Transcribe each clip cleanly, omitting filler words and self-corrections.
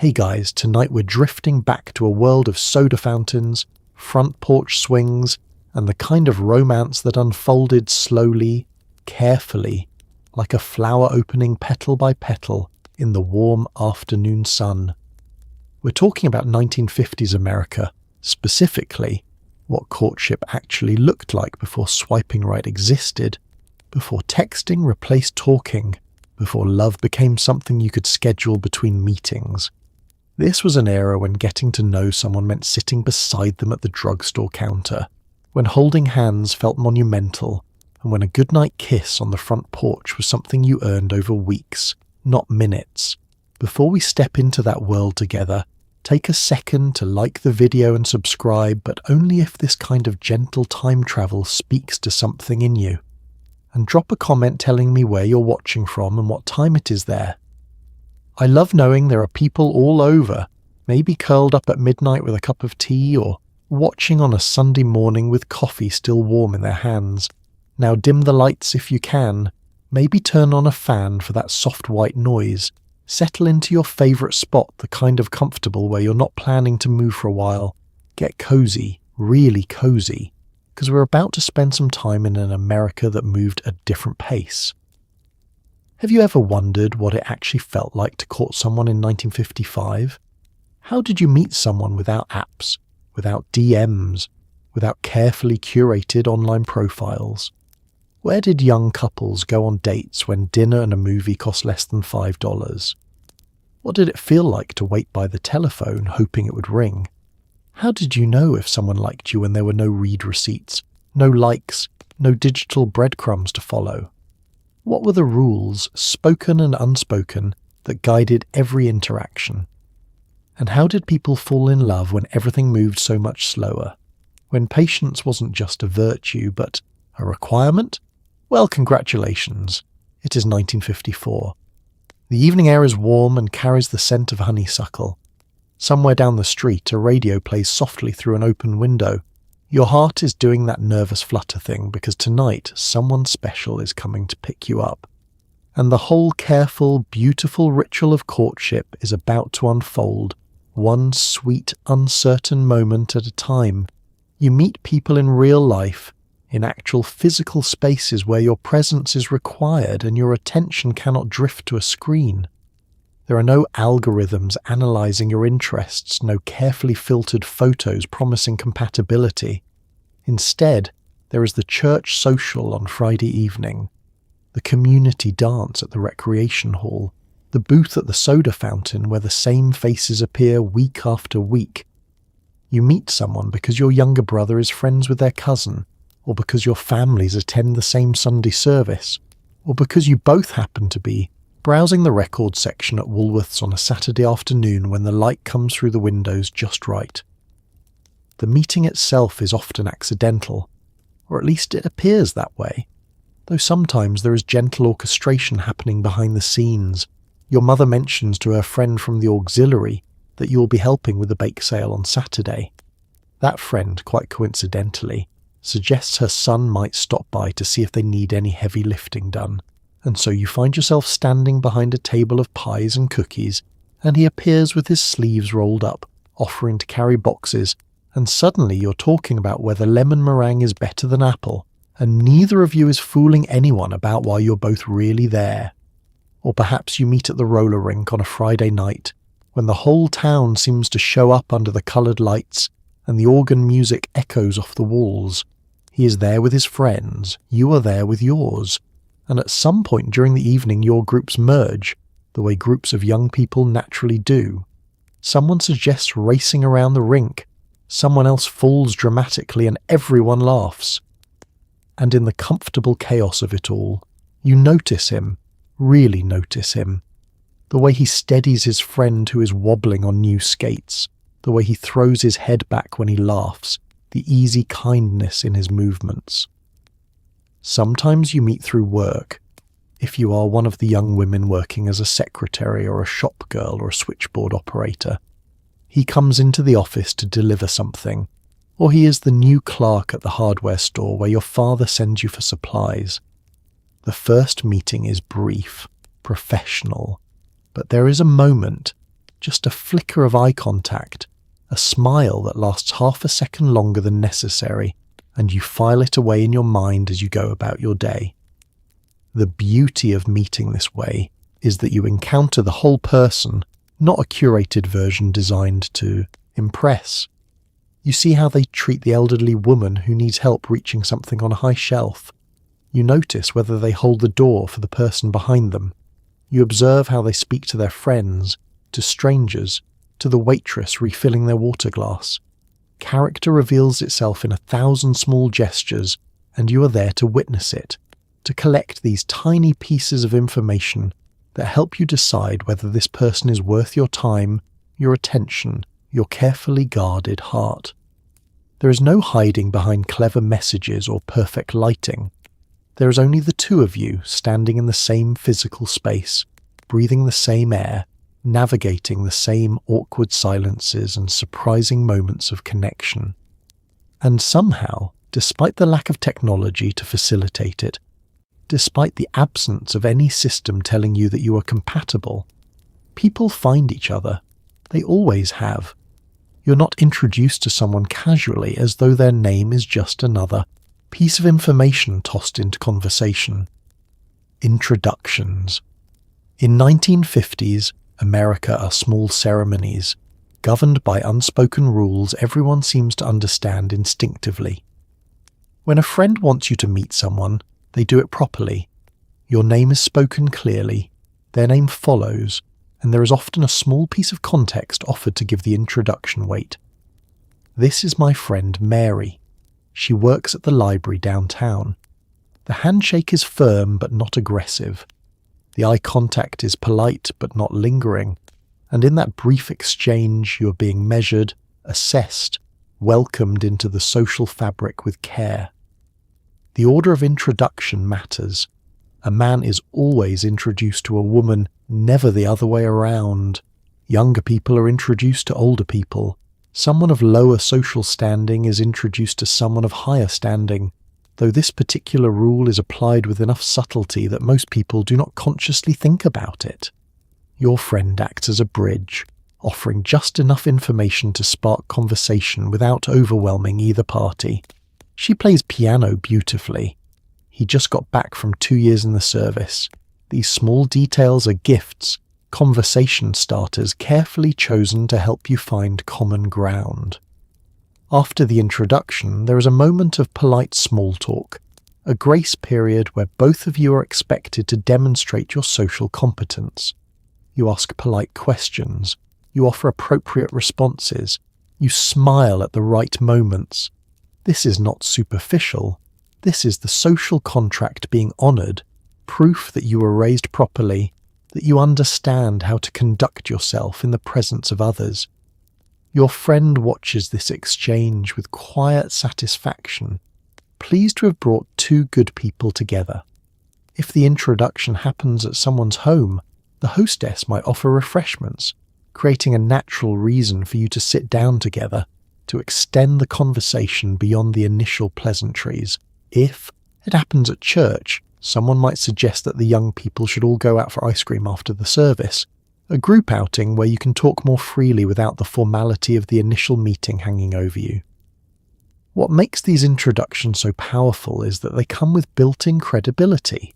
Hey guys, tonight we're drifting back to a world of soda fountains, front porch swings, and the kind of romance that unfolded slowly, carefully, like a flower opening petal by petal in the warm afternoon sun. We're talking about 1950s America, specifically what courtship actually looked like before swiping right existed, before texting replaced talking, before love became something you could schedule between meetings. This was an era when getting to know someone meant sitting beside them at the drugstore counter, when holding hands felt monumental, and when a goodnight kiss on the front porch was something you earned over weeks, not minutes. Before we step into that world together, take a second to like the video and subscribe, but only if this kind of gentle time travel speaks to something in you. And drop a comment telling me where you're watching from and what time it is there. I love knowing there are people all over, maybe curled up at midnight with a cup of tea or watching on a Sunday morning with coffee still warm in their hands. Now dim the lights if you can, maybe turn on a fan for that soft white noise, settle into your favourite spot, the kind of comfortable where you're not planning to move for a while. Get cozy, really cozy, because we're about to spend some time in an America that moved at a different pace. Have you ever wondered what it actually felt like to court someone in 1955? How did you meet someone without apps, without DMs, without carefully curated online profiles? Where did young couples go on dates when dinner and a movie cost less than $5? What did it feel like to wait by the telephone hoping it would ring? How did you know if someone liked you when there were no read receipts, no likes, no digital breadcrumbs to follow? What were the rules, spoken and unspoken, that guided every interaction? And how did people fall in love when everything moved so much slower? When patience wasn't just a virtue, but a requirement? Well, congratulations. It is 1954. The evening air is warm and carries the scent of honeysuckle. Somewhere down the street, a radio plays softly through an open window. Your heart is doing that nervous flutter thing because tonight someone special is coming to pick you up. And the whole careful, beautiful ritual of courtship is about to unfold, one sweet, uncertain moment at a time. You meet people in real life, in actual physical spaces where your presence is required and your attention cannot drift to a screen. There are no algorithms analysing your interests, no carefully filtered photos promising compatibility. Instead, there is the church social on Friday evening, the community dance at the recreation hall, the booth at the soda fountain where the same faces appear week after week. You meet someone because your younger brother is friends with their cousin, or because your families attend the same Sunday service, or because you both happen to be browsing the record section at Woolworths on a Saturday afternoon when the light comes through the windows just right. The meeting itself is often accidental, or at least it appears that way, though sometimes there is gentle orchestration happening behind the scenes. Your mother mentions to her friend from the auxiliary that you will be helping with the bake sale on Saturday. That friend, quite coincidentally, suggests her son might stop by to see if they need any heavy lifting done. And so you find yourself standing behind a table of pies and cookies, and he appears with his sleeves rolled up, offering to carry boxes, and suddenly you're talking about whether lemon meringue is better than apple, and neither of you is fooling anyone about why you're both really there. Or perhaps you meet at the roller rink on a Friday night, when the whole town seems to show up under the coloured lights, and the organ music echoes off the walls. He is there with his friends, you are there with yours. And at some point during the evening your groups merge, the way groups of young people naturally do. Someone suggests racing around the rink, someone else falls dramatically and everyone laughs. And in the comfortable chaos of it all, you notice him, really notice him. The way he steadies his friend who is wobbling on new skates, the way he throws his head back when he laughs, the easy kindness in his movements. Sometimes you meet through work, if you are one of the young women working as a secretary or a shop girl or a switchboard operator. He comes into the office to deliver something, or he is the new clerk at the hardware store where your father sends you for supplies. The first meeting is brief, professional, but there is a moment, Just a flicker of eye contact, a smile that lasts half a second longer than necessary, and you file it away in your mind as you go about your day. The beauty of meeting this way is that you encounter the whole person, not a curated version designed to impress. You see how they treat the elderly woman who needs help reaching something on a high shelf. You notice whether they hold the door for the person behind them. You observe how they speak to their friends, to strangers, to the waitress refilling their water glass. Character reveals itself in 1,000 small gestures, and you are there to witness it, to collect these tiny pieces of information that help you decide whether this person is worth your time, your attention, your carefully guarded heart. There is no hiding behind clever messages or perfect lighting. There is only the two of you standing in the same physical space, breathing the same air, navigating the same awkward silences and surprising moments of connection. And somehow, despite the lack of technology to facilitate it, despite the absence of any system telling you that you are compatible, people find each other. They always have. You're not introduced to someone casually as though their name is just another piece of information tossed into conversation. Introductions. In 1950s, America are small ceremonies, governed by unspoken rules everyone seems to understand instinctively. When a friend wants you to meet someone, they do it properly. Your name is spoken clearly, their name follows, and there is often a small piece of context offered to give the introduction weight. This is my friend Mary. She works at the library downtown. The handshake is firm but not aggressive. The eye contact is polite but not lingering, and in that brief exchange you are being measured, assessed, welcomed into the social fabric with care. The order of introduction matters. A man is always introduced to a woman, never the other way around. Younger people are introduced to older people. Someone of lower social standing is introduced to someone of higher standing, though this particular rule is applied with enough subtlety that most people do not consciously think about it. Your friend acts as a bridge, offering just enough information to spark conversation without overwhelming either party. She plays piano beautifully. He just got back from 2 years in the service. These small details are gifts, conversation starters carefully chosen to help you find common ground. After the introduction, there is a moment of polite small talk, a grace period where both of you are expected to demonstrate your social competence. You ask polite questions, you offer appropriate responses, you smile at the right moments. This is not superficial. This is the social contract being honoured, proof that you were raised properly, that you understand how to conduct yourself in the presence of others. Your friend watches this exchange with quiet satisfaction, pleased to have brought two good people together. If the introduction happens at someone's home, the hostess might offer refreshments, creating a natural reason for you to sit down together, to extend the conversation beyond the initial pleasantries. If it happens at church, someone might suggest that the young people should all go out for ice cream after the service, a group outing where you can talk more freely without the formality of the initial meeting hanging over you. What makes these introductions so powerful is that they come with built-in credibility.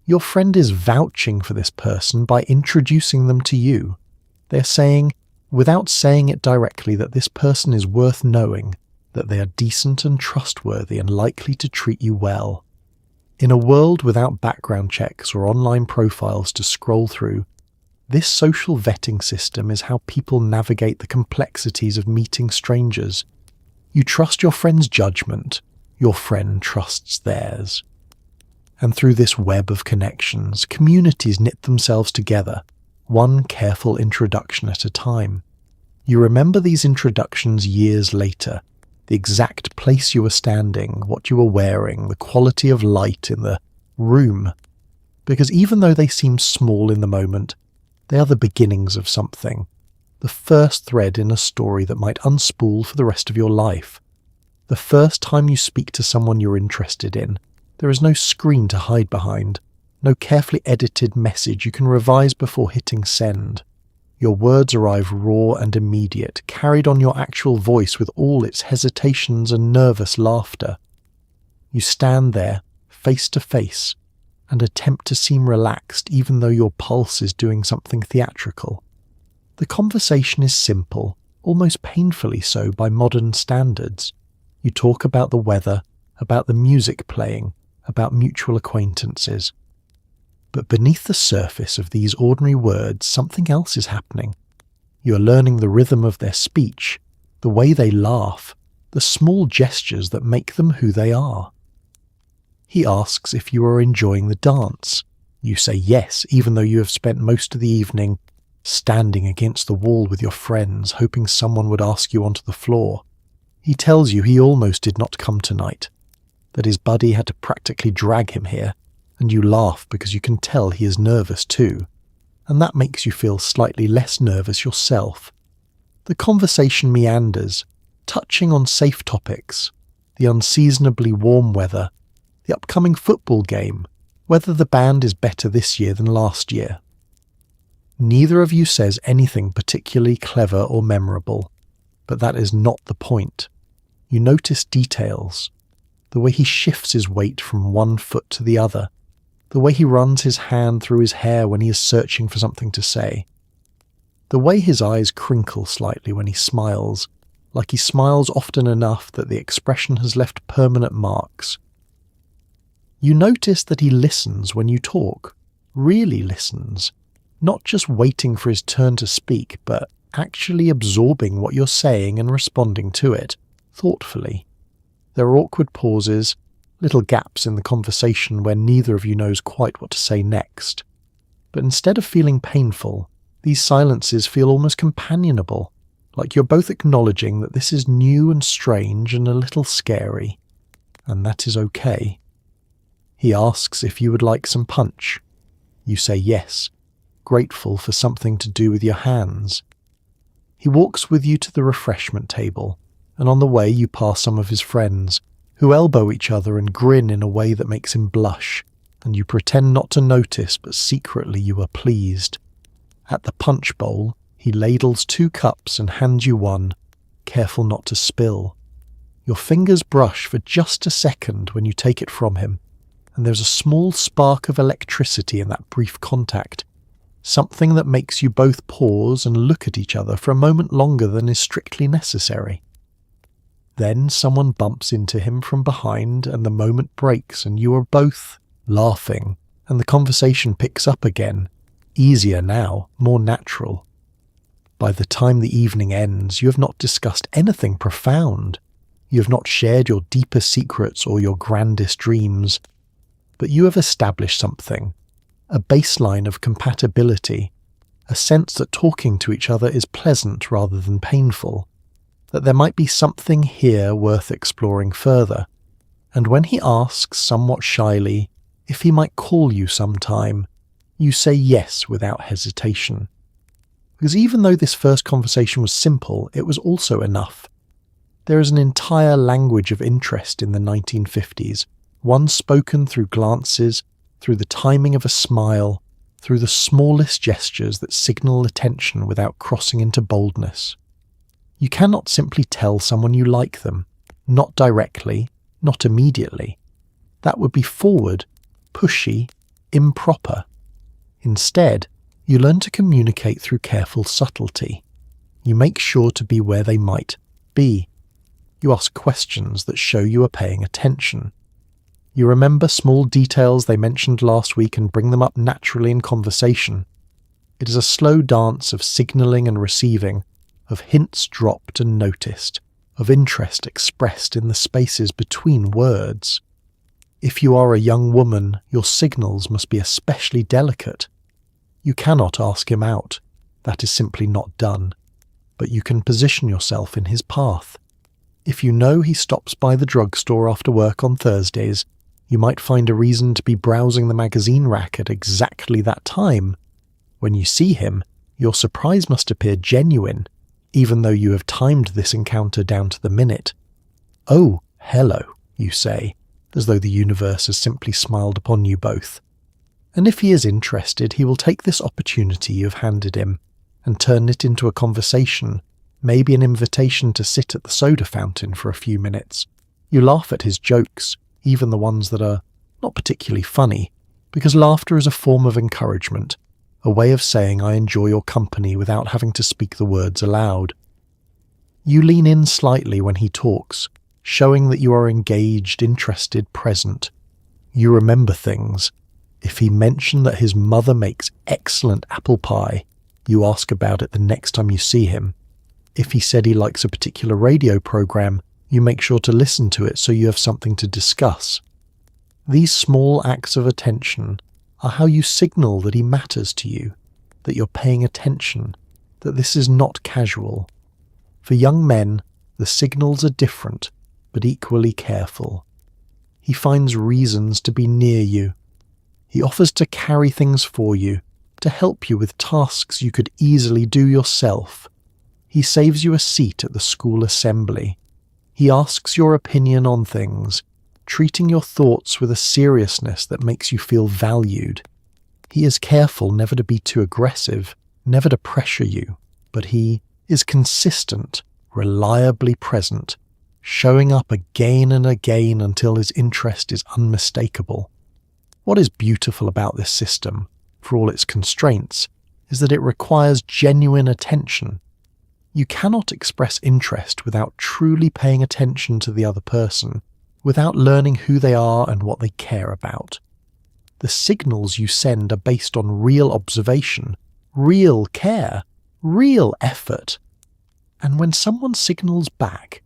Your friend is vouching for this person by introducing them to you. They're saying, without saying it directly, that this person is worth knowing, that they are decent and trustworthy and likely to treat you well. In a world without background checks or online profiles to scroll through, this social vetting system is how people navigate the complexities of meeting strangers. You trust your friend's judgment, your friend trusts theirs. And through this web of connections, communities knit themselves together, one careful introduction at a time. You remember these introductions years later, the exact place you were standing, what you were wearing, the quality of light in the room. Because even though they seem small in the moment, they are the beginnings of something, the first thread in a story that might unspool for the rest of your life. The first time you speak to someone you're interested in, there is no screen to hide behind, no carefully edited message you can revise before hitting send. Your words arrive raw and immediate, carried on your actual voice with all its hesitations and nervous laughter. You stand there, face to face, and attempt to seem relaxed even though your pulse is doing something theatrical. The conversation is simple, almost painfully so by modern standards. You talk about the weather, about the music playing, about mutual acquaintances. But beneath the surface of these ordinary words, something else is happening. You are learning the rhythm of their speech, the way they laugh, the small gestures that make them who they are. He asks if you are enjoying the dance. You say yes, even though you have spent most of the evening standing against the wall with your friends, hoping someone would ask you onto the floor. He tells you he almost did not come tonight, that his buddy had to practically drag him here, and you laugh because you can tell he is nervous too, and that makes you feel slightly less nervous yourself. The conversation meanders, touching on safe topics, the unseasonably warm weather, the upcoming football game, whether the band is better this year than last year. Neither of you says anything particularly clever or memorable, but that is not the point. You notice details, the way he shifts his weight from one foot to the other, the way he runs his hand through his hair when he is searching for something to say, the way his eyes crinkle slightly when he smiles, like he smiles often enough that the expression has left permanent marks. You notice that he listens when you talk, really listens, not just waiting for his turn to speak, but actually absorbing what you're saying and responding to it, thoughtfully. There are awkward pauses, little gaps in the conversation where neither of you knows quite what to say next. But instead of feeling painful, these silences feel almost companionable, like you're both acknowledging that this is new and strange and a little scary, and that is okay. He asks if you would like some punch. You say yes, grateful for something to do with your hands. He walks with you to the refreshment table, and on the way you pass some of his friends, who elbow each other and grin in a way that makes him blush, and you pretend not to notice, but secretly you are pleased. At the punch bowl, he ladles 2 cups and hands you one, careful not to spill. Your fingers brush for just a second when you take it from him, and there's a small spark of electricity in that brief contact, something that makes you both pause and look at each other for a moment longer than is strictly necessary. Then someone bumps into him from behind and the moment breaks and you are both laughing, and the conversation picks up again, easier now, more natural. By the time the evening ends, you have not discussed anything profound. You have not shared your deepest secrets or your grandest dreams, but you have established something, a baseline of compatibility, a sense that talking to each other is pleasant rather than painful, that there might be something here worth exploring further. And when he asks, somewhat shyly, if he might call you sometime, you say yes without hesitation. Because even though this first conversation was simple, it was also enough. There is an entire language of interest in the 1950s, one spoken through glances, through the timing of a smile, through the smallest gestures that signal attention without crossing into boldness. You cannot simply tell someone you like them, not directly, not immediately. That would be forward, pushy, improper. Instead, you learn to communicate through careful subtlety. You make sure to be where they might be. You ask questions that show you are paying attention. You remember small details they mentioned last week and bring them up naturally in conversation. It is a slow dance of signalling and receiving, of hints dropped and noticed, of interest expressed in the spaces between words. If you are a young woman, your signals must be especially delicate. You cannot ask him out. That is simply not done. But you can position yourself in his path. If you know he stops by the drugstore after work on Thursdays, you might find a reason to be browsing the magazine rack at exactly that time. When you see him, your surprise must appear genuine, even though you have timed this encounter down to the minute. "Oh, hello," you say, as though the universe has simply smiled upon you both. And if he is interested, he will take this opportunity you have handed him, and turn it into a conversation, maybe an invitation to sit at the soda fountain for a few minutes. You laugh at his jokes, even the ones that are not particularly funny, because laughter is a form of encouragement, a way of saying I enjoy your company without having to speak the words aloud. You lean in slightly when he talks, showing that you are engaged, interested, present. You remember things. If he mentioned that his mother makes excellent apple pie, you ask about it the next time you see him. If he said he likes a particular radio program, you make sure to listen to it so you have something to discuss. These small acts of attention are how you signal that he matters to you, that you're paying attention, that this is not casual. For young men, the signals are different, but equally careful. He finds reasons to be near you. He offers to carry things for you, to help you with tasks you could easily do yourself. He saves you a seat at the school assembly. He asks your opinion on things, treating your thoughts with a seriousness that makes you feel valued. He is careful never to be too aggressive, never to pressure you, but he is consistent, reliably present, showing up again and again until his interest is unmistakable. What is beautiful about this system, for all its constraints, is that it requires genuine attention. You cannot express interest without truly paying attention to the other person, without learning who they are and what they care about. The signals you send are based on real observation, real care, real effort. And when someone signals back,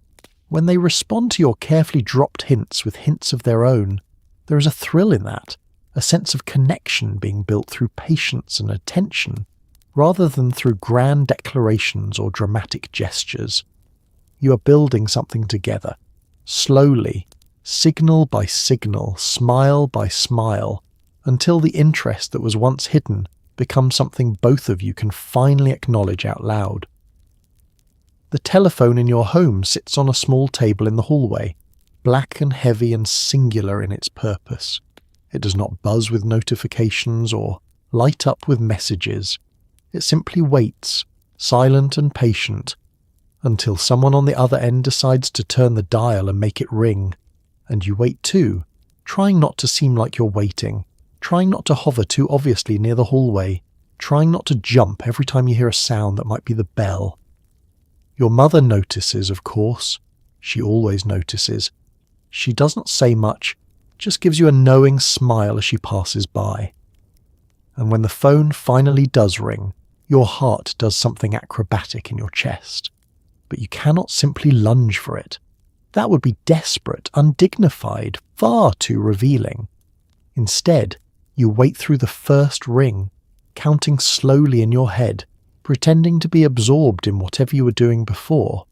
when they respond to your carefully dropped hints with hints of their own, there is a thrill in that, a sense of connection being built through patience and attention, rather than through grand declarations or dramatic gestures. You are building something together, slowly, signal by signal, smile by smile, until the interest that was once hidden becomes something both of you can finally acknowledge out loud. The telephone in your home sits on a small table in the hallway, black and heavy and singular in its purpose. It does not buzz with notifications or light up with messages. It simply waits, silent and patient, until someone on the other end decides to turn the dial and make it ring. And you wait too, trying not to seem like you're waiting, trying not to hover too obviously near the hallway, trying not to jump every time you hear a sound that might be the bell. Your mother notices, of course. She always notices. She doesn't say much, just gives you a knowing smile as she passes by. And when the phone finally does ring, your heart does something acrobatic in your chest. But you cannot simply lunge for it. That would be desperate, undignified, far too revealing. Instead, you wait through the first ring, counting slowly in your head, pretending to be absorbed in whatever you were doing before.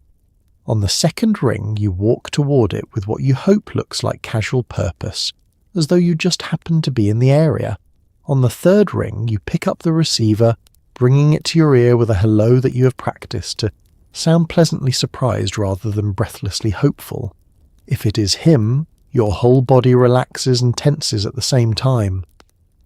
On the second ring, you walk toward it with what you hope looks like casual purpose, as though you just happened to be in the area. On the third ring, you pick up the receiver, bringing it to your ear with a hello that you have practiced to sound pleasantly surprised rather than breathlessly hopeful. If it is him, your whole body relaxes and tenses at the same time.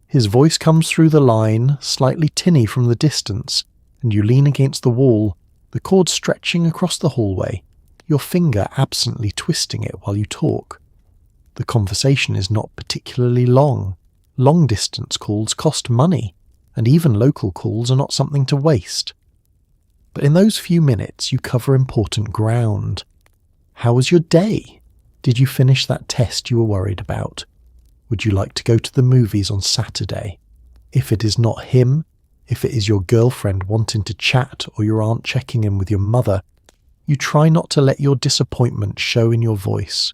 His voice comes through the line, slightly tinny from the distance, and you lean against the wall, the cord stretching across the hallway, your finger absently twisting it while you talk. The conversation is not particularly long. Long-distance calls cost money, and even local calls are not something to waste. But in those few minutes you cover important ground. How was your day? Did you finish that test you were worried about? Would you like to go to the movies on Saturday? If it is not him, if it is your girlfriend wanting to chat or your aunt checking in with your mother, you try not to let your disappointment show in your voice.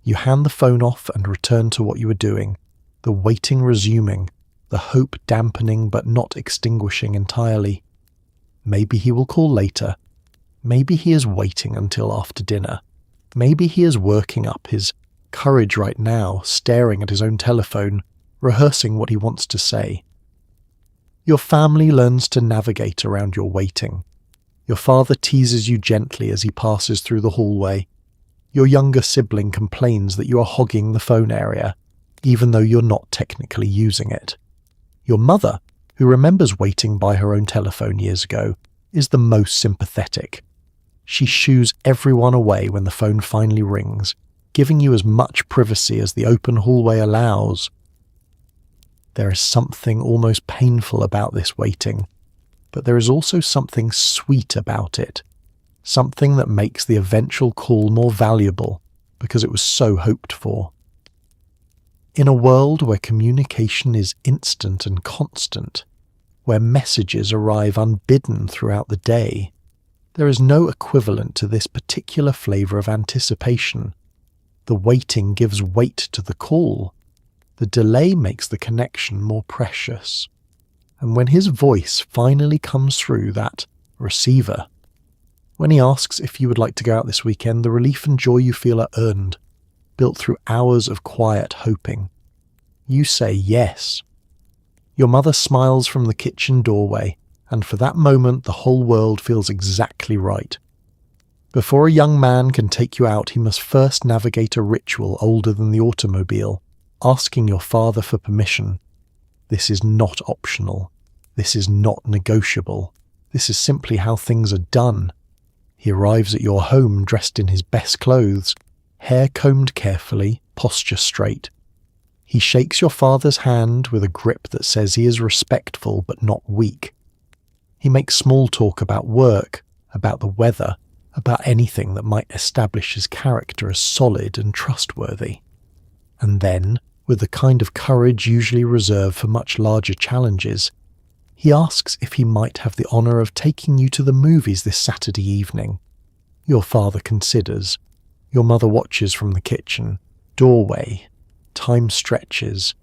You hand the phone off and return to what you were doing, the waiting resuming, the hope dampening but not extinguishing entirely. Maybe he will call later. Maybe he is waiting until after dinner. Maybe he is working up his courage right now, staring at his own telephone, rehearsing what he wants to say. Your family learns to navigate around your waiting. Your father teases you gently as he passes through the hallway. Your younger sibling complains that you are hogging the phone area, even though you're not technically using it. Your mother, who remembers waiting by her own telephone years ago, is the most sympathetic. She shoos everyone away when the phone finally rings, giving you as much privacy as the open hallway allows. There is something almost painful about this waiting, but there is also something sweet about it, something that makes the eventual call more valuable because it was so hoped for. In a world where communication is instant and constant, where messages arrive unbidden throughout the day, there is no equivalent to this particular flavour of anticipation. The waiting gives weight to the call. The delay makes the connection more precious. And when his voice finally comes through that receiver, when he asks if you would like to go out this weekend, the relief and joy you feel are earned, built through hours of quiet hoping. You say yes. Your mother smiles from the kitchen doorway, and for that moment the whole world feels exactly right. Before a young man can take you out, he must first navigate a ritual older than the automobile, asking your father for permission. This is not optional. This is not negotiable. This is simply how things are done. He arrives at your home dressed in his best clothes, hair combed carefully, posture straight. He shakes your father's hand with a grip that says he is respectful but not weak. He makes small talk about work, about the weather, about anything that might establish his character as solid and trustworthy. And then, with the kind of courage usually reserved for much larger challenges, he asks if he might have the honour of taking you to the movies this Saturday evening. Your father considers. Your mother watches from the kitchen. Doorway. Time stretches.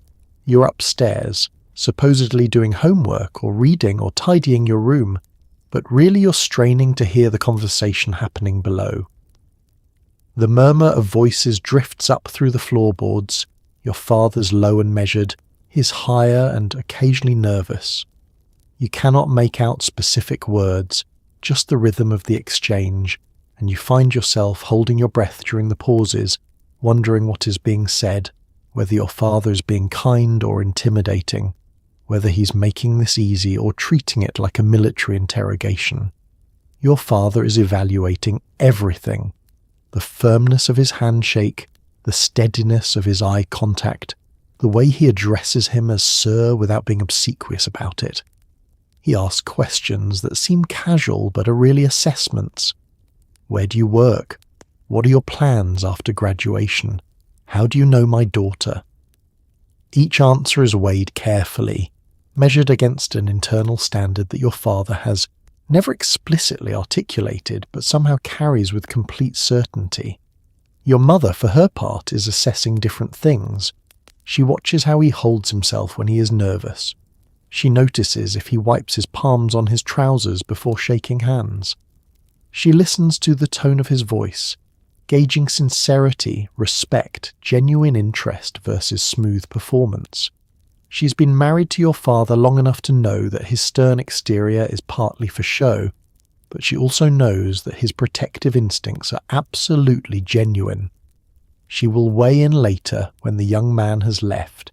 You're upstairs, supposedly doing homework or reading or tidying your room, but really you're straining to hear the conversation happening below. The murmur of voices drifts up through the floorboards, your father's low and measured, his higher and occasionally nervous. You cannot make out specific words, just the rhythm of the exchange, and you find yourself holding your breath during the pauses, wondering what is being said, whether your father is being kind or intimidating, whether he's making this easy or treating it like a military interrogation. Your father is evaluating everything. The firmness of his handshake, the steadiness of his eye contact, the way he addresses him as sir without being obsequious about it. He asks questions that seem casual but are really assessments. Where do you work? What are your plans after graduation? How do you know my daughter? Each answer is weighed carefully, measured against an internal standard that your father has never explicitly articulated but somehow carries with complete certainty. Your mother, for her part, is assessing different things. She watches how he holds himself when he is nervous. She notices if he wipes his palms on his trousers before shaking hands. She listens to the tone of his voice, gauging sincerity, respect, genuine interest versus smooth performance. She's been married to your father long enough to know that his stern exterior is partly for show, but she also knows that his protective instincts are absolutely genuine. She will weigh in later when the young man has left,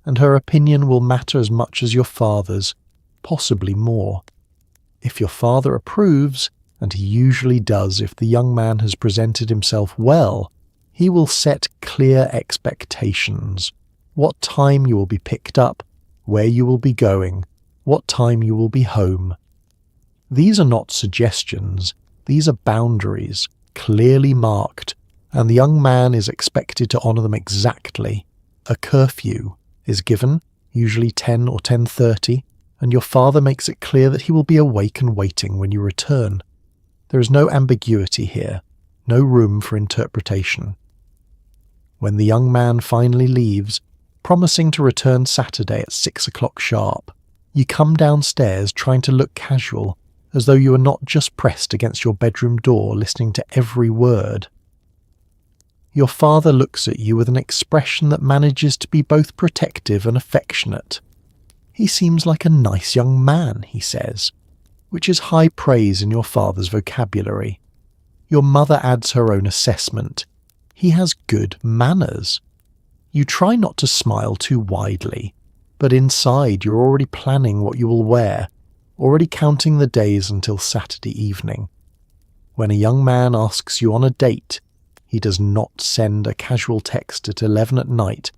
and her opinion will matter as much as your father's, possibly more. If your father approves, and he usually does if the young man has presented himself well, he will set clear expectations. What time you will be picked up, where you will be going, what time you will be home. These are not suggestions, these are boundaries, clearly marked, and the young man is expected to honour them exactly. A curfew is given, usually 10 or 10:30, and your father makes it clear that he will be awake and waiting when you return. There is no ambiguity here, no room for interpretation. When the young man finally leaves, promising to return Saturday at 6 o'clock sharp, you come downstairs trying to look casual, as though you are not just pressed against your bedroom door listening to every word. Your father looks at you with an expression that manages to be both protective and affectionate. He seems like a nice young man, he says, which is high praise in your father's vocabulary. Your mother adds her own assessment. He has good manners. You try not to smile too widely, but inside you're already planning what you will wear, already counting the days until Saturday evening. When a young man asks you on a date, he does not send a casual text at 11 at night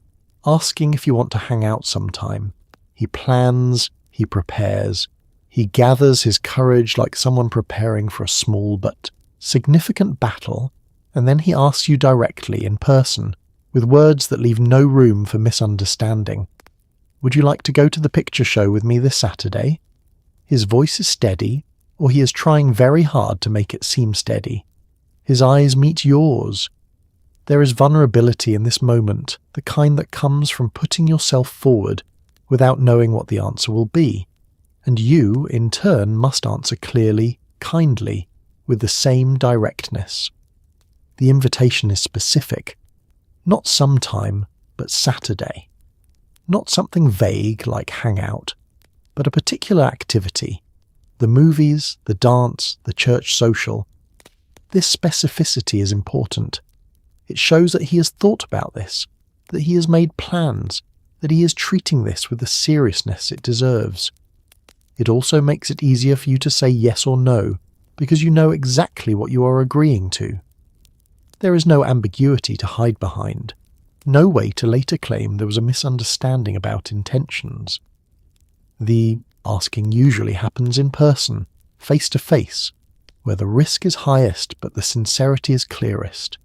asking if you want to hang out sometime. He plans, he prepares, he gathers his courage like someone preparing for a small but significant battle, and then he asks you directly in person, with words that leave no room for misunderstanding. Would you like to go to the picture show with me this Saturday? His voice is steady, or he is trying very hard to make it seem steady. His eyes meet yours. There is vulnerability in this moment, the kind that comes from putting yourself forward without knowing what the answer will be, and you, in turn, must answer clearly, kindly, with the same directness. The invitation is specific. Not sometime, but Saturday. Not something vague like hangout, but a particular activity. The movies, the dance, the church social. This specificity is important. It shows that he has thought about this, that he has made plans, that he is treating this with the seriousness it deserves. It also makes it easier for you to say yes or no, because you know exactly what you are agreeing to. There is no ambiguity to hide behind, no way to later claim there was a misunderstanding about intentions. The asking usually happens in person, face to face, where the risk is highest but the sincerity is clearest.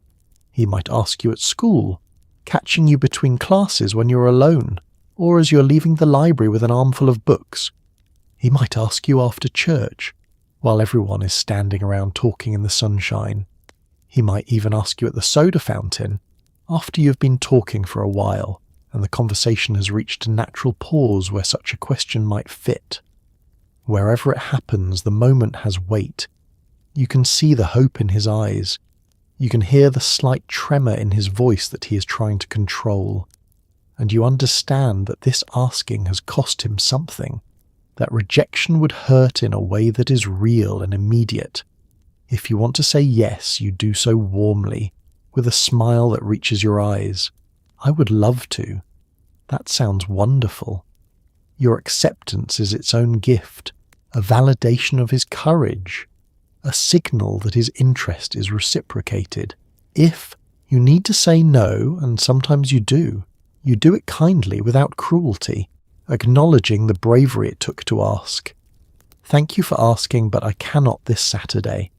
He might ask you at school, catching you between classes when you're alone, or as you're leaving the library with an armful of books. He might ask you after church, while everyone is standing around talking in the sunshine. He might even ask you at the soda fountain, after you've been talking for a while, and the conversation has reached a natural pause where such a question might fit. Wherever it happens, the moment has weight. You can see the hope in his eyes. You can hear the slight tremor in his voice that he is trying to control. And you understand that this asking has cost him something, that rejection would hurt in a way that is real and immediate. If you want to say yes, you do so warmly, with a smile that reaches your eyes. I would love to. That sounds wonderful. Your acceptance is its own gift, a validation of his courage, a signal that his interest is reciprocated. If you need to say no, and sometimes you do it kindly without cruelty, acknowledging the bravery it took to ask. Thank you for asking, but I cannot this Saturday.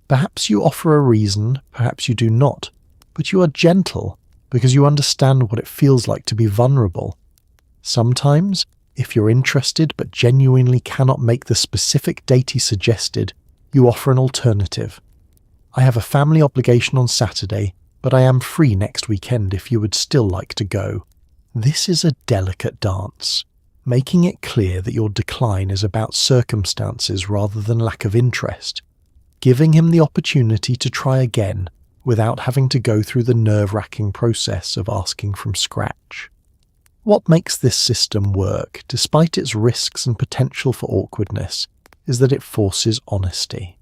Perhaps you offer a reason, perhaps you do not, but you are gentle because you understand what it feels like to be vulnerable. Sometimes, if you're interested but genuinely cannot make the specific date he suggested, you offer an alternative. I have a family obligation on Saturday, but I am free next weekend if you would still like to go. This is a delicate dance, making it clear that your decline is about circumstances rather than lack of interest, giving him the opportunity to try again without having to go through the nerve-wracking process of asking from scratch. What makes this system work, despite its risks and potential for awkwardness, is that it forces honesty.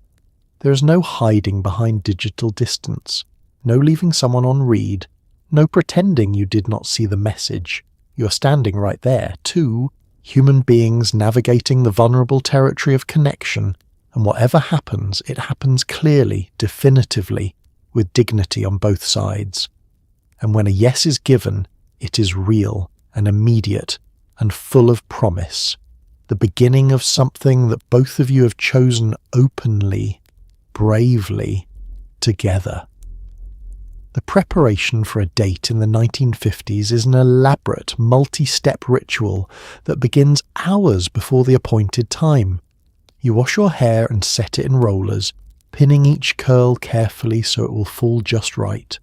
There is no hiding behind digital distance, no leaving someone on read, no pretending you did not see the message. You are standing right there, two human beings navigating the vulnerable territory of connection, and whatever happens, it happens clearly, definitively, with dignity on both sides. And when a yes is given, it is real and immediate and full of promise, the beginning of something that both of you have chosen openly, bravely, together. The preparation for a date in the 1950s is an elaborate, multi-step ritual that begins hours before the appointed time. You wash your hair and set it in rollers, pinning each curl carefully so it will fall just right.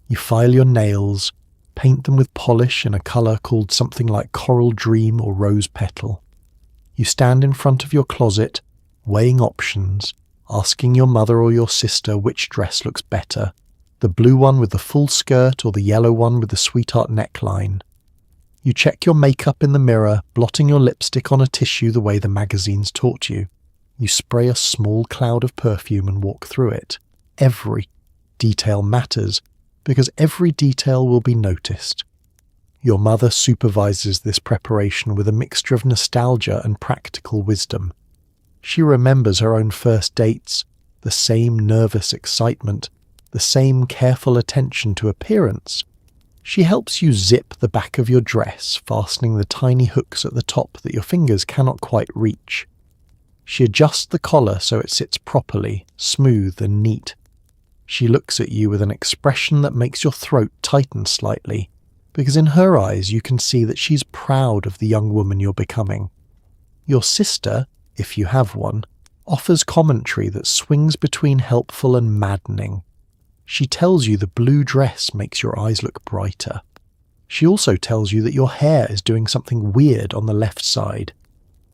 You file your nails, paint them with polish in a colour called something like coral dream or rose petal. You stand in front of your closet, weighing options, asking your mother or your sister which dress looks better, the blue one with the full skirt or the yellow one with the sweetheart neckline. You check your makeup in the mirror, blotting your lipstick on a tissue the way the magazines taught you. You spray a small cloud of perfume and walk through it. Every detail matters, because every detail will be noticed. Your mother supervises this preparation with a mixture of nostalgia and practical wisdom. She remembers her own first dates, the same nervous excitement, the same careful attention to appearance. She helps you zip the back of your dress, fastening the tiny hooks at the top that your fingers cannot quite reach. She adjusts the collar so it sits properly, smooth and neat. She looks at you with an expression that makes your throat tighten slightly, because in her eyes you can see that she's proud of the young woman you're becoming. Your sister, if you have one, offers commentary that swings between helpful and maddening. She tells you the blue dress makes your eyes look brighter. She also tells you that your hair is doing something weird on the left side.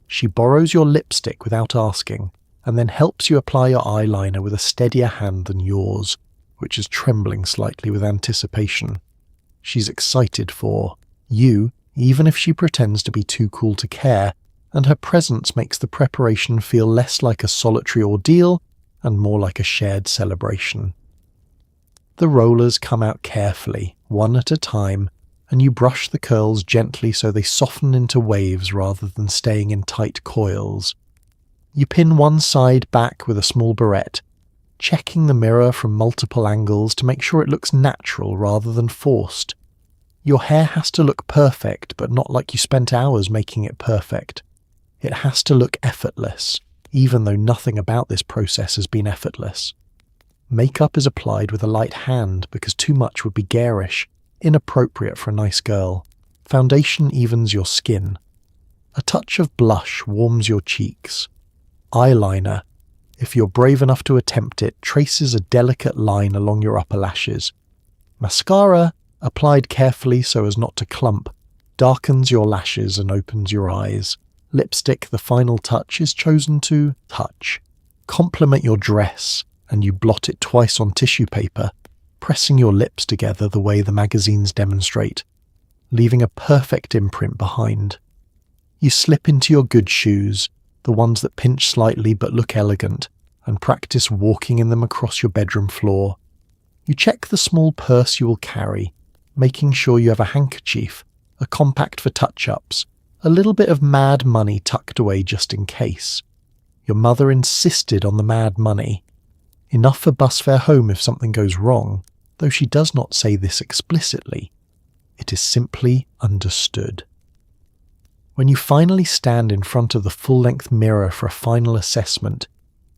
She borrows your lipstick without asking, and then helps you apply your eyeliner with a steadier hand than yours, which is trembling slightly with anticipation. She's excited for you, even if she pretends to be too cool to care, and her presence makes the preparation feel less like a solitary ordeal and more like a shared celebration. The rollers come out carefully, one at a time, and you brush the curls gently so they soften into waves rather than staying in tight coils. You pin one side back with a small barrette, checking the mirror from multiple angles to make sure it looks natural rather than forced. Your hair has to look perfect, but not like you spent hours making it perfect. It has to look effortless, even though nothing about this process has been effortless. Makeup is applied with a light hand because too much would be garish, inappropriate for a nice girl. Foundation evens your skin. A touch of blush warms your cheeks. Eyeliner, if you're brave enough to attempt it, traces a delicate line along your upper lashes. Mascara, applied carefully so as not to clump, darkens your lashes and opens your eyes. Lipstick, the final touch, is chosen to touch. Compliment your dress, and you blot it twice on tissue paper, pressing your lips together the way the magazines demonstrate, leaving a perfect imprint behind. You slip into your good shoes, the ones that pinch slightly but look elegant, and practice walking in them across your bedroom floor. You check the small purse you will carry, making sure you have a handkerchief, a compact for touch-ups, a little bit of mad money tucked away just in case. Your mother insisted on the mad money. Enough for bus fare home if something goes wrong, though she does not say this explicitly. It is simply understood. When you finally stand in front of the full-length mirror for a final assessment,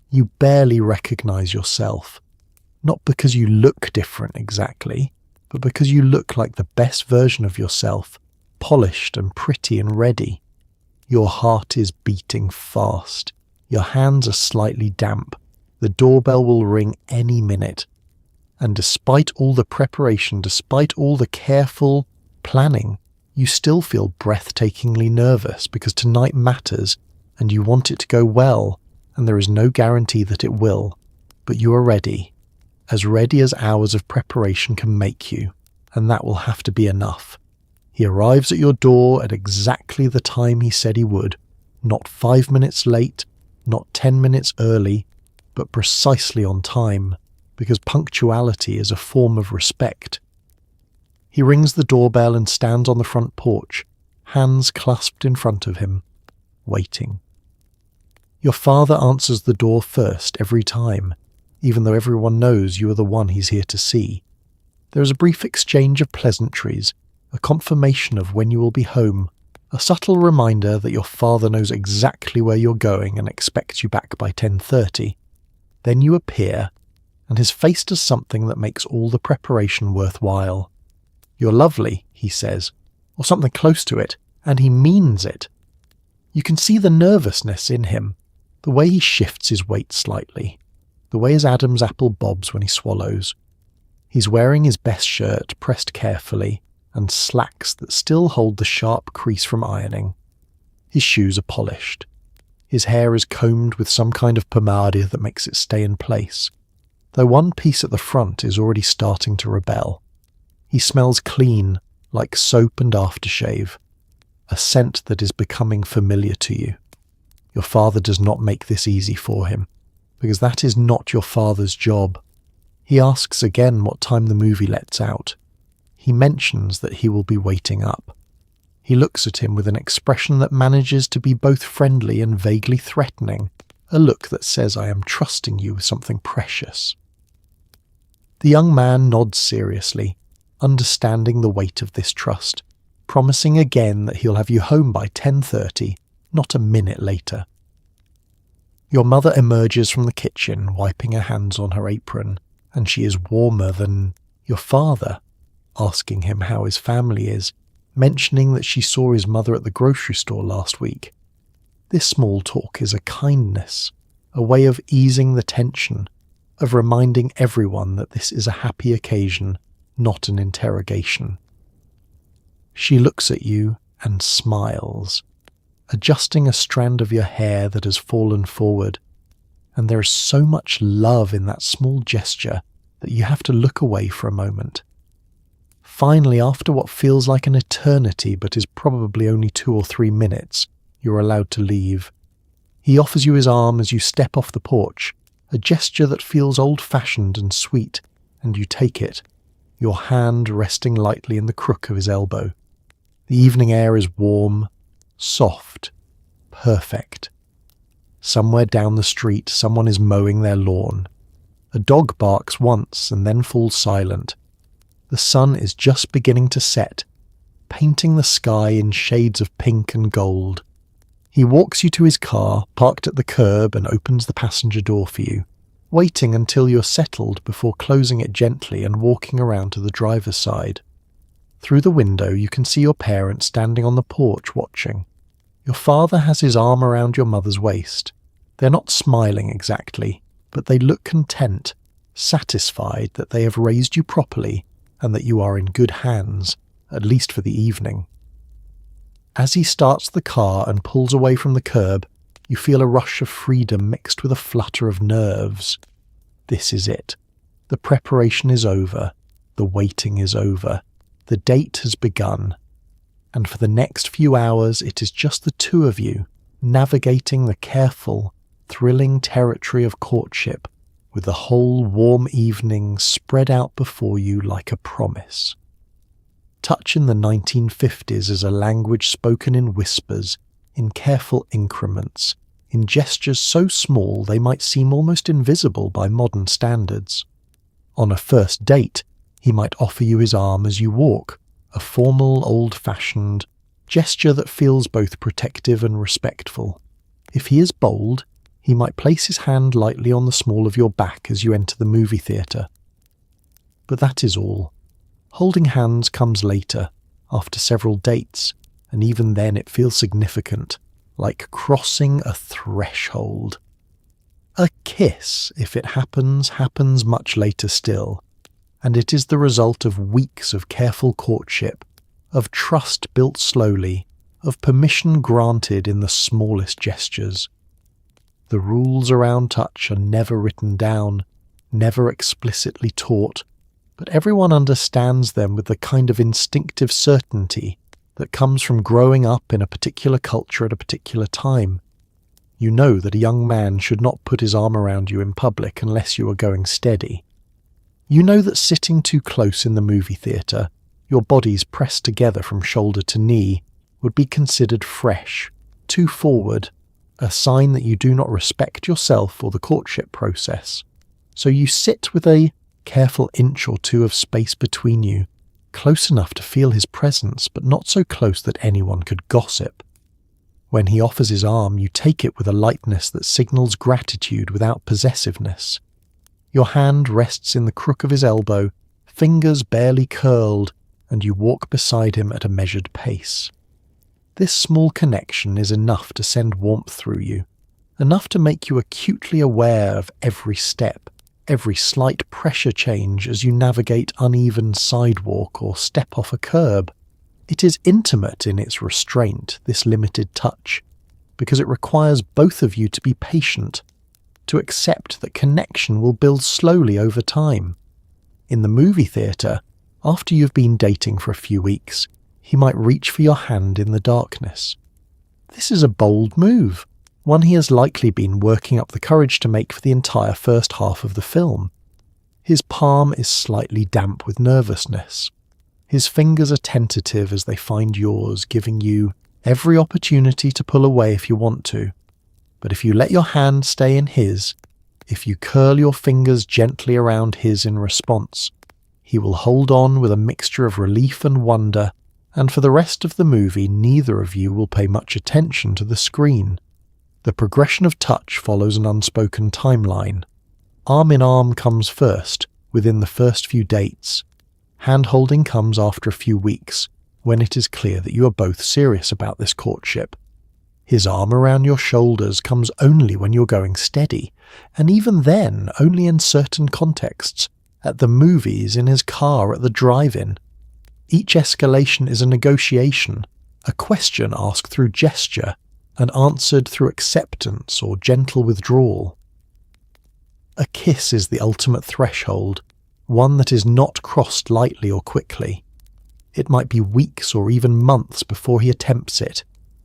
you barely recognize yourself. Not because you look different exactly, but because you look like the best version of yourself, polished and pretty and ready. Your heart is beating fast. Your hands are slightly damp. The doorbell will ring any minute. And despite all the preparation, despite all the careful planning, you still feel breathtakingly nervous because tonight matters and you want it to go well, and there is no guarantee that it will. But you are ready as hours of preparation can make you, and that will have to be enough. He arrives at your door at exactly the time he said he would, not 5 minutes late, not 10 minutes early, but precisely on time, because punctuality is a form of respect. He rings the doorbell and stands on the front porch, hands clasped in front of him, waiting. Your father answers the door first every time, even though everyone knows you are the one he's here to see. There is a brief exchange of pleasantries, a confirmation of when you will be home, a subtle reminder that your father knows exactly where you're going and expects you back by 10:30. Then you appear, and his face does something that makes all the preparation worthwhile. "You're lovely," he says, or something close to it, and he means it. You can see the nervousness in him, the way he shifts his weight slightly, the way his Adam's apple bobs when he swallows. He's wearing his best shirt pressed carefully, and slacks that still hold the sharp crease from ironing. His shoes are polished. His hair is combed with some kind of pomade that makes it stay in place, though one piece at the front is already starting to rebel. He smells clean, like soap and aftershave, a scent that is becoming familiar to you. Your father does not make this easy for him, because that is not your father's job. He asks again what time the movie lets out. He mentions that he will be waiting up. He looks at him with an expression that manages to be both friendly and vaguely threatening, a look that says, "I am trusting you with something precious." The young man nods seriously, understanding the weight of this trust, promising again that he'll have you home by 10:30, not a minute later. Your mother emerges from the kitchen, wiping her hands on her apron, and she is warmer than your father, asking him how his family is, mentioning that she saw his mother at the grocery store last week. This small talk is a kindness, a way of easing the tension, of reminding everyone that this is a happy occasion, not an interrogation. She looks at you and smiles, adjusting a strand of your hair that has fallen forward, and there is so much love in that small gesture that you have to look away for a moment. Finally, after what feels like an eternity but is probably only 2 or 3 minutes, you're allowed to leave. He offers you his arm as you step off the porch, a gesture that feels old-fashioned and sweet, and you take it, your hand resting lightly in the crook of his elbow. The evening air is warm, soft, perfect. Somewhere down the street, someone is mowing their lawn. A dog barks once and then falls silent. The sun is just beginning to set, painting the sky in shades of pink and gold. He walks you to his car, parked at the curb, and opens the passenger door for you, waiting until you're settled before closing it gently and walking around to the driver's side. Through the window, you can see your parents standing on the porch watching. Your father has his arm around your mother's waist. They're not smiling exactly, but they look content, satisfied that they have raised you properly and that you are in good hands, at least for the evening. As he starts the car and pulls away from the curb, you feel a rush of freedom mixed with a flutter of nerves. This is it. The preparation is over. The waiting is over. The date has begun. And for the next few hours, it is just the two of you, navigating the careful, thrilling territory of courtship, with the whole warm evening spread out before you like a promise. Touch in the 1950s is a language spoken in whispers, in careful increments, in gestures so small they might seem almost invisible by modern standards. On a first date, he might offer you his arm as you walk, a formal, old-fashioned gesture that feels both protective and respectful. If he is bold, he might place his hand lightly on the small of your back as you enter the movie theatre. But that is all. Holding hands comes later, after several dates, and even then it feels significant, like crossing a threshold. A kiss, if it happens much later still, and it is the result of weeks of careful courtship, of trust built slowly, of permission granted in the smallest gestures. The rules around touch are never written down, never explicitly taught, but everyone understands them with the kind of instinctive certainty that comes from growing up in a particular culture at a particular time. You know that a young man should not put his arm around you in public unless you are going steady. You know that sitting too close in the movie theatre, your bodies pressed together from shoulder to knee, would be considered fresh, too forward, a sign that you do not respect yourself or the courtship process. So you sit with a careful inch or two of space between you, close enough to feel his presence, but not so close that anyone could gossip. When he offers his arm, you take it with a lightness that signals gratitude without possessiveness. Your hand rests in the crook of his elbow, fingers barely curled, and you walk beside him at a measured pace. This small connection is enough to send warmth through you, enough to make you acutely aware of every step, every slight pressure change as you navigate uneven sidewalk or step off a curb. It is intimate in its restraint, this limited touch, because it requires both of you to be patient, to accept that connection will build slowly over time. In the movie theatre, after you've been dating for a few weeks, he might reach for your hand in the darkness. This is a bold move, one he has likely been working up the courage to make for the entire first half of the film. His palm is slightly damp with nervousness. His fingers are tentative as they find yours, giving you every opportunity to pull away if you want to. But if you let your hand stay in his, if you curl your fingers gently around his in response, he will hold on with a mixture of relief and wonder, and for the rest of the movie neither of you will pay much attention to the screen. The progression of touch follows an unspoken timeline. Arm in arm comes first, within the first few dates. Hand-holding comes after a few weeks, when it is clear that you are both serious about this courtship. His arm around your shoulders comes only when you're going steady, and even then only in certain contexts, at the movies, in his car, at the drive-in. Each escalation is a negotiation, a question asked through gesture and answered through acceptance or gentle withdrawal. A kiss is the ultimate threshold, one that is not crossed lightly or quickly. It might be weeks or even months before he attempts it,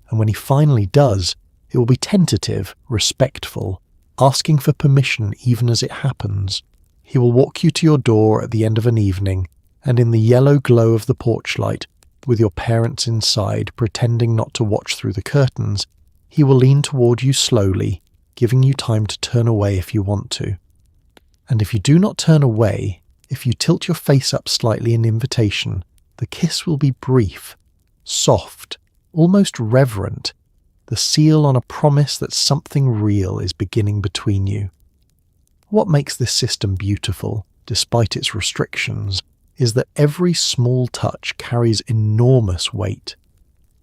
and when he finally does, it will be tentative, respectful, asking for permission even as it happens. He will walk you to your door at the end of an evening, and in the yellow glow of the porch light, with your parents inside pretending not to watch through the curtains, he will lean toward you slowly, giving you time to turn away if you want to. And if you do not turn away, if you tilt your face up slightly in invitation, the kiss will be brief, soft, almost reverent, the seal on a promise that something real is beginning between you. What makes this system beautiful, despite its restrictions, is that every small touch carries enormous weight.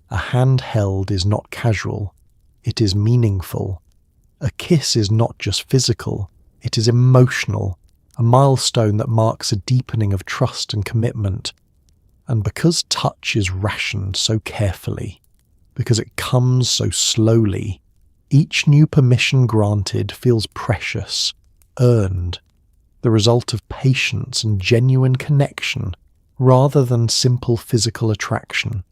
A hand held is not casual, it is meaningful. A kiss is not just physical, it is emotional, a milestone that marks a deepening of trust and commitment. And because touch is rationed so carefully, because it comes so slowly, each new permission granted feels precious, earned, the result of patience and genuine connection rather than simple physical attraction.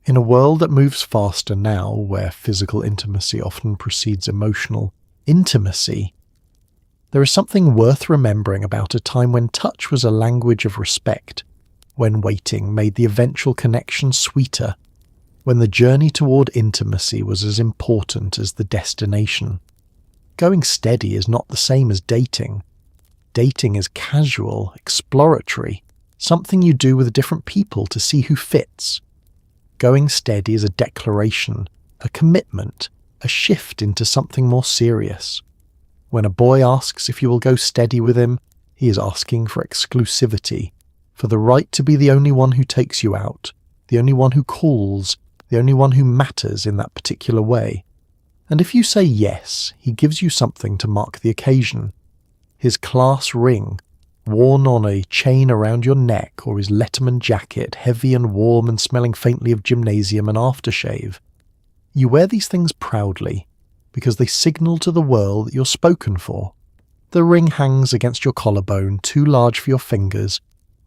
In a world that moves faster now, where physical intimacy often precedes emotional intimacy, there is something worth remembering about a time when touch was a language of respect, when waiting made the eventual connection sweeter, when the journey toward intimacy was as important as the destination. Going steady is not the same as dating. Dating is casual, exploratory, something you do with different people to see who fits. Going steady is a declaration, a commitment, a shift into something more serious. When a boy asks if you will go steady with him, he is asking for exclusivity, for the right to be the only one who takes you out, the only one who calls, the only one who matters in that particular way. And if you say yes, he gives you something to mark the occasion. His class ring, worn on a chain around your neck, or his Letterman jacket, heavy and warm and smelling faintly of gymnasium and aftershave. You wear these things proudly, because they signal to the world that you're spoken for. The ring hangs against your collarbone, too large for your fingers,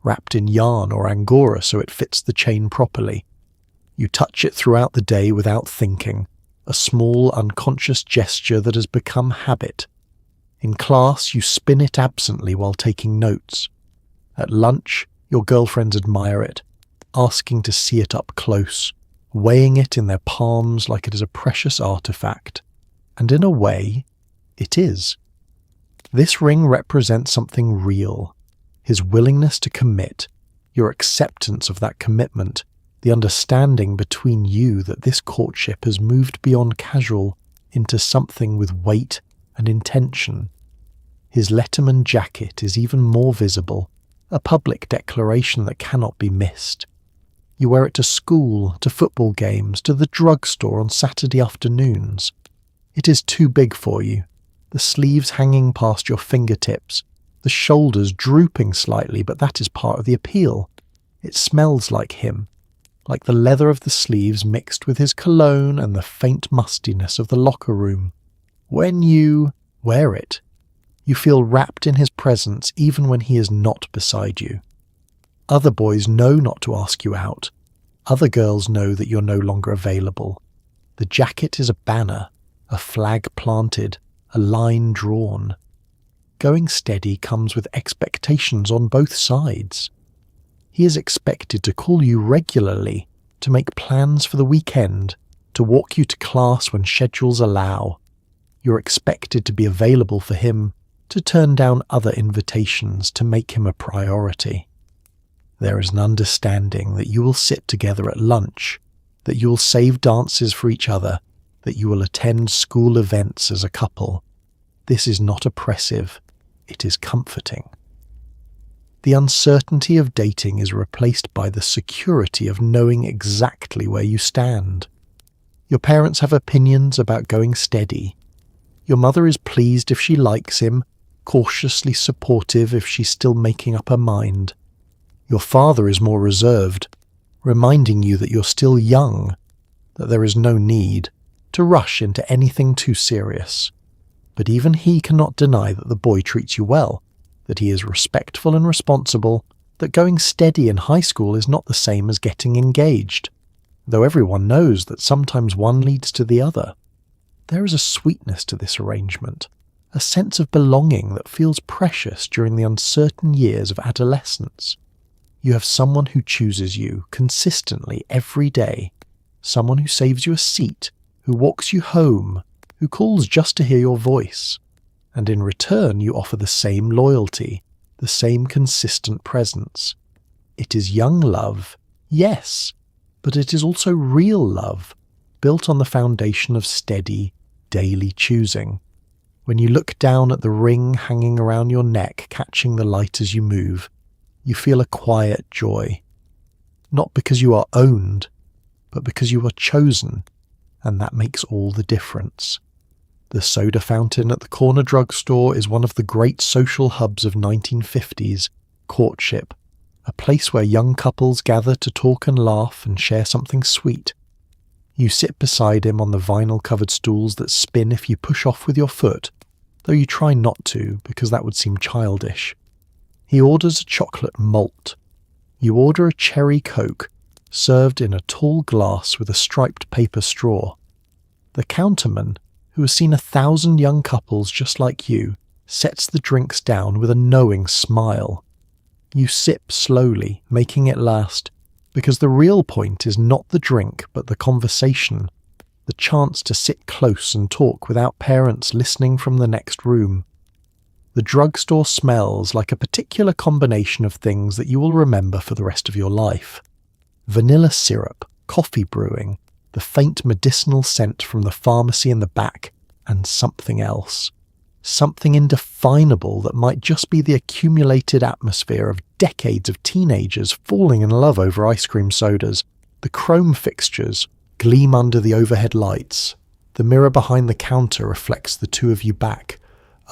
wrapped in yarn or angora so it fits the chain properly. You touch it throughout the day without thinking, a small unconscious gesture that has become habit. In class, you spin it absently while taking notes. At lunch, your girlfriends admire it, asking to see it up close, weighing it in their palms like it is a precious artifact. And in a way, it is. This ring represents something real, his willingness to commit, your acceptance of that commitment, the understanding between you that this courtship has moved beyond casual into something with weight and intention. His Letterman jacket is even more visible, a public declaration that cannot be missed. You wear it to school, to football games, to the drugstore on Saturday afternoons. It is too big for you, the sleeves hanging past your fingertips, the shoulders drooping slightly, but that is part of the appeal. It smells like him, like the leather of the sleeves mixed with his cologne and the faint mustiness of the locker room. When you wear it, you feel wrapped in his presence even when he is not beside you. Other boys know not to ask you out. Other girls know that you're no longer available. The jacket is a banner, a flag planted, a line drawn. Going steady comes with expectations on both sides. He is expected to call you regularly, to make plans for the weekend, to walk you to class when schedules allow, You're expected to be available for him, to turn down other invitations, to make him a priority. There is an understanding that you will sit together at lunch, that you will save dances for each other, that you will attend school events as a couple. This is not oppressive, it is comforting. The uncertainty of dating is replaced by the security of knowing exactly where you stand. Your parents have opinions about going steady. Your mother is pleased if she likes him, cautiously supportive if she's still making up her mind. Your father is more reserved, reminding you that you're still young, that there is no need to rush into anything too serious. But even he cannot deny that the boy treats you well, that he is respectful and responsible, that going steady in high school is not the same as getting engaged, though everyone knows that sometimes one leads to the other. There is a sweetness to this arrangement, a sense of belonging that feels precious during the uncertain years of adolescence. You have someone who chooses you consistently every day, someone who saves you a seat, who walks you home, who calls just to hear your voice. And in return you offer the same loyalty, the same consistent presence. It is young love, yes, but it is also real love, built on the foundation of steady, daily choosing. When you look down at the ring hanging around your neck, catching the light as you move, you feel a quiet joy. Not because you are owned, but because you are chosen, and that makes all the difference. The soda fountain at the corner drugstore is one of the great social hubs of 1950s, Courtship, a place where young couples gather to talk and laugh and share something sweet. You sit beside him on the vinyl-covered stools that spin if you push off with your foot, though you try not to because that would seem childish. He orders a chocolate malt. You order a cherry Coke, served in a tall glass with a striped paper straw. The counterman, who has seen 1,000 young couples just like you, sets the drinks down with a knowing smile. You sip slowly, making it last, because the real point is not the drink but the conversation, the chance to sit close and talk without parents listening from the next room. The drugstore smells like a particular combination of things that you will remember for the rest of your life. Vanilla syrup, coffee brewing, the faint medicinal scent from the pharmacy in the back, and something else. Something indefinable that might just be the accumulated atmosphere of decades of teenagers falling in love over ice cream sodas. The chrome fixtures gleam under the overhead lights. The mirror behind the counter reflects the two of you back,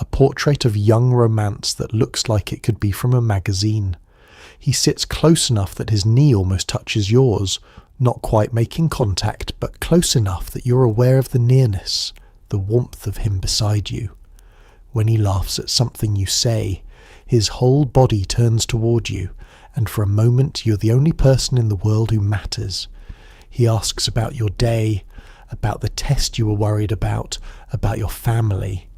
a portrait of young romance that looks like it could be from a magazine. He sits close enough that his knee almost touches yours, not quite making contact, but close enough that you're aware of the nearness, the warmth of him beside you. When he laughs at something you say, his whole body turns toward you, and for a moment you're the only person in the world who matters. He asks about your day, about the test you were worried about your family.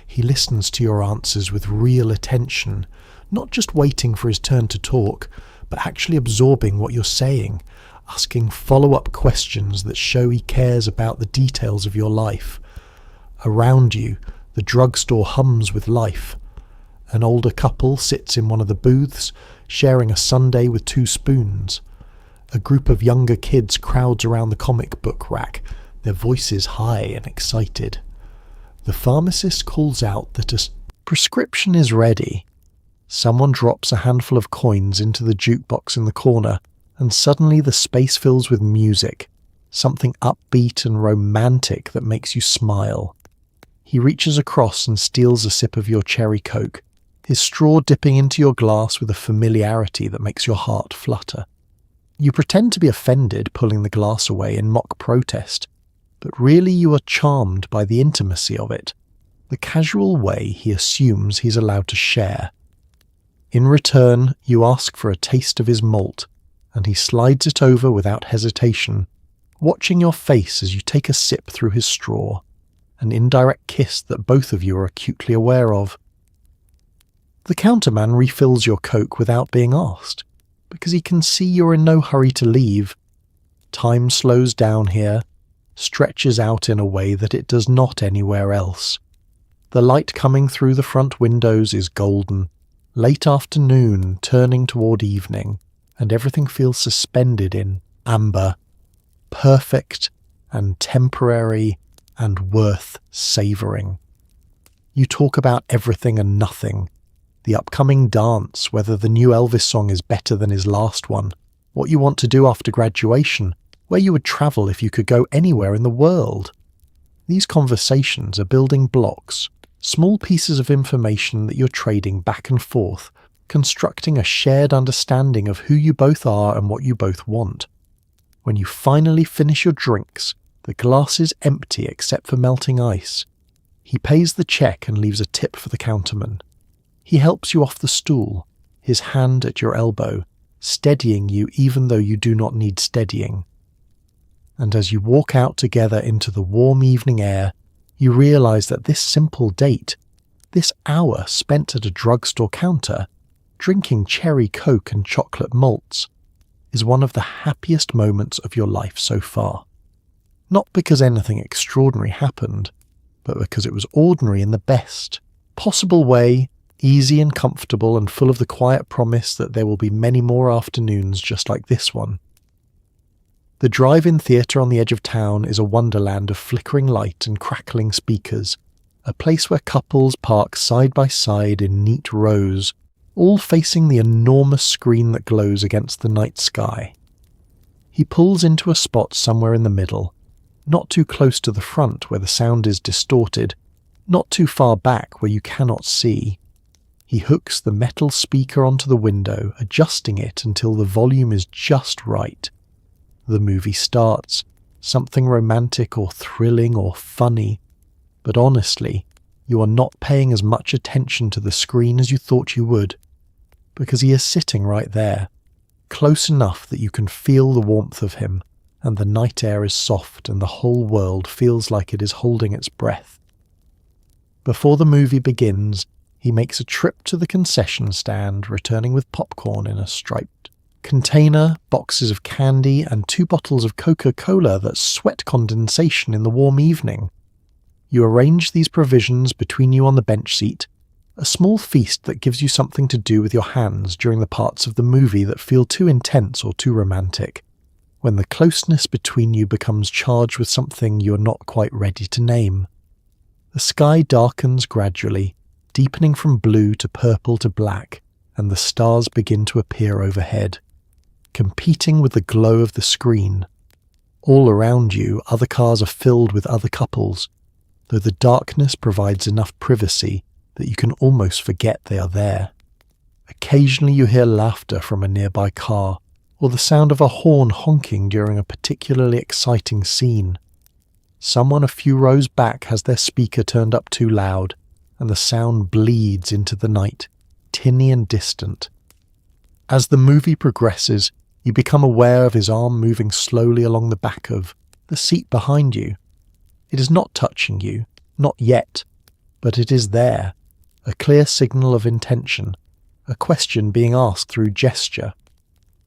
He listens to your answers with real attention, not just waiting for his turn to talk, but actually absorbing what you're saying, asking follow-up questions that show he cares about the details of your life. Around you, the drugstore hums with life. An older couple sits in one of the booths, sharing a sundae with 2 spoons. A group of younger kids crowds around the comic book rack, their voices high and excited. The pharmacist calls out that a prescription is ready. Someone drops a handful of coins into the jukebox in the corner, and suddenly the space fills with music, something upbeat and romantic that makes you smile. He reaches across and steals a sip of your cherry Coke, his straw dipping into your glass with a familiarity that makes your heart flutter. You pretend to be offended, pulling the glass away in mock protest, but really you are charmed by the intimacy of it, the casual way he assumes he's allowed to share. In return, you ask for a taste of his malt, and he slides it over without hesitation, watching your face as you take a sip through his straw, an indirect kiss that both of you are acutely aware of. The counterman refills your Coke without being asked, because he can see you're in no hurry to leave. Time slows down here, stretches out in a way that it does not anywhere else. The light coming through the front windows is golden, late afternoon turning toward evening, and everything feels suspended in amber, perfect and temporary and worth savouring. You talk about everything and nothing. The upcoming dance, whether the new Elvis song is better than his last one, what you want to do after graduation, where you would travel if you could go anywhere in the world. These conversations are building blocks, small pieces of information that you're trading back and forth, constructing a shared understanding of who you both are and what you both want. When you finally finish your drinks, the glass is empty except for melting ice. He pays the check and leaves a tip for the counterman. He helps you off the stool, his hand at your elbow, steadying you even though you do not need steadying. And as you walk out together into the warm evening air, you realize that this simple date, this hour spent at a drugstore counter, drinking cherry coke and chocolate malts, is one of the happiest moments of your life so far. Not because anything extraordinary happened, but because it was ordinary in the best possible way, easy and comfortable and full of the quiet promise that there will be many more afternoons just like this one. The drive-in theatre on the edge of town is a wonderland of flickering light and crackling speakers, a place where couples park side by side in neat rows, all facing the enormous screen that glows against the night sky. He pulls into a spot somewhere in the middle, not too close to the front where the sound is distorted, not too far back where you cannot see. He hooks the metal speaker onto the window, adjusting it until the volume is just right. The movie starts, something romantic or thrilling or funny, but honestly, you are not paying as much attention to the screen as you thought you would, because he is sitting right there, close enough that you can feel the warmth of him, and the night air is soft and the whole world feels like it is holding its breath. Before the movie begins, he makes a trip to the concession stand, returning with popcorn in a striped container, boxes of candy, and 2 bottles of Coca-Cola that sweat condensation in the warm evening. You arrange these provisions between you on the bench seat, a small feast that gives you something to do with your hands during the parts of the movie that feel too intense or too romantic, when the closeness between you becomes charged with something you are not quite ready to name. The sky darkens gradually, deepening from blue to purple to black, and the stars begin to appear overhead, competing with the glow of the screen. All around you, other cars are filled with other couples, though the darkness provides enough privacy that you can almost forget they are there. Occasionally you hear laughter from a nearby car, or the sound of a horn honking during a particularly exciting scene. Someone a few rows back has their speaker turned up too loud, and the sound bleeds into the night, tinny and distant. As the movie progresses, you become aware of his arm moving slowly along the back of the seat behind you. It is not touching you, not yet, but it is there, a clear signal of intention, a question being asked through gesture.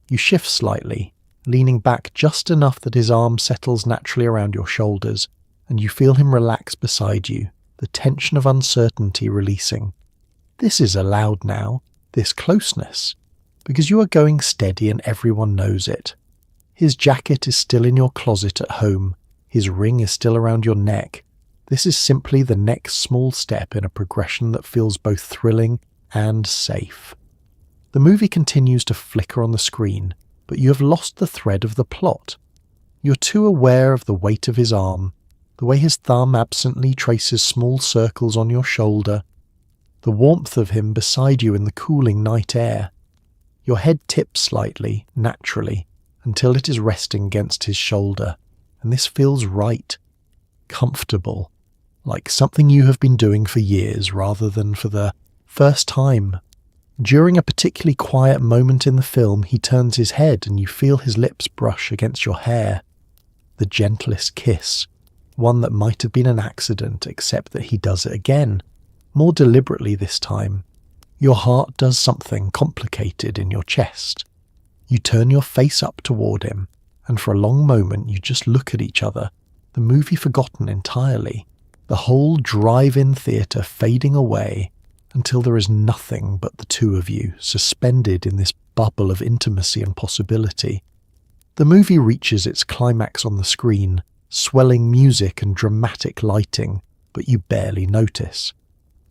You shift slightly, leaning back just enough that his arm settles naturally around your shoulders, and you feel him relax beside you, the tension of uncertainty releasing. This is allowed now, this closeness, because you are going steady and everyone knows it. His jacket is still in your closet at home, his ring is still around your neck. This is simply the next small step in a progression that feels both thrilling and safe. The movie continues to flicker on the screen, but you have lost the thread of the plot. You're too aware of the weight of his arm, the way his thumb absently traces small circles on your shoulder, the warmth of him beside you in the cooling night air. Your head tips slightly, naturally, until it is resting against his shoulder, and this feels right, comfortable, like something you have been doing for years rather than for the first time. During a particularly quiet moment in the film, he turns his head and you feel his lips brush against your hair. The gentlest kiss, one that might have been an accident, except that he does it again, more deliberately this time. Your heart does something complicated in your chest. You turn your face up toward him, and for a long moment you just look at each other, the movie forgotten entirely, the whole drive-in theatre fading away until there is nothing but the two of you suspended in this bubble of intimacy and possibility. The movie reaches its climax on the screen, swelling music and dramatic lighting, but you barely notice.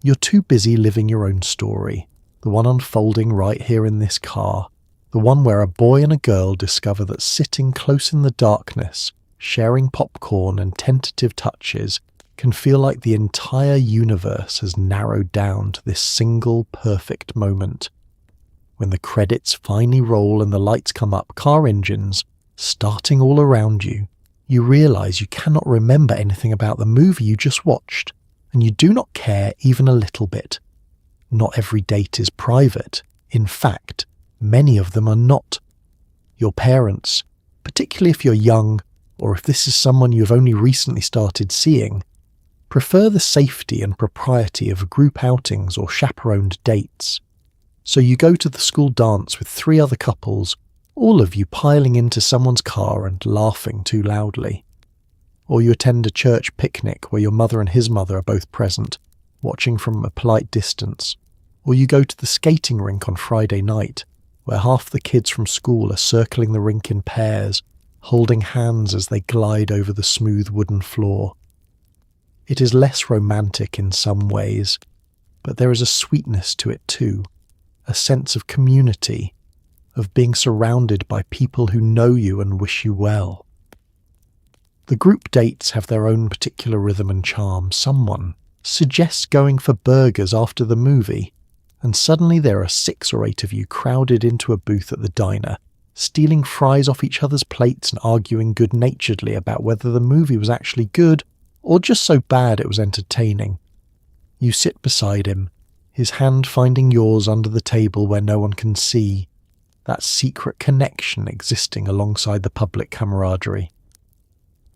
You're too busy living your own story, the one unfolding right here in this car, the one where a boy and a girl discover that sitting close in the darkness, sharing popcorn and tentative touches, can feel like the entire universe has narrowed down to this single perfect moment. When the credits finally roll and the lights come up, car engines starting all around you, you realise you cannot remember anything about the movie you just watched, and you do not care even a little bit. Not every date is private. In fact, many of them are not. Your parents, particularly if you're young, or if this is someone you have only recently started seeing, prefer the safety and propriety of group outings or chaperoned dates. So you go to the school dance with 3 other couples, all of you piling into someone's car and laughing too loudly. Or you attend a church picnic where your mother and his mother are both present, watching from a polite distance. Or you go to the skating rink on Friday night, where half the kids from school are circling the rink in pairs, holding hands as they glide over the smooth wooden floor. It is less romantic in some ways, but there is a sweetness to it too, a sense of community, of being surrounded by people who know you and wish you well. The group dates have their own particular rhythm and charm. Someone suggests going for burgers after the movie, and suddenly there are 6 or 8 of you crowded into a booth at the diner, stealing fries off each other's plates and arguing good-naturedly about whether the movie was actually good or just so bad it was entertaining. You sit beside him, his hand finding yours under the table where no one can see, that secret connection existing alongside the public camaraderie.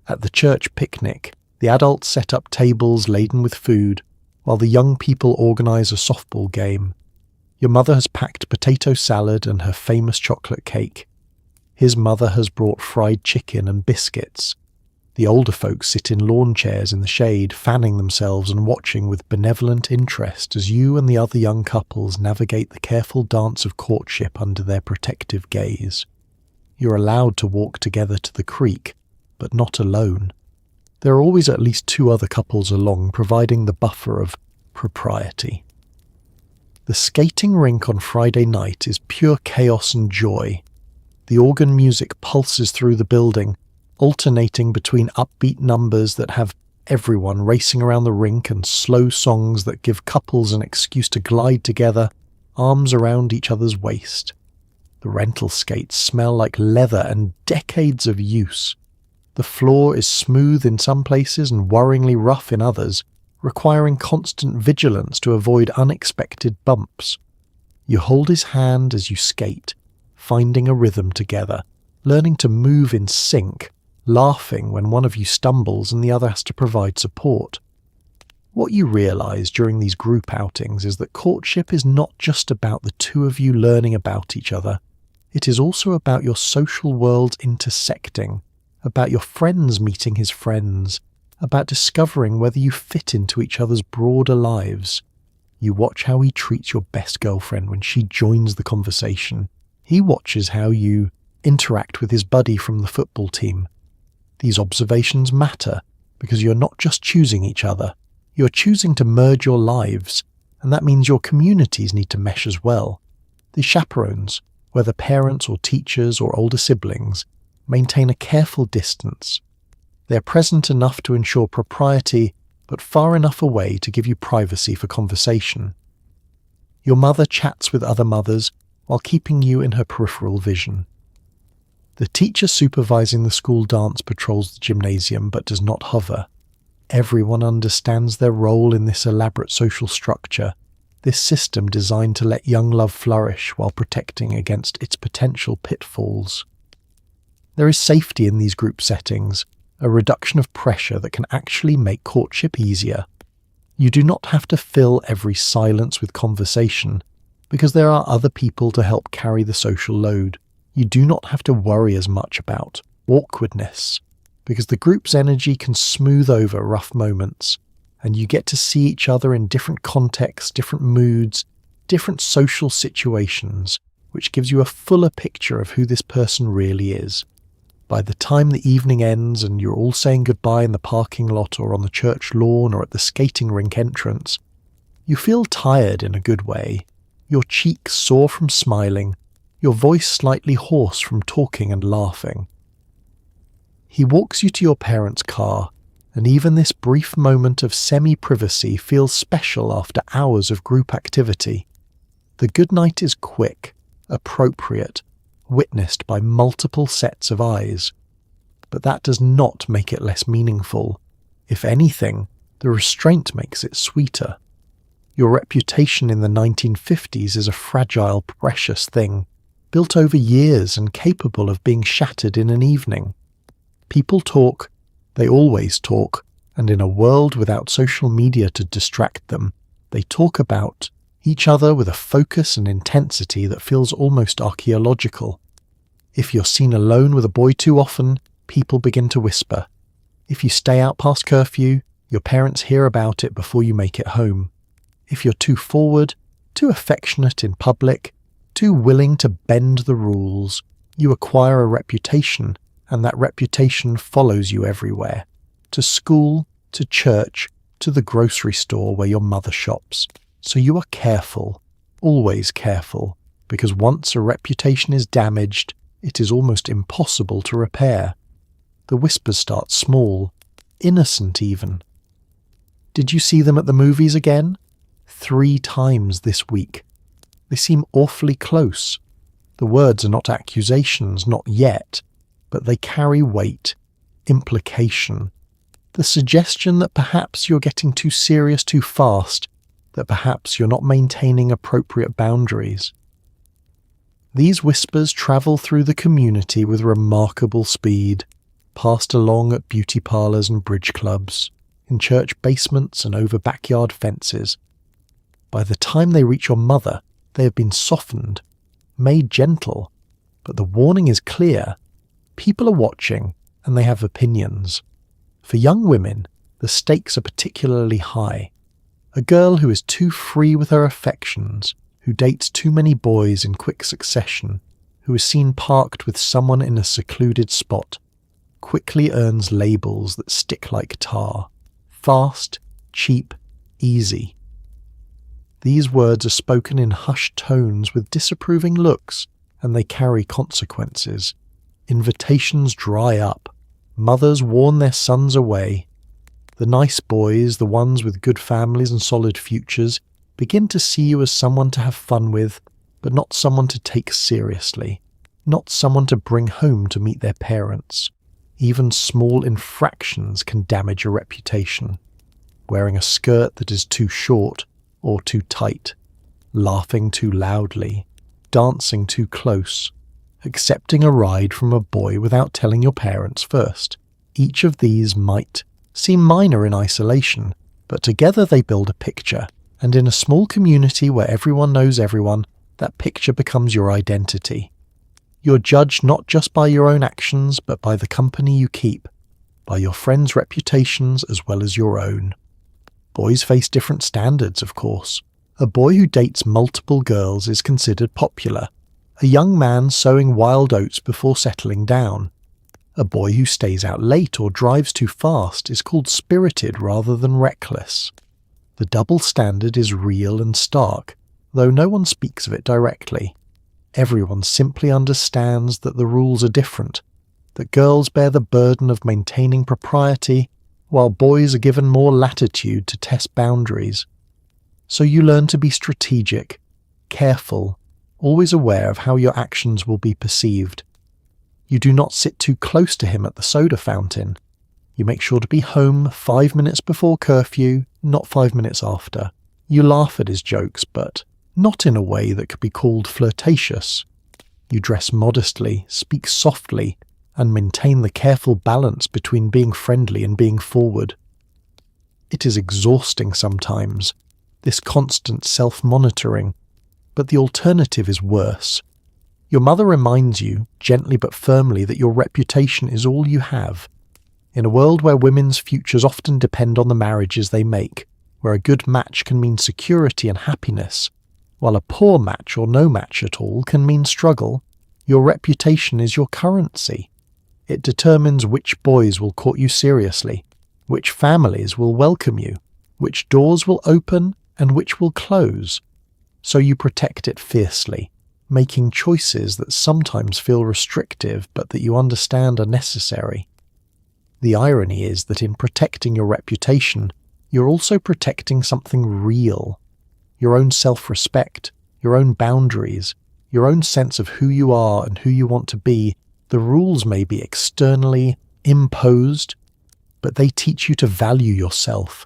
At the church picnic, the adults set up tables laden with food, while the young people organise a softball game. Your mother has packed potato salad and her famous chocolate cake. His mother has brought fried chicken and biscuits. The older folks sit in lawn chairs in the shade, fanning themselves and watching with benevolent interest as you and the other young couples navigate the careful dance of courtship under their protective gaze. You're allowed to walk together to the creek, but not alone. There are always at least 2 other couples along, providing the buffer of propriety. The skating rink on Friday night is pure chaos and joy. The organ music pulses through the building, alternating between upbeat numbers that have everyone racing around the rink and slow songs that give couples an excuse to glide together, arms around each other's waist. The rental skates smell like leather and decades of use. The floor is smooth in some places and worryingly rough in others, requiring constant vigilance to avoid unexpected bumps. You hold his hand as you skate, finding a rhythm together, learning to move in sync, laughing when one of you stumbles and the other has to provide support. What you realise during these group outings is that courtship is not just about the 2 of you learning about each other. It is also about your social worlds intersecting, about your friends meeting his friends, about discovering whether you fit into each other's broader lives. You watch how he treats your best girlfriend when she joins the conversation. He watches how you interact with his buddy from the football team. These observations matter because you're not just choosing each other, you're choosing to merge your lives, and that means your communities need to mesh as well. The chaperones, whether parents or teachers or older siblings, maintain a careful distance. They're present enough to ensure propriety, but far enough away to give you privacy for conversation. Your mother chats with other mothers while keeping you in her peripheral vision. The teacher supervising the school dance patrols the gymnasium but does not hover. Everyone understands their role in this elaborate social structure, this system designed to let young love flourish while protecting against its potential pitfalls. There is safety in these group settings, a reduction of pressure that can actually make courtship easier. You do not have to fill every silence with conversation, because there are other people to help carry the social load. You do not have to worry as much about awkwardness, because the group's energy can smooth over rough moments, and you get to see each other in different contexts, different moods, different social situations, which gives you a fuller picture of who this person really is. By the time the evening ends and you're all saying goodbye in the parking lot or on the church lawn or at the skating rink entrance, you feel tired in a good way, your cheeks sore from smiling, your voice slightly hoarse from talking and laughing. He walks you to your parents' car, and even this brief moment of semi-privacy feels special after hours of group activity. The goodnight is quick, appropriate, witnessed by multiple sets of eyes. But that does not make it less meaningful. If anything, the restraint makes it sweeter. Your reputation in the 1950s is a fragile, precious thing, built over years and capable of being shattered in an evening. People talk, they always talk, and in a world without social media to distract them, they talk about each other with a focus and intensity that feels almost archaeological. If you're seen alone with a boy too often, people begin to whisper. If you stay out past curfew, your parents hear about it before you make it home. If you're too forward, too affectionate in public, too willing to bend the rules, you acquire a reputation, and that reputation follows you everywhere. To school, to church, to the grocery store where your mother shops. So you are careful, always careful, because once a reputation is damaged, it is almost impossible to repair. The whispers start small, innocent even. Did you see them at the movies again? 3 times this week. They seem awfully close. The words are not accusations, not yet, but they carry weight, implication. The suggestion that perhaps you're getting too serious too fast, that perhaps you're not maintaining appropriate boundaries. These whispers travel through the community with remarkable speed, passed along at beauty parlours and bridge clubs, in church basements and over backyard fences. By the time they reach your mother, they have been softened, made gentle, but the warning is clear. People are watching, and they have opinions. For young women, the stakes are particularly high. A girl who is too free with her affections, who dates too many boys in quick succession, who is seen parked with someone in a secluded spot, quickly earns labels that stick like tar. Fast, cheap, easy. These words are spoken in hushed tones with disapproving looks, and they carry consequences. Invitations dry up. Mothers warn their sons away. The nice boys, the ones with good families and solid futures, begin to see you as someone to have fun with, but not someone to take seriously, not someone to bring home to meet their parents. Even small infractions can damage a reputation. Wearing a skirt that is too short or too tight, laughing too loudly, dancing too close, accepting a ride from a boy without telling your parents first. Each of these might seem minor in isolation, but together they build a picture, and in a small community where everyone knows everyone, that picture becomes your identity. You're judged not just by your own actions, but by the company you keep, by your friends' reputations as well as your own. Boys face different standards, of course. A boy who dates multiple girls is considered popular. A young man sowing wild oats before settling down. A boy who stays out late or drives too fast is called spirited rather than reckless. The double standard is real and stark, though no one speaks of it directly. Everyone simply understands that the rules are different, that girls bear the burden of maintaining propriety, while boys are given more latitude to test boundaries. So you learn to be strategic, careful, always aware of how your actions will be perceived. You do not sit too close to him at the soda fountain. You make sure to be home 5 minutes before curfew, not 5 minutes after. You laugh at his jokes, but not in a way that could be called flirtatious. You dress modestly, speak softly, and maintain the careful balance between being friendly and being forward. It is exhausting sometimes, this constant self-monitoring, but the alternative is worse. Your mother reminds you, gently but firmly, that your reputation is all you have. In a world where women's futures often depend on the marriages they make, where a good match can mean security and happiness, while a poor match or no match at all can mean struggle, your reputation is your currency. It determines which boys will court you seriously, which families will welcome you, which doors will open and which will close. So you protect it fiercely, making choices that sometimes feel restrictive but that you understand are necessary. The irony is that in protecting your reputation, you're also protecting something real. Your own self-respect, your own boundaries, your own sense of who you are and who you want to be. The rules may be externally imposed, but they teach you to value yourself,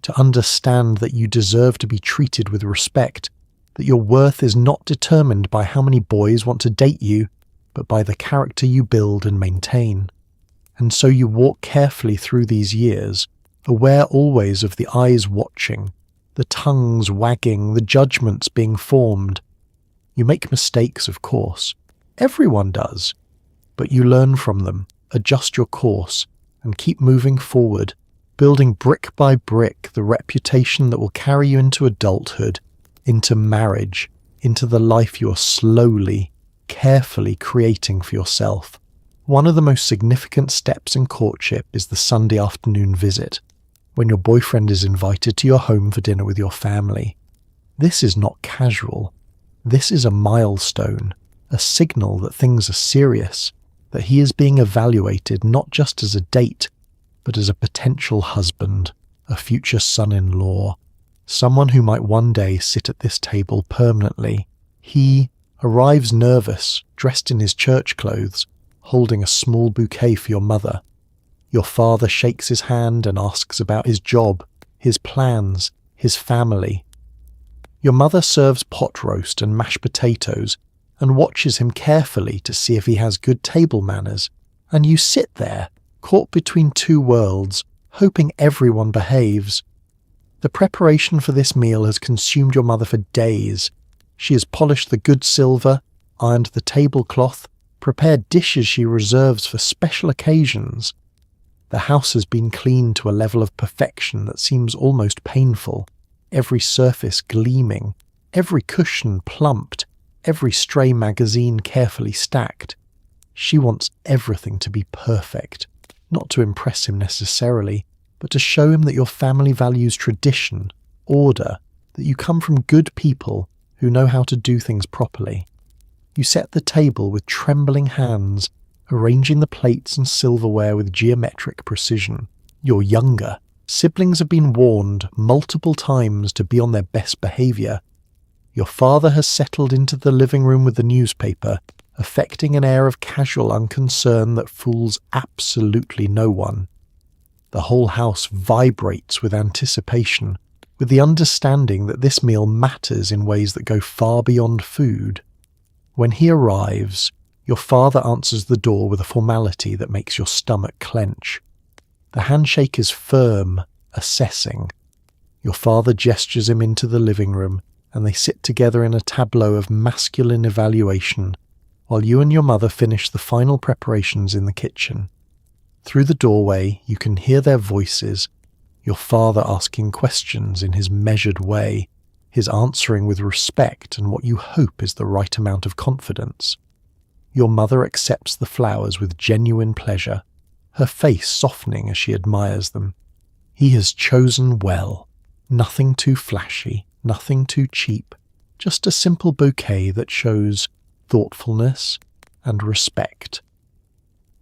to understand that you deserve to be treated with respect, that your worth is not determined by how many boys want to date you, but by the character you build and maintain. And so you walk carefully through these years, aware always of the eyes watching, the tongues wagging, the judgments being formed. You make mistakes, of course. Everyone does. But you learn from them, adjust your course, and keep moving forward, building brick by brick the reputation that will carry you into adulthood, into marriage, into the life you are slowly, carefully creating for yourself. One of the most significant steps in courtship is the Sunday afternoon visit, when your boyfriend is invited to your home for dinner with your family. This is not casual. This is a milestone, a signal that things are serious, that he is being evaluated not just as a date, but as a potential husband, a future son-in-law, someone who might one day sit at this table permanently. He arrives nervous, dressed in his church clothes, holding a small bouquet for your mother. Your father shakes his hand and asks about his job, his plans, his family. Your mother serves pot roast and mashed potatoes and watches him carefully to see if he has good table manners, and you sit there, caught between two worlds, hoping everyone behaves. The preparation for this meal has consumed your mother for days. She has polished the good silver, ironed the tablecloth, prepared dishes she reserves for special occasions. The house has been cleaned to a level of perfection that seems almost painful, every surface gleaming, every cushion plumped, every stray magazine carefully stacked. She wants everything to be perfect, not to impress him necessarily, but to show him that your family values tradition, order, that you come from good people who know how to do things properly. You set the table with trembling hands, arranging the plates and silverware with geometric precision. You're younger. Siblings have been warned multiple times to be on their best behaviour. Your father has settled into the living room with the newspaper, affecting an air of casual unconcern that fools absolutely no one. The whole house vibrates with anticipation, with the understanding that this meal matters in ways that go far beyond food. When he arrives, your father answers the door with a formality that makes your stomach clench. The handshake is firm, assessing. Your father gestures him into the living room, and they sit together in a tableau of masculine evaluation, while you and your mother finish the final preparations in the kitchen. Through the doorway, you can hear their voices, your father asking questions in his measured way, his answering with respect and what you hope is the right amount of confidence. Your mother accepts the flowers with genuine pleasure, her face softening as she admires them. He has chosen well. Nothing too flashy, nothing too cheap, just a simple bouquet that shows thoughtfulness and respect.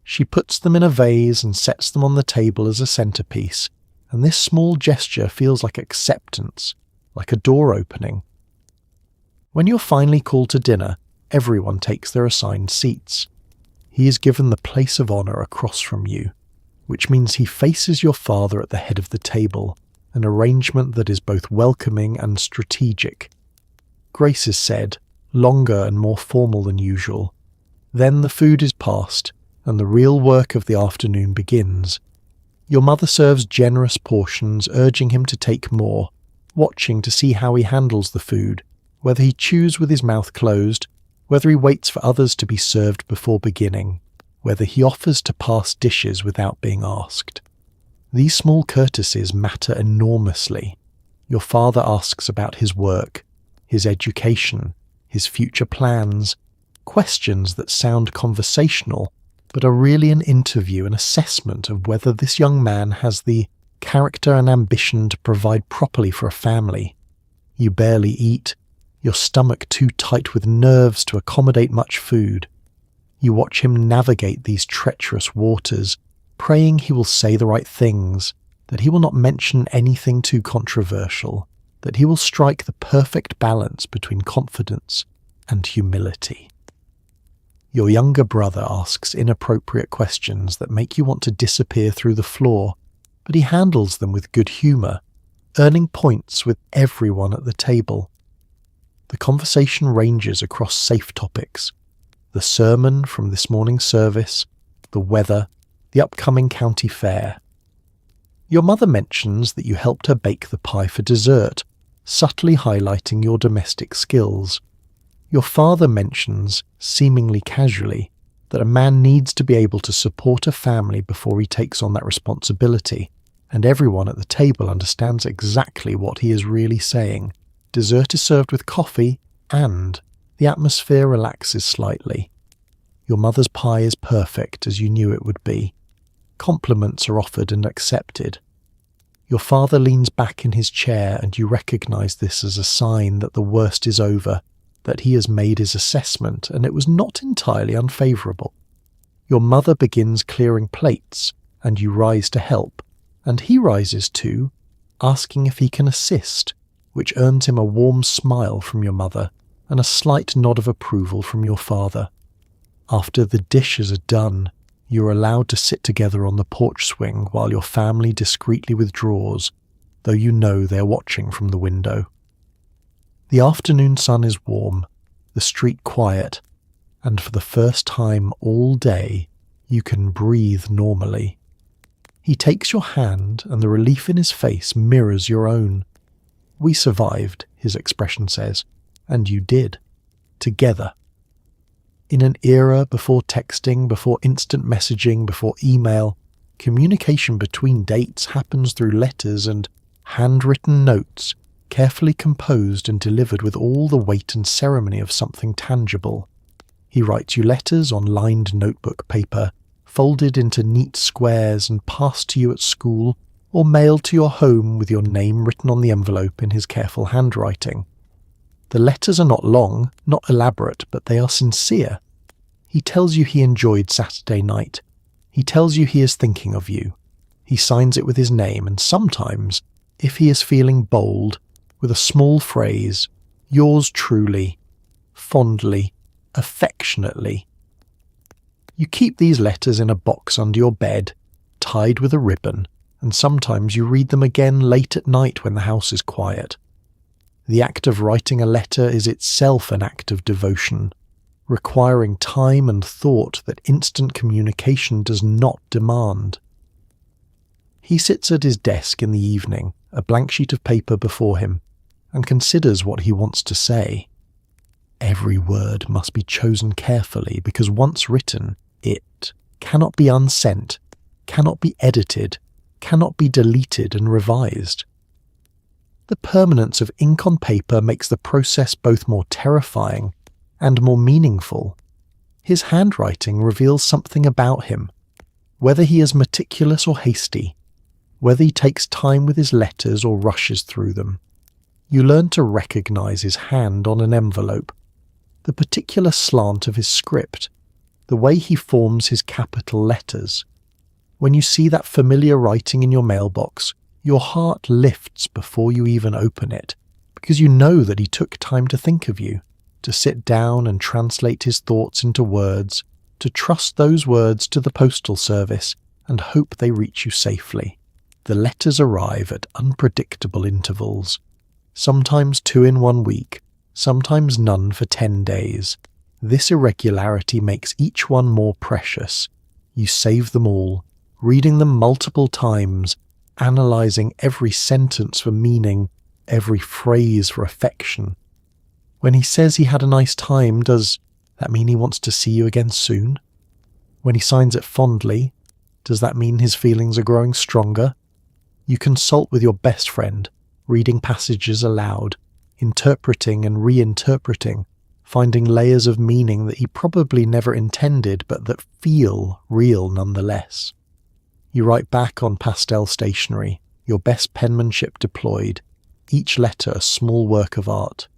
She puts them in a vase and sets them on the table as a centerpiece, and this small gesture feels like acceptance, like a door opening. When you're finally called to dinner, everyone takes their assigned seats. He is given the place of honor across from you, which means he faces your father at the head of the table, an arrangement that is both welcoming and strategic. Grace is said, longer and more formal than usual. Then the food is passed, and the real work of the afternoon begins. Your mother serves generous portions, urging him to take more, watching to see how he handles the food, whether he chews with his mouth closed, whether he waits for others to be served before beginning. whether he offers to pass dishes without being asked. These small courtesies matter enormously. Your father asks about his work, his education, his future plans, questions that sound conversational, but are really an interview, an assessment of whether this young man has the character and ambition to provide properly for a family. You barely eat, your stomach too tight with nerves to accommodate much food. You watch him navigate these treacherous waters, praying he will say the right things, that he will not mention anything too controversial, that he will strike the perfect balance between confidence and humility. Your younger brother asks inappropriate questions that make you want to disappear through the floor, but he handles them with good humour, earning points with everyone at the table. The conversation ranges across safe topics: the sermon from this morning's service, the weather, the upcoming county fair. Your mother mentions that you helped her bake the pie for dessert, subtly highlighting your domestic skills. Your father mentions, seemingly casually, that a man needs to be able to support a family before he takes on that responsibility, and everyone at the table understands exactly what he is really saying. Dessert is served with coffee, and the atmosphere relaxes slightly. Your mother's pie is perfect, as you knew it would be. Compliments are offered and accepted. Your father leans back in his chair, and you recognize this as a sign that the worst is over, that he has made his assessment, and it was not entirely unfavourable. Your mother begins clearing plates, and you rise to help, and he rises too, asking if he can assist, which earns him a warm smile from your mother and a slight nod of approval from your father. After the dishes are done, you are allowed to sit together on the porch swing while your family discreetly withdraws, though you know they are watching from the window. The afternoon sun is warm, the street quiet, and for the first time all day, you can breathe normally. He takes your hand, and the relief in his face mirrors your own. "We survived," his expression says, "and you did. Together." In an era before texting, before instant messaging, before email, communication between dates happens through letters and handwritten notes, carefully composed and delivered with all the weight and ceremony of something tangible. He writes you letters on lined notebook paper, folded into neat squares and passed to you at school, or mailed to your home with your name written on the envelope in his careful handwriting. The letters are not long, not elaborate, but they are sincere. He tells you he enjoyed Saturday night. He tells you he is thinking of you. He signs it with his name, and sometimes, if he is feeling bold, with a small phrase, "Yours truly, fondly, affectionately." You keep these letters in a box under your bed, tied with a ribbon, and sometimes you read them again late at night when the house is quiet. The act of writing a letter is itself an act of devotion, requiring time and thought that instant communication does not demand. He sits at his desk in the evening, a blank sheet of paper before him, and considers what he wants to say. Every word must be chosen carefully, because once written, it cannot be unsent, cannot be edited, cannot be deleted and revised. The permanence of ink on paper makes the process both more terrifying and more meaningful. His handwriting reveals something about him, whether he is meticulous or hasty, whether he takes time with his letters or rushes through them. You learn to recognize his hand on an envelope, the particular slant of his script, the way he forms his capital letters. When you see that familiar writing in your mailbox, your heart lifts before you even open it, because you know that he took time to think of you, to sit down and translate his thoughts into words, to trust those words to the postal service and hope they reach you safely. The letters arrive at unpredictable intervals, sometimes 2 in 1 week, sometimes none for 10 days. This irregularity makes each one more precious. You save them all, reading them multiple times, analysing every sentence for meaning, every phrase for affection. When he says he had a nice time, does that mean he wants to see you again soon? When he signs it fondly, does that mean his feelings are growing stronger? You consult with your best friend, reading passages aloud, interpreting and reinterpreting, finding layers of meaning that he probably never intended but that feel real nonetheless. You write back on pastel stationery, your best penmanship deployed, each letter a small work of art.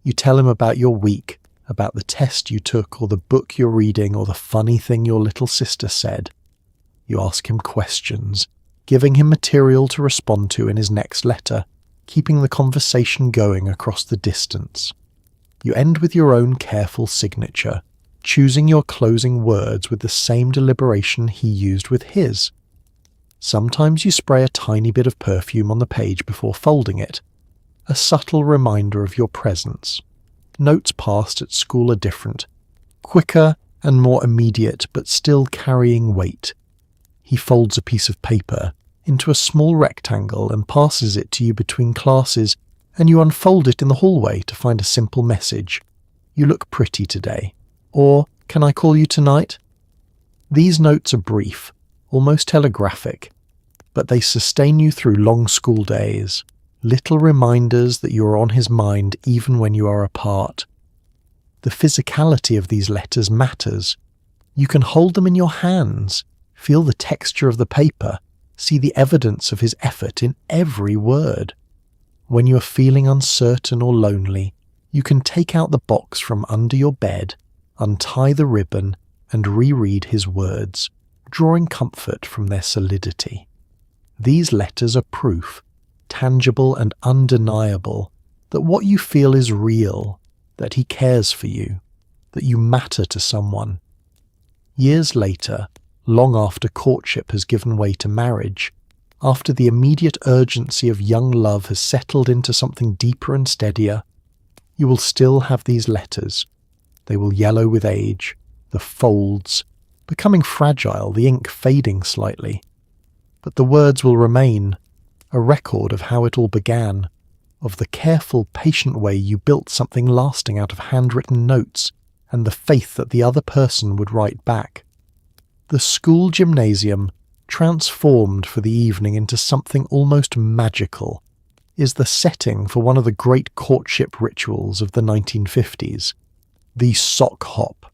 You tell him about your week, about the test you took or the book you're reading or the funny thing your little sister said. You ask him questions, giving him material to respond to in his next letter, keeping the conversation going across the distance. You end with your own careful signature, choosing your closing words with the same deliberation he used with his. Sometimes you spray a tiny bit of perfume on the page before folding it, a subtle reminder of your presence. Notes passed at school are different, quicker and more immediate but still carrying weight. He folds a piece of paper into a small rectangle and passes it to you between classes, and you unfold it in the hallway to find a simple message. You look pretty today. Or, can I call you tonight? These notes are brief, almost telegraphic, but they sustain you through long school days, little reminders that you are on his mind even when you are apart. The physicality of these letters matters. You can hold them in your hands, feel the texture of the paper, see the evidence of his effort in every word. When you are feeling uncertain or lonely, you can take out the box from under your bed, untie the ribbon, and reread his words, drawing comfort from their solidity. These letters are proof, tangible and undeniable, that what you feel is real, that he cares for you, that you matter to someone. Years later, long after courtship has given way to marriage, after the immediate urgency of young love has settled into something deeper and steadier, you will still have these letters. They will yellow with age, the folds becoming fragile, the ink fading slightly. But the words will remain, a record of how it all began, of the careful, patient way you built something lasting out of handwritten notes and the faith that the other person would write back. The school gymnasium, transformed for the evening into something almost magical, is the setting for one of the great courtship rituals of the 1950s, the sock hop.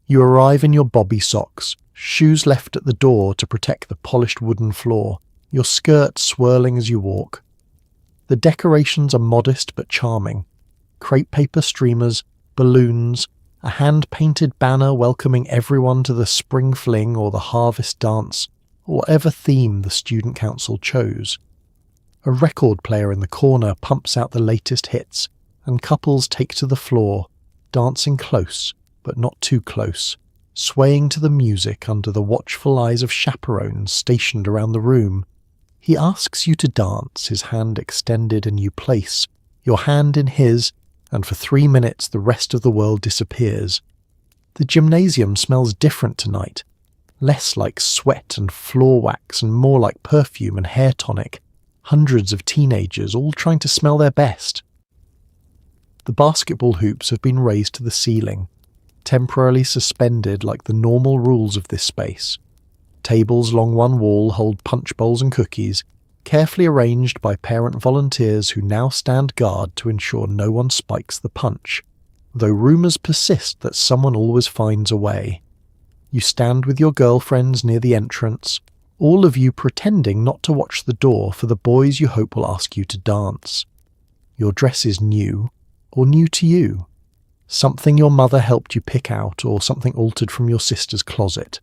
You arrive in your bobby socks, shoes left at the door to protect the polished wooden floor, your skirt swirling as you walk. The decorations are modest but charming. Crepe paper streamers, balloons, a hand-painted banner welcoming everyone to the spring fling or the harvest dance, or whatever theme the student council chose. A record player in the corner pumps out the latest hits, and couples take to the floor, dancing close, but not too close, swaying to the music under the watchful eyes of chaperones stationed around the room. He asks you to dance, his hand extended, and you place your hand in his, and for 3 minutes the rest of the world disappears. The gymnasium smells different tonight, less like sweat and floor wax and more like perfume and hair tonic, hundreds of teenagers all trying to smell their best. The basketball hoops have been raised to the ceiling, temporarily suspended like the normal rules of this space. Tables along one wall hold punch bowls and cookies, carefully arranged by parent volunteers who now stand guard to ensure no one spikes the punch, though rumours persist that someone always finds a way. You stand with your girlfriends near the entrance, all of you pretending not to watch the door for the boys you hope will ask you to dance. Your dress is new, or new to you. Something your mother helped you pick out, or something altered from your sister's closet.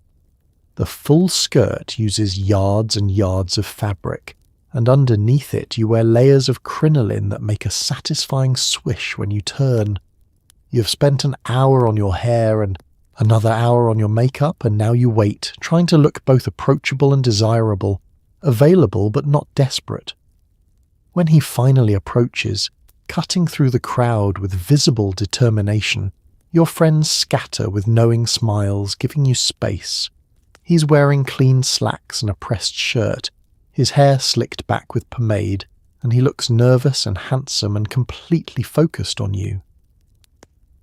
The full skirt uses yards and yards of fabric, and underneath it you wear layers of crinoline that make a satisfying swish when you turn. You have spent an hour on your hair and another hour on your makeup, and now you wait, trying to look both approachable and desirable, available but not desperate. When he finally approaches, cutting through the crowd with visible determination, your friends scatter with knowing smiles, giving you space. He's wearing clean slacks and a pressed shirt, his hair slicked back with pomade, and he looks nervous and handsome and completely focused on you.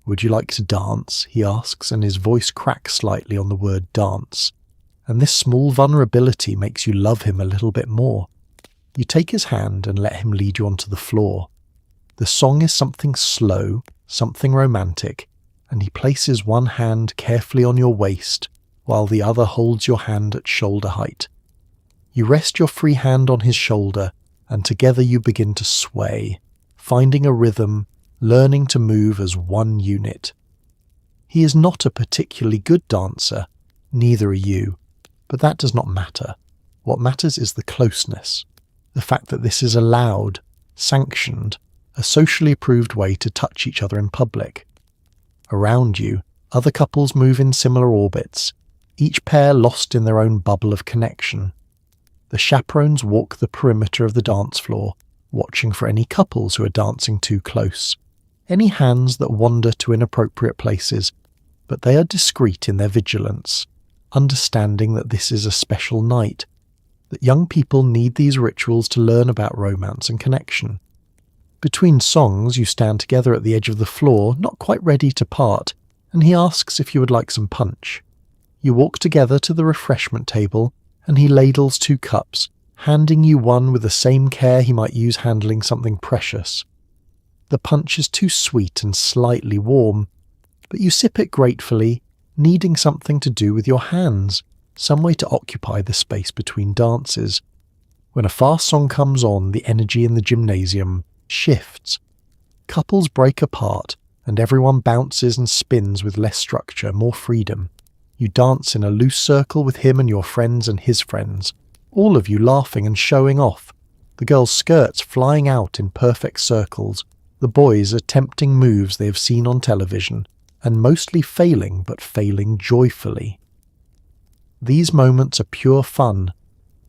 "Would you like to dance?" he asks, and his voice cracks slightly on the word dance. And this small vulnerability makes you love him a little bit more. You take his hand and let him lead you onto the floor. The song is something slow, something romantic, and he places one hand carefully on your waist while the other holds your hand at shoulder height. You rest your free hand on his shoulder, and together you begin to sway, finding a rhythm, learning to move as one unit. He is not a particularly good dancer, neither are you, but that does not matter. What matters is the closeness, the fact that this is allowed, sanctioned, a socially approved way to touch each other in public. Around you, other couples move in similar orbits, each pair lost in their own bubble of connection. The chaperones walk the perimeter of the dance floor, watching for any couples who are dancing too close, any hands that wander to inappropriate places, but they are discreet in their vigilance, understanding that this is a special night, that young people need these rituals to learn about romance and connection. Between songs, you stand together at the edge of the floor, not quite ready to part, and he asks if you would like some punch. You walk together to the refreshment table, and he ladles 2 cups, handing you one with the same care he might use handling something precious. The punch is too sweet and slightly warm, but you sip it gratefully, needing something to do with your hands, some way to occupy the space between dances. When a fast song comes on, the energy in the gymnasium shifts. Couples break apart, and everyone bounces and spins with less structure, more freedom. You dance in a loose circle with him and your friends and his friends, all of you laughing and showing off, the girls' skirts flying out in perfect circles, the boys attempting moves they have seen on television, and mostly failing, but failing joyfully. These moments are pure fun,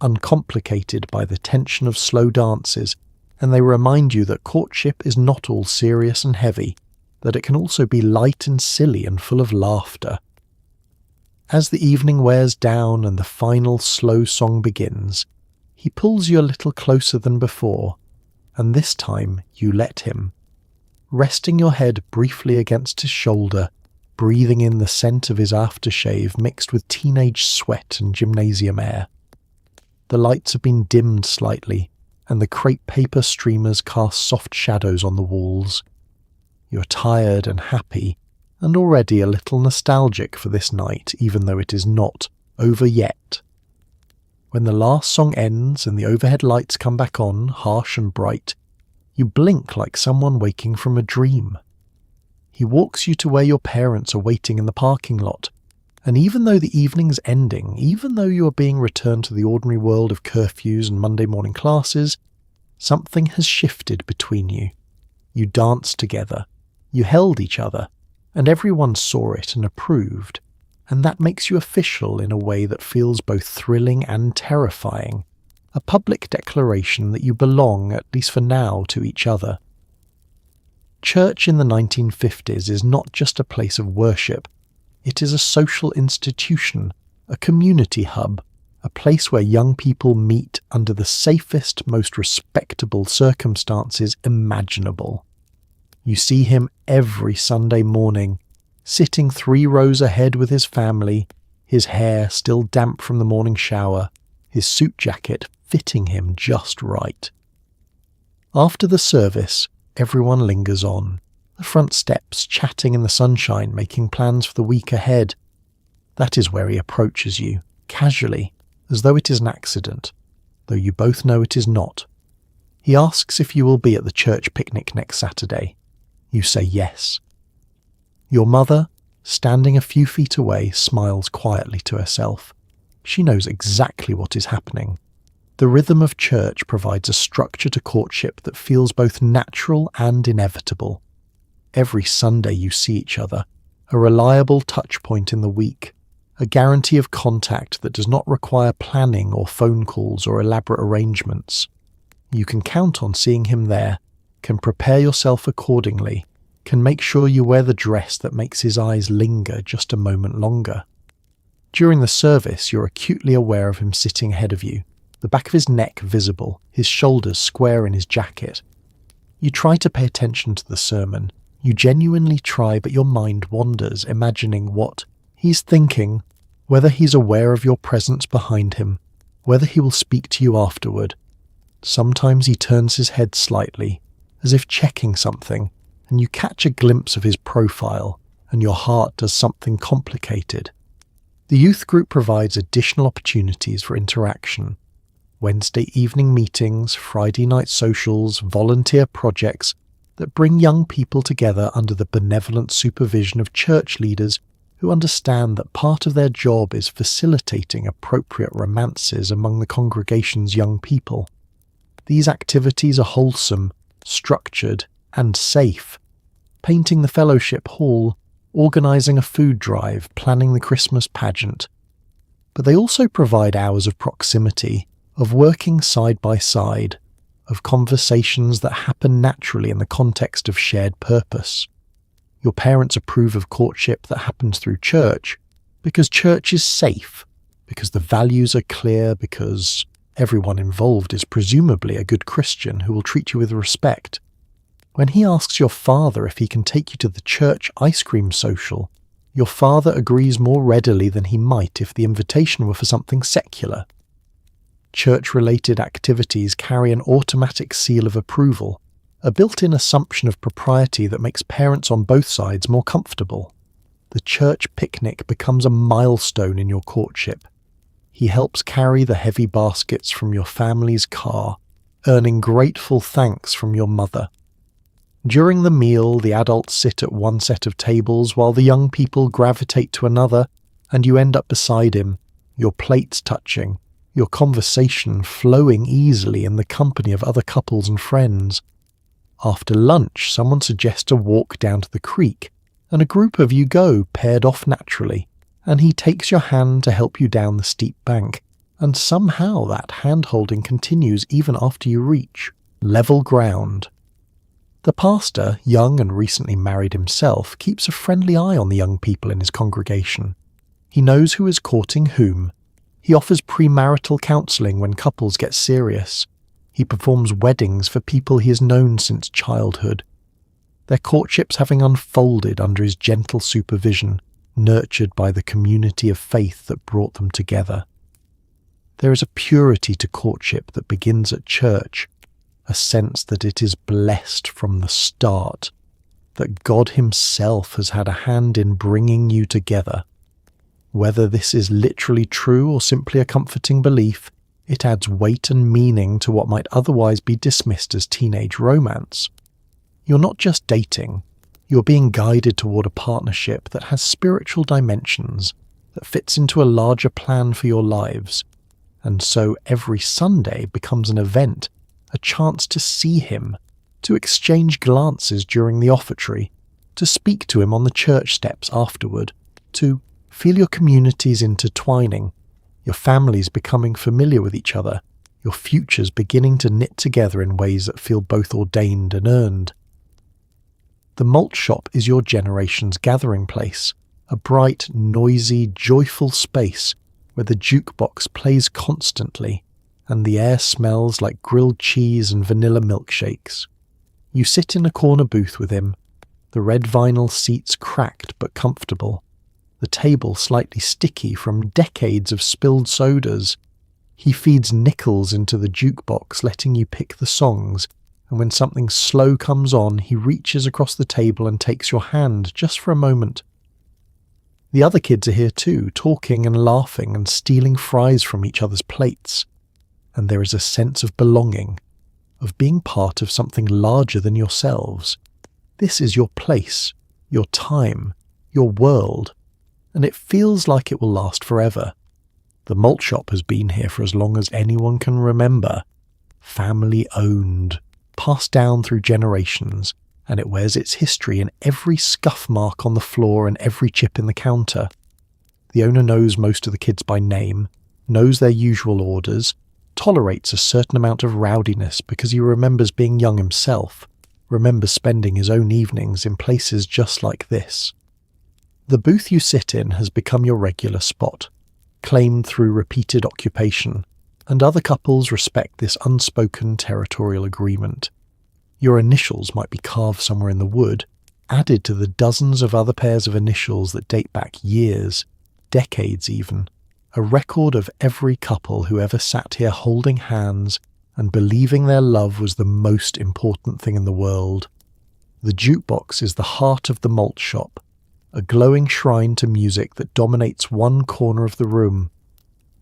uncomplicated by the tension of slow dances, and they remind you that courtship is not all serious and heavy, that it can also be light and silly and full of laughter. As the evening wears down and the final slow song begins, he pulls you a little closer than before, and this time you let him. Resting your head briefly against his shoulder, breathing in the scent of his aftershave mixed with teenage sweat and gymnasium air. The lights have been dimmed slightly, and the crepe paper streamers cast soft shadows on the walls. You're tired and happy, and already a little nostalgic for this night, even though it is not over yet. When the last song ends and the overhead lights come back on, harsh and bright, you blink like someone waking from a dream. He walks you to where your parents are waiting in the parking lot, and even though the evening's ending, even though you are being returned to the ordinary world of curfews and Monday morning classes, something has shifted between you. You danced together, you held each other, and everyone saw it and approved, and that makes you official in a way that feels both thrilling and terrifying, a public declaration that you belong, at least for now, to each other. Church in the 1950s is not just a place of worship, it is a social institution, a community hub, a place where young people meet under the safest, most respectable circumstances imaginable. You see him every Sunday morning, sitting 3 rows ahead with his family, his hair still damp from the morning shower, his suit jacket fitting him just right. After the service, everyone lingers on, the front steps chatting in the sunshine, making plans for the week ahead. That is where he approaches you, casually, as though it is an accident, though you both know it is not. He asks if you will be at the church picnic next Saturday. You say yes. Your mother, standing a few feet away, smiles quietly to herself. She knows exactly what is happening. The rhythm of church provides a structure to courtship that feels both natural and inevitable. Every Sunday you see each other, a reliable touch point in the week, a guarantee of contact that does not require planning or phone calls or elaborate arrangements. You can count on seeing him there, can prepare yourself accordingly, can make sure you wear the dress that makes his eyes linger just a moment longer. During the service, you're acutely aware of him sitting ahead of you, the back of his neck visible, his shoulders square in his jacket. You try to pay attention to the sermon. You genuinely try, but your mind wanders, imagining what he's thinking, whether he's aware of your presence behind him, whether he will speak to you afterward. Sometimes he turns his head slightly, as if checking something, and you catch a glimpse of his profile, and your heart does something complicated. The youth group provides additional opportunities for interaction. Wednesday evening meetings, Friday night socials, volunteer projects that bring young people together under the benevolent supervision of church leaders who understand that part of their job is facilitating appropriate romances among the congregation's young people. These activities are wholesome, structured, and safe. Painting the fellowship hall, organising a food drive, planning the Christmas pageant. But they also provide hours of proximity, of working side by side, of conversations that happen naturally in the context of shared purpose. Your parents approve of courtship that happens through church, because church is safe, because the values are clear, because everyone involved is presumably a good Christian who will treat you with respect. When he asks your father if he can take you to the church ice cream social, your father agrees more readily than he might if the invitation were for something secular. Church-related activities carry an automatic seal of approval, a built-in assumption of propriety that makes parents on both sides more comfortable. The church picnic becomes a milestone in your courtship. He helps carry the heavy baskets from your family's car, earning grateful thanks from your mother. During the meal, the adults sit at one set of tables while the young people gravitate to another, and you end up beside him, your plates touching, your conversation flowing easily in the company of other couples and friends. After lunch, someone suggests a walk down to the creek, and a group of you go, paired off naturally, and he takes your hand to help you down the steep bank, and somehow that hand-holding continues even after you reach level ground. The pastor, young and recently married himself, keeps a friendly eye on the young people in his congregation. He knows who is courting whom. He offers premarital counselling when couples get serious. He performs weddings for people he has known since childhood. Their courtships having unfolded under his gentle supervision, nurtured by the community of faith that brought them together. There is a purity to courtship that begins at church, a sense that it is blessed from the start, that God himself has had a hand in bringing you together. Whether this is literally true or simply a comforting belief, it adds weight and meaning to what might otherwise be dismissed as teenage romance. You're not just dating, you're being guided toward a partnership that has spiritual dimensions, that fits into a larger plan for your lives, and so every Sunday becomes an event, a chance to see him, to exchange glances during the offertory, to speak to him on the church steps afterward, to feel your communities intertwining, your families becoming familiar with each other, your futures beginning to knit together in ways that feel both ordained and earned. The malt shop is your generation's gathering place, a bright, noisy, joyful space where the jukebox plays constantly, and the air smells like grilled cheese and vanilla milkshakes. You sit in a corner booth with him, the red vinyl seats cracked but comfortable, the table slightly sticky from decades of spilled sodas. He feeds nickels into the jukebox, letting you pick the songs, and when something slow comes on, he reaches across the table and takes your hand just for a moment. The other kids are here too, talking and laughing and stealing fries from each other's plates. And there is a sense of belonging, of being part of something larger than yourselves. This is your place, your time, your world, and it feels like it will last forever. The malt shop has been here for as long as anyone can remember. Family owned, passed down through generations, and it wears its history in every scuff mark on the floor and every chip in the counter. The owner knows most of the kids by name, knows their usual orders, tolerates a certain amount of rowdiness because he remembers being young himself, remembers spending his own evenings in places just like this. The booth you sit in has become your regular spot, claimed through repeated occupation, and other couples respect this unspoken territorial agreement. Your initials might be carved somewhere in the wood, added to the dozens of other pairs of initials that date back years, decades even. A record of every couple who ever sat here holding hands and believing their love was the most important thing in the world. The jukebox is the heart of the malt shop, a glowing shrine to music that dominates one corner of the room.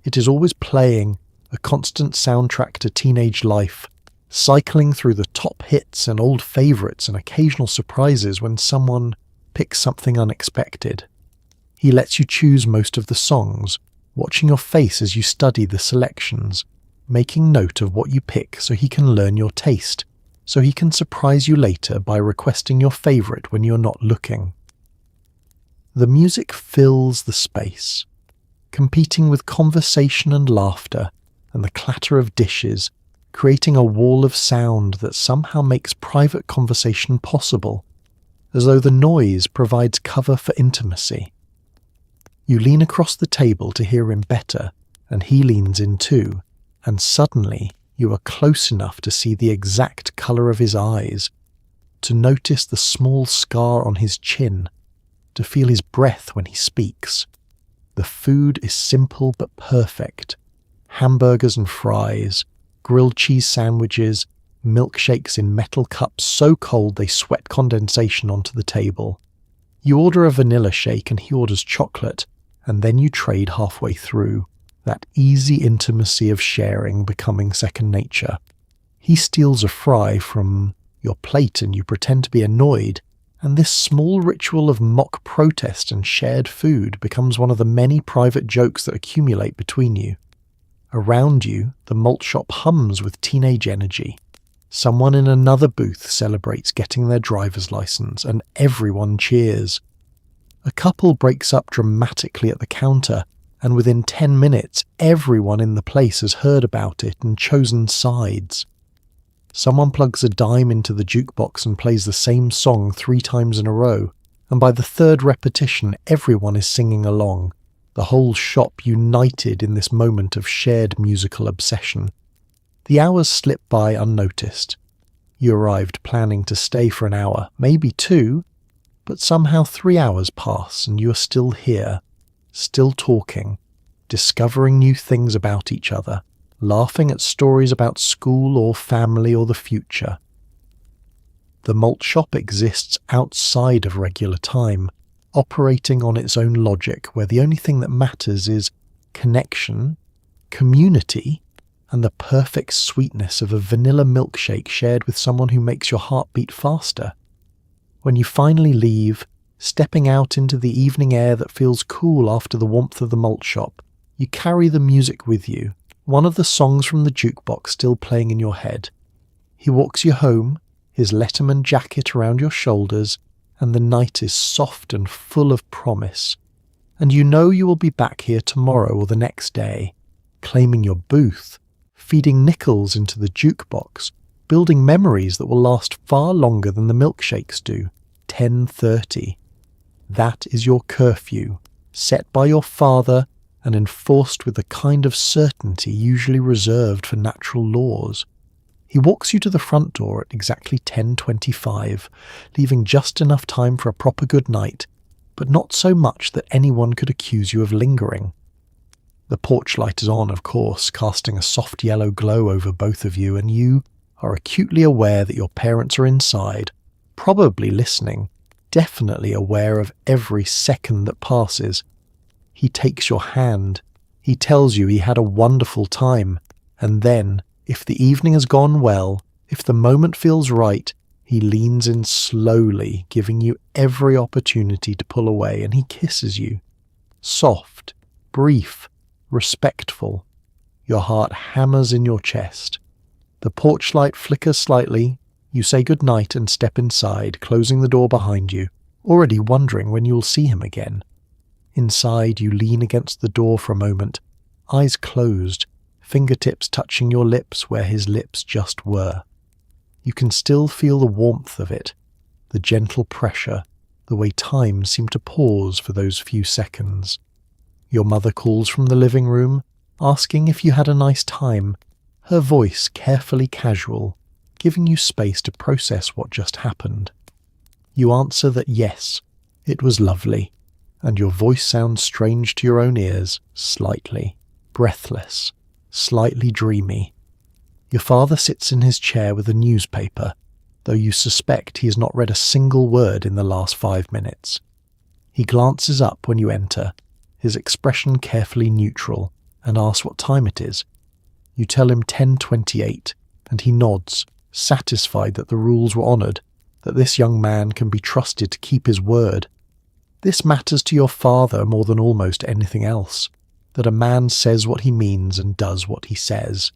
It is always playing, a constant soundtrack to teenage life, cycling through the top hits and old favourites and occasional surprises when someone picks something unexpected. He lets you choose most of the songs, watching your face as you study the selections, making note of what you pick so he can learn your taste, so he can surprise you later by requesting your favourite when you're not looking. The music fills the space, competing with conversation and laughter and the clatter of dishes, creating a wall of sound that somehow makes private conversation possible, as though the noise provides cover for intimacy. You lean across the table to hear him better, and he leans in too, and suddenly you are close enough to see the exact colour of his eyes, to notice the small scar on his chin, to feel his breath when he speaks. The food is simple but perfect. Hamburgers and fries, grilled cheese sandwiches, milkshakes in metal cups so cold they sweat condensation onto the table. You order a vanilla shake and he orders chocolate, and then you trade halfway through, that easy intimacy of sharing becoming second nature. He steals a fry from your plate and you pretend to be annoyed, and this small ritual of mock protest and shared food becomes one of the many private jokes that accumulate between you. Around you, the malt shop hums with teenage energy. Someone in another booth celebrates getting their driver's license, and everyone cheers. A couple breaks up dramatically at the counter, and within 10 minutes, everyone in the place has heard about it and chosen sides. Someone plugs a dime into the jukebox and plays the same song 3 times in a row, and by the third repetition, everyone is singing along. The whole shop united in this moment of shared musical obsession. The hours slip by unnoticed. You arrived planning to stay for an hour, maybe 2, but somehow 3 hours pass and you are still here, still talking, discovering new things about each other, laughing at stories about school or family or the future. The malt shop exists outside of regular time, operating on its own logic, where the only thing that matters is connection, community, and the perfect sweetness of a vanilla milkshake shared with someone who makes your heart beat faster. When you finally leave, stepping out into the evening air that feels cool after the warmth of the malt shop, you carry the music with you, one of the songs from the jukebox still playing in your head. He walks you home, his Letterman jacket around your shoulders, and the night is soft and full of promise. And you know you will be back here tomorrow or the next day, claiming your booth, feeding nickels into the jukebox, building memories that will last far longer than the milkshakes do. 10:30. That is your curfew, set by your father and enforced with the kind of certainty usually reserved for natural laws. He walks you to the front door at exactly 10:25, leaving just enough time for a proper good night, but not so much that anyone could accuse you of lingering. The porch light is on, of course, casting a soft yellow glow over both of you, and you are acutely aware that your parents are inside, probably listening, definitely aware of every second that passes. He takes your hand. He tells you he had a wonderful time, and then, if the evening has gone well, if the moment feels right, he leans in slowly, giving you every opportunity to pull away, and he kisses you. Soft, brief, respectful. Your heart hammers in your chest. The porch light flickers slightly. You say goodnight and step inside, closing the door behind you, already wondering when you'll see him again. Inside, you lean against the door for a moment, eyes closed, fingertips touching your lips where his lips just were. You can still feel the warmth of it, the gentle pressure, the way time seemed to pause for those few seconds. Your mother calls from the living room, asking if you had a nice time, her voice carefully casual, giving you space to process what just happened. You answer that yes, it was lovely, and your voice sounds strange to your own ears, slightly, breathless, slightly dreamy. Your father sits in his chair with a newspaper, though you suspect he has not read a single word in the last 5 minutes. He glances up when you enter, his expression carefully neutral, and asks what time it is. You tell him 10:28, and he nods, satisfied that the rules were honoured, that this young man can be trusted to keep his word. This matters to your father more than almost anything else, that a man says what he means and does what he says.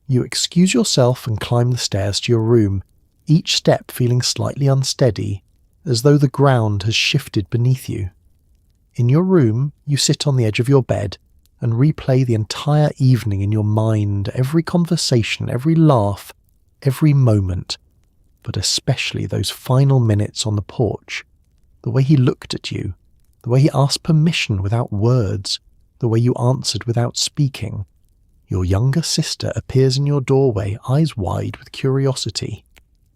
You excuse yourself and climb the stairs to your room, each step feeling slightly unsteady, as though the ground has shifted beneath you. In your room, you sit on the edge of your bed and replay the entire evening in your mind, every conversation, every laugh, every moment, but especially those final minutes on the porch. The way he looked at you, the way he asked permission without words, the way you answered without speaking. Your younger sister appears in your doorway, eyes wide with curiosity.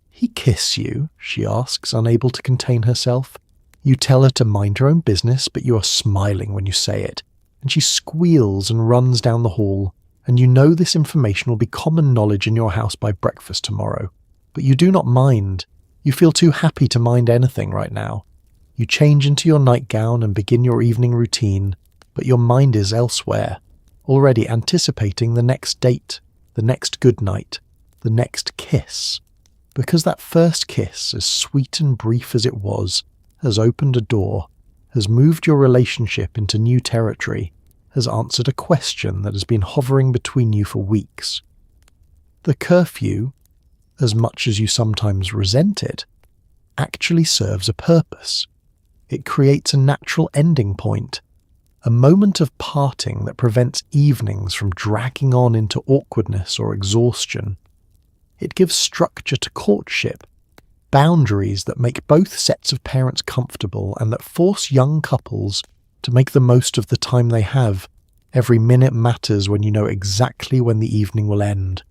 "He kiss you?" she asks, unable to contain herself. You tell her to mind her own business, but you are smiling when you say it, and she squeals and runs down the hall, and you know this information will be common knowledge in your house by breakfast tomorrow. But you do not mind. You feel too happy to mind anything right now. You change into your nightgown and begin your evening routine, but your mind is elsewhere, already anticipating the next date, the next goodnight, the next kiss. Because that first kiss, as sweet and brief as it was, has opened a door, has moved your relationship into new territory, has answered a question that has been hovering between you for weeks. The curfew, as much as you sometimes resent it, actually serves a purpose. It creates a natural ending point, a moment of parting that prevents evenings from dragging on into awkwardness or exhaustion. It gives structure to courtship, boundaries that make both sets of parents comfortable and that force young couples to make the most of the time they have. Every minute matters when you know exactly when the evening will end.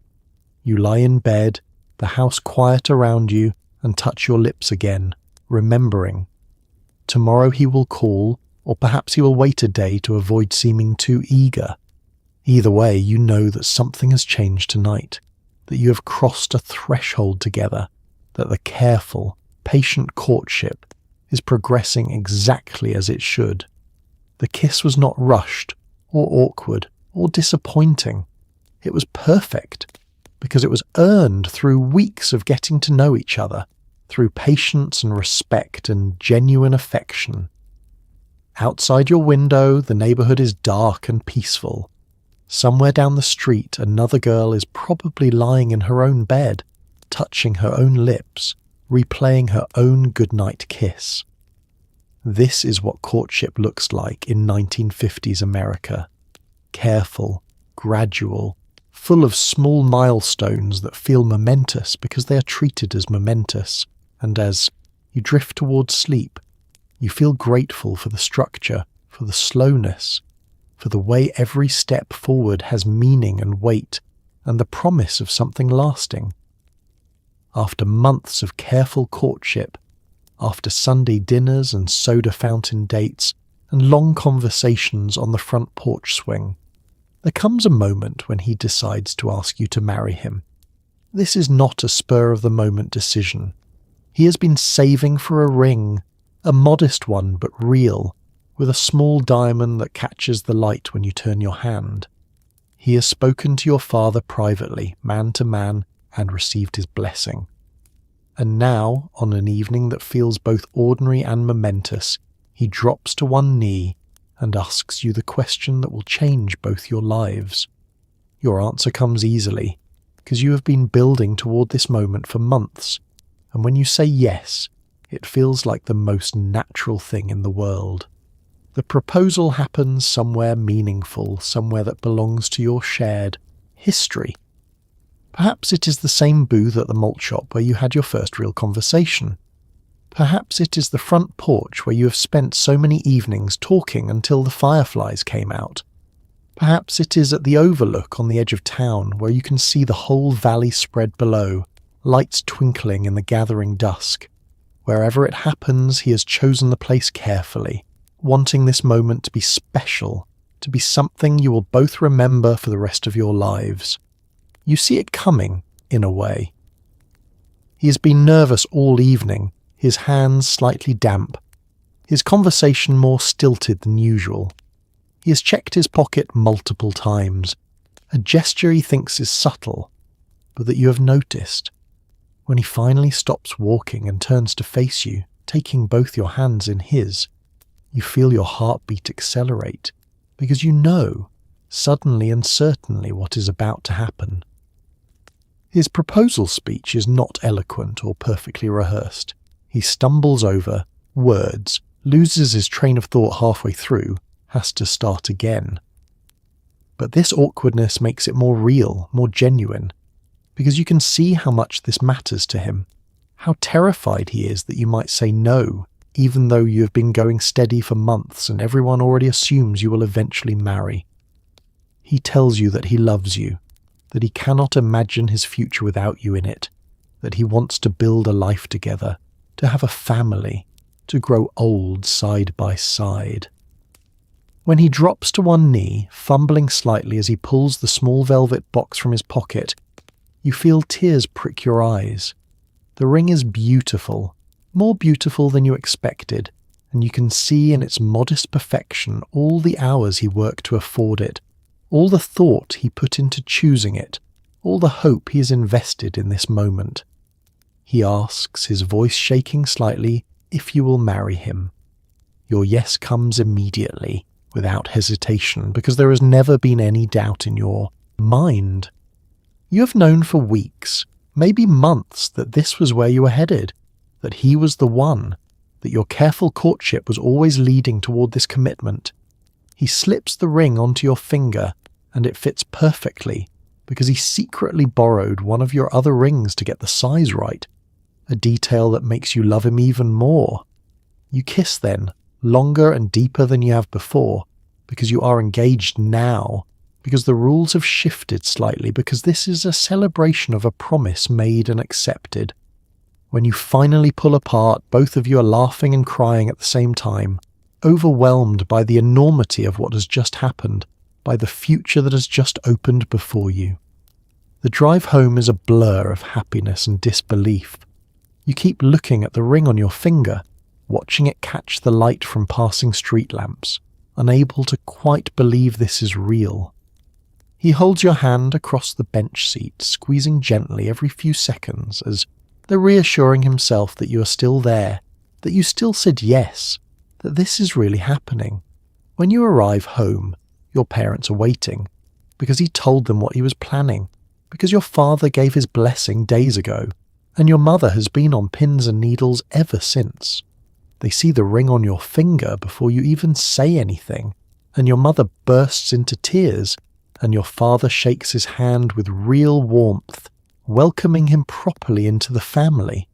You lie in bed, the house quiet around you, and touch your lips again, remembering. Tomorrow he will call, or perhaps he will wait a day to avoid seeming too eager. Either way, you know that something has changed tonight, that you have crossed a threshold together, that the careful, patient courtship is progressing exactly as it should. The kiss was not rushed, or awkward, or disappointing. It was perfect, because it was earned through weeks of getting to know each other, through patience and respect and genuine affection. Outside your window, the neighbourhood is dark and peaceful. Somewhere down the street, another girl is probably lying in her own bed, touching her own lips, replaying her own goodnight kiss. This is what courtship looks like in 1950s America. Careful, gradual, full of small milestones that feel momentous because they are treated as momentous, and as you drift towards sleep, you feel grateful for the structure, for the slowness, for the way every step forward has meaning and weight, and the promise of something lasting. After months of careful courtship, after Sunday dinners and soda fountain dates, and long conversations on the front porch swing, there comes a moment when he decides to ask you to marry him. This is not a spur-of-the-moment decision. He has been saving for a ring, a modest one but real, with a small diamond that catches the light when you turn your hand. He has spoken to your father privately, man to man, and received his blessing. And now, on an evening that feels both ordinary and momentous, he drops to one knee and asks you the question that will change both your lives. Your answer comes easily, because you have been building toward this moment for months, and when you say yes, it feels like the most natural thing in the world. The proposal happens somewhere meaningful, somewhere that belongs to your shared history. Perhaps it is the same booth at the malt shop where you had your first real conversation. Perhaps it is the front porch where you have spent so many evenings talking until the fireflies came out. Perhaps it is at the overlook on the edge of town where you can see the whole valley spread below, lights twinkling in the gathering dusk, Wherever it happens, he has chosen the place carefully, wanting this moment to be special, to be something you will both remember for the rest of your lives. You see it coming, in a way. He has been nervous all evening, his hands slightly damp, his conversation more stilted than usual. He has checked his pocket multiple times, a gesture he thinks is subtle, but that you have noticed. When he finally stops walking and turns to face you, taking both your hands in his, you feel your heartbeat accelerate, because you know, suddenly and certainly, what is about to happen. His proposal speech is not eloquent or perfectly rehearsed. He stumbles over words, loses his train of thought halfway through, has to start again. But this awkwardness makes it more real, more genuine, because you can see how much this matters to him, how terrified he is that you might say no, even though you have been going steady for months and everyone already assumes you will eventually marry. He tells you that he loves you, that he cannot imagine his future without you in it, that he wants to build a life together, to have a family, to grow old side by side. When he drops to one knee, fumbling slightly as he pulls the small velvet box from his pocket, you feel tears prick your eyes. The ring is beautiful, more beautiful than you expected, and you can see in its modest perfection all the hours he worked to afford it, all the thought he put into choosing it, all the hope he has invested in this moment. He asks, his voice shaking slightly, if you will marry him. Your yes comes immediately, without hesitation, because there has never been any doubt in your mind. You have known for weeks, maybe months, that this was where you were headed, that he was the one, that your careful courtship was always leading toward this commitment. He slips the ring onto your finger, and it fits perfectly, because he secretly borrowed one of your other rings to get the size right, a detail that makes you love him even more. You kiss then, longer and deeper than you have before, because you are engaged now, because the rules have shifted slightly, because this is a celebration of a promise made and accepted. When you finally pull apart, both of you are laughing and crying at the same time, overwhelmed by the enormity of what has just happened, by the future that has just opened before you. The drive home is a blur of happiness and disbelief. You keep looking at the ring on your finger, watching it catch the light from passing street lamps, unable to quite believe this is real. He holds your hand across the bench seat, squeezing gently every few seconds as though reassuring himself that you are still there, that you still said yes, that this is really happening. When you arrive home, your parents are waiting, because he told them what he was planning, because your father gave his blessing days ago, and your mother has been on pins and needles ever since. They see the ring on your finger before you even say anything, and your mother bursts into tears, and your father shakes his hand with real warmth, welcoming him properly into the family.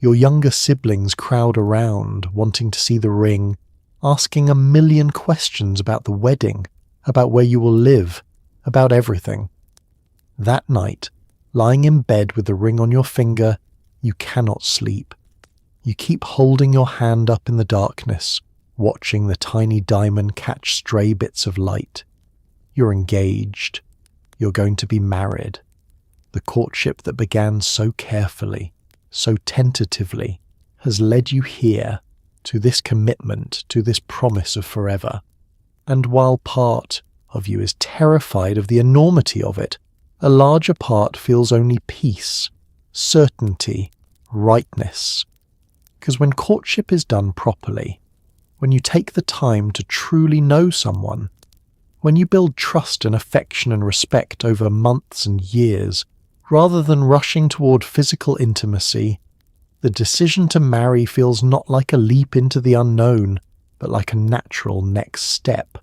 Your younger siblings crowd around, wanting to see the ring, asking a million questions about the wedding, about where you will live, about everything. That night, lying in bed with the ring on your finger, you cannot sleep. You keep holding your hand up in the darkness, watching the tiny diamond catch stray bits of light. You're engaged. You're going to be married. The courtship that began so carefully, so tentatively, has led you here, to this commitment, to this promise of forever. And while part of you is terrified of the enormity of it, a larger part feels only peace, certainty, rightness. Because when courtship is done properly, when you take the time to truly know someone, when you build trust and affection and respect over months and years, rather than rushing toward physical intimacy, the decision to marry feels not like a leap into the unknown, but like a natural next step,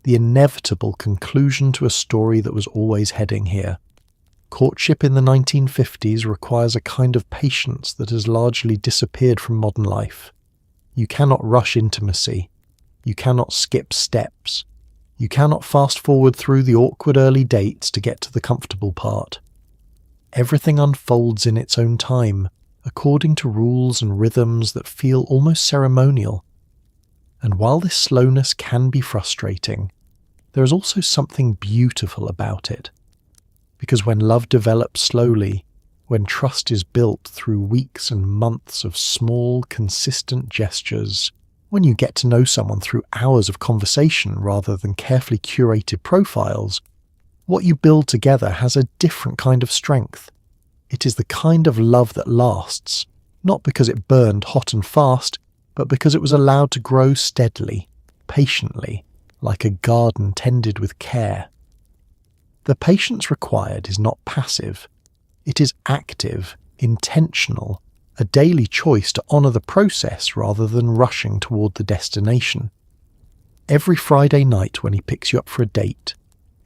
the inevitable conclusion to a story that was always heading here. Courtship in the 1950s requires a kind of patience that has largely disappeared from modern life. You cannot rush intimacy. You cannot skip steps. You cannot fast forward through the awkward early dates to get to the comfortable part. Everything unfolds in its own time, according to rules and rhythms that feel almost ceremonial. And while this slowness can be frustrating, there is also something beautiful about it. Because when love develops slowly, when trust is built through weeks and months of small, consistent gestures, when you get to know someone through hours of conversation rather than carefully curated profiles, what you build together has a different kind of strength. It is the kind of love that lasts, not because it burned hot and fast, but because it was allowed to grow steadily, patiently, like a garden tended with care. The patience required is not passive. It is active, intentional, a daily choice to honour the process rather than rushing toward the destination. Every Friday night when he picks you up for a date,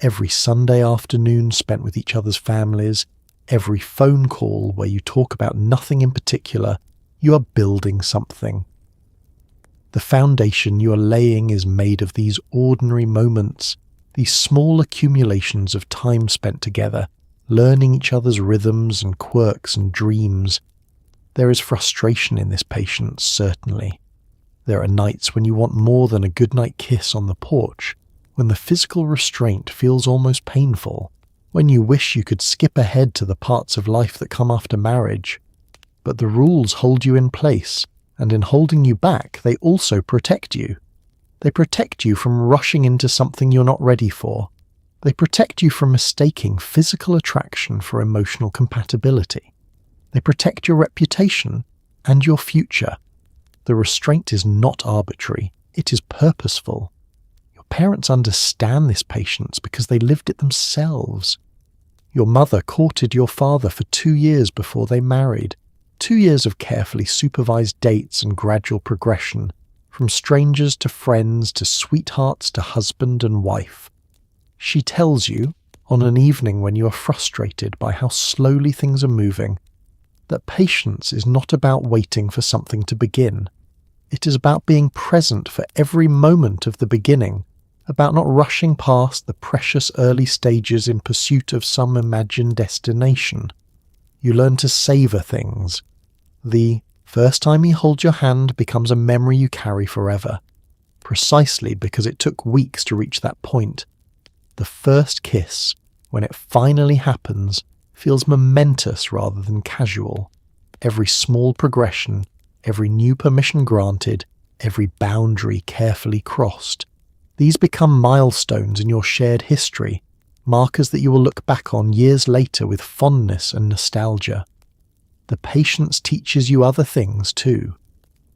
every Sunday afternoon spent with each other's families, every phone call where you talk about nothing in particular, you are building something. The foundation you are laying is made of these ordinary moments, these small accumulations of time spent together, learning each other's rhythms and quirks and dreams. There is frustration in this patience, certainly. There are nights when you want more than a goodnight kiss on the porch, when the physical restraint feels almost painful, when you wish you could skip ahead to the parts of life that come after marriage. But the rules hold you in place, and in holding you back, they also protect you. They protect you from rushing into something you're not ready for. They protect you from mistaking physical attraction for emotional compatibility. They protect your reputation and your future. The restraint is not arbitrary, it is purposeful. Your parents understand this patience because they lived it themselves. Your mother courted your father for 2 years before they married. 2 years of carefully supervised dates and gradual progression, from strangers to friends to sweethearts to husband and wife. She tells you, on an evening when you are frustrated by how slowly things are moving, that patience is not about waiting for something to begin. It is about being present for every moment of the beginning, about not rushing past the precious early stages in pursuit of some imagined destination. You learn to savour things. The first time he holds your hand becomes a memory you carry forever, precisely because it took weeks to reach that point. The first kiss, when it finally happens, feels momentous rather than casual. Every small progression, every new permission granted, every boundary carefully crossed. These become milestones in your shared history, markers that you will look back on years later with fondness and nostalgia. The patience teaches you other things too.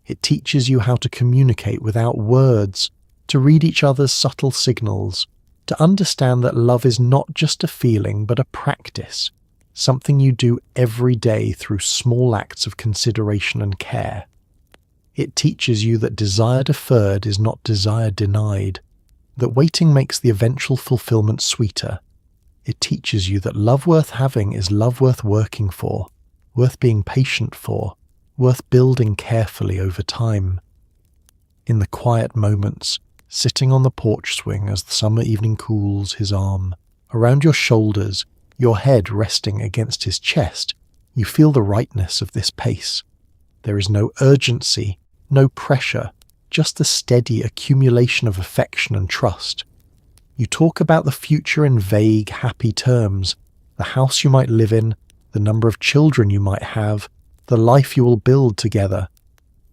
It teaches you how to communicate without words, to read each other's subtle signals, to understand that love is not just a feeling but a practice, something you do every day through small acts of consideration and care. It teaches you that desire deferred is not desire denied, that waiting makes the eventual fulfillment sweeter. It teaches you that love worth having is love worth working for, worth being patient for, worth building carefully over time. In the quiet moments, sitting on the porch swing as the summer evening cools his arm, around your shoulders, your head resting against his chest, you feel the rightness of this pace. There is no urgency, no pressure, just the steady accumulation of affection and trust. You talk about the future in vague, happy terms, the house you might live in, the number of children you might have, the life you will build together.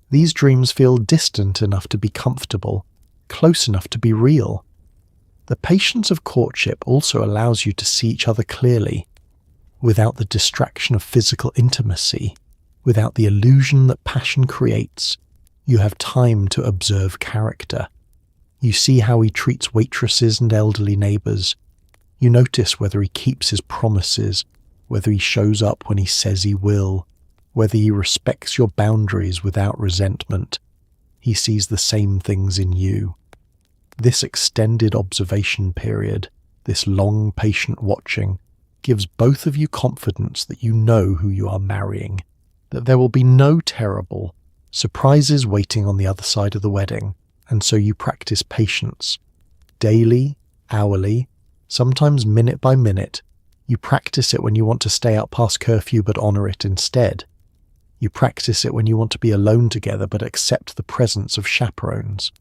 These dreams feel distant enough to be comfortable, close enough to be real. The patience of courtship also allows you to see each other clearly, without the distraction of physical intimacy, without the illusion that passion creates. You have time to observe character. You see how he treats waitresses and elderly neighbours. You notice whether he keeps his promises, whether he shows up when he says he will, whether he respects your boundaries without resentment. He sees the same things in you. This extended observation period, this long patient watching, gives both of you confidence that you know who you are marrying, that there will be no terrible surprises waiting on the other side of the wedding, and so you practice patience. Daily, hourly, sometimes minute by minute, you practice it when you want to stay out past curfew but honour it instead. You practice it when you want to be alone together but accept the presence of chaperones.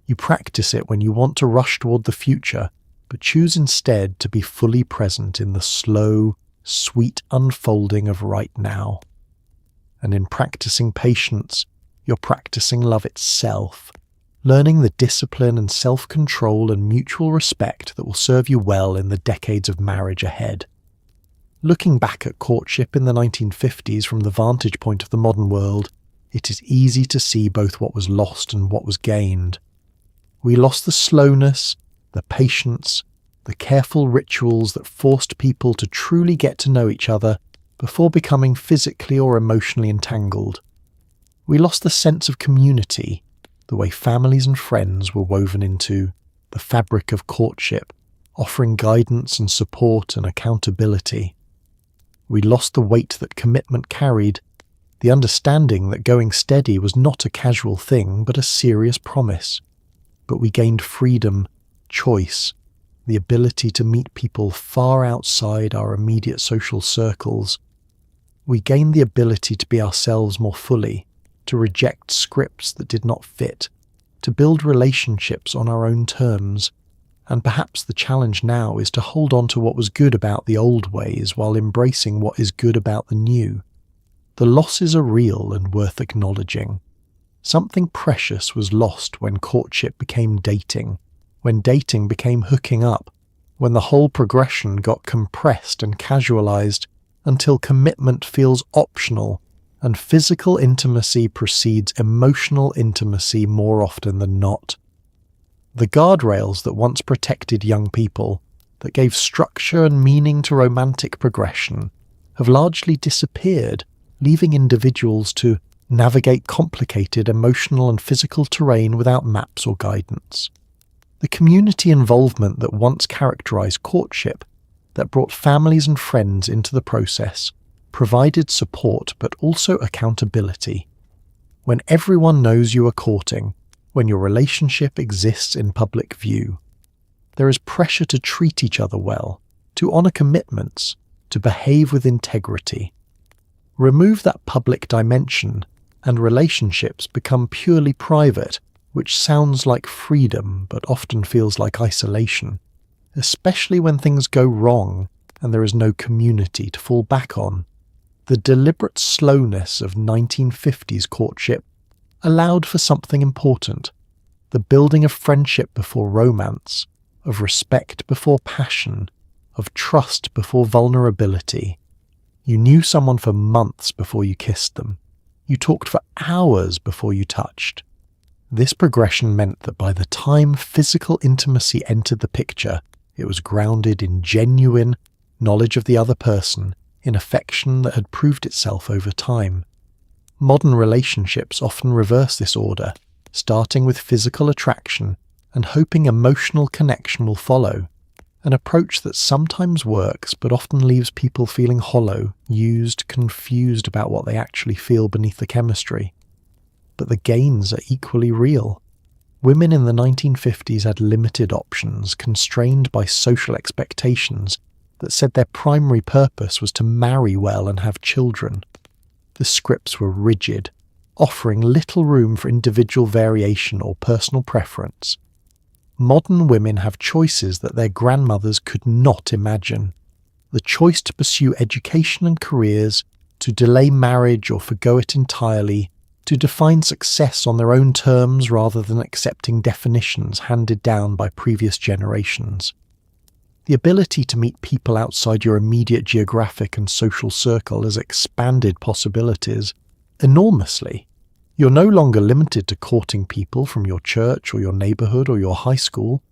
You practice it when you want to rush toward the future but choose instead to be fully present in the slow, sweet unfolding of right now. And in practicing patience, you're practicing love itself, learning the discipline and self-control and mutual respect that will serve you well in the decades of marriage ahead. Looking back at courtship in the 1950s from the vantage point of the modern world, it is easy to see both what was lost and what was gained. We lost the slowness, the patience, the careful rituals that forced people to truly get to know each other before becoming physically or emotionally entangled. We lost the sense of community, the way families and friends were woven into the fabric of courtship, offering guidance and support and accountability. We lost the weight that commitment carried, the understanding that going steady was not a casual thing but a serious promise. But we gained freedom, choice, the ability to meet people far outside our immediate social circles. We gained the ability to be ourselves more fully, to reject scripts that did not fit, to build relationships on our own terms. And perhaps the challenge now is to hold on to what was good about the old ways while embracing what is good about the new. The losses are real and worth acknowledging. Something precious was lost when courtship became dating, when dating became hooking up, when the whole progression got compressed and casualized until commitment feels optional and physical intimacy precedes emotional intimacy more often than not. The guardrails that once protected young people, that gave structure and meaning to romantic progression, have largely disappeared, leaving individuals to navigate complicated emotional and physical terrain without maps or guidance. The community involvement that once characterized courtship, that brought families and friends into the process, provided support but also accountability. When everyone knows you are courting, when your relationship exists in public view, there is pressure to treat each other well, to honor commitments, to behave with integrity. Remove that public dimension, and relationships become purely private, which sounds like freedom but often feels like isolation, especially when things go wrong and there is no community to fall back on. The deliberate slowness of 1950s courtship allowed for something important, the building of friendship before romance, of respect before passion, of trust before vulnerability. You knew someone for months before you kissed them. You talked for hours before you touched. This progression meant that by the time physical intimacy entered the picture, it was grounded in genuine knowledge of the other person, in affection that had proved itself over time. Modern relationships often reverse this order, starting with physical attraction and hoping emotional connection will follow, an approach that sometimes works but often leaves people feeling hollow, used, confused about what they actually feel beneath the chemistry. But the gains are equally real. Women in the 1950s had limited options, constrained by social expectations that said their primary purpose was to marry well and have children. The scripts were rigid, offering little room for individual variation or personal preference. Modern women have choices that their grandmothers could not imagine. The choice to pursue education and careers, to delay marriage or forgo it entirely, to define success on their own terms rather than accepting definitions handed down by previous generations. The ability to meet people outside your immediate geographic and social circle has expanded possibilities enormously. You're no longer limited to courting people from your church or your neighborhood or your high school.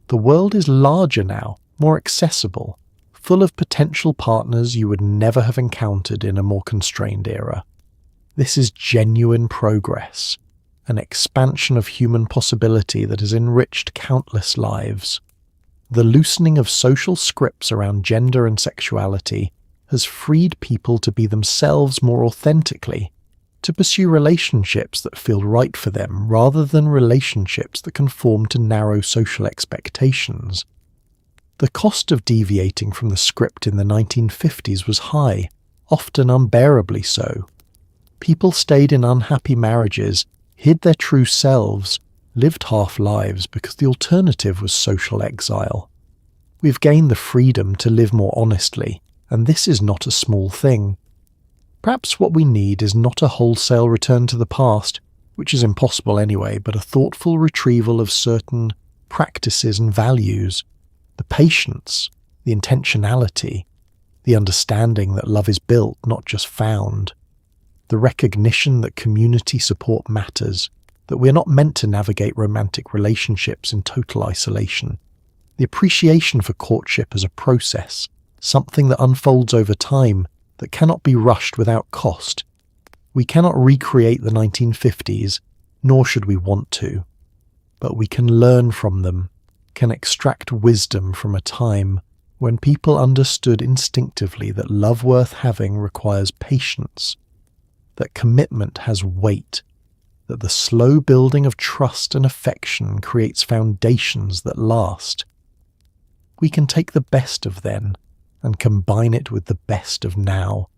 The world is larger now, more accessible, full of potential partners you would never have encountered in a more constrained era. This is genuine progress, an expansion of human possibility that has enriched countless lives. The loosening of social scripts around gender and sexuality has freed people to be themselves more authentically, to pursue relationships that feel right for them rather than relationships that conform to narrow social expectations. The cost of deviating from the script in the 1950s was high, often unbearably so. People stayed in unhappy marriages, hid their true selves, lived half lives because the alternative was social exile. We've gained the freedom to live more honestly, and this is not a small thing. Perhaps what we need is not a wholesale return to the past, which is impossible anyway, but a thoughtful retrieval of certain practices and values, the patience, the intentionality, the understanding that love is built, not just found, the recognition that community support matters, that we are not meant to navigate romantic relationships in total isolation, the appreciation for courtship as a process, something that unfolds over time, that cannot be rushed without cost. We cannot recreate the 1950s, nor should we want to, but we can learn from them, can extract wisdom from a time when people understood instinctively that love worth having requires patience, that commitment has weight, that the slow building of trust and affection creates foundations that last. We can take the best of then and combine it with the best of now,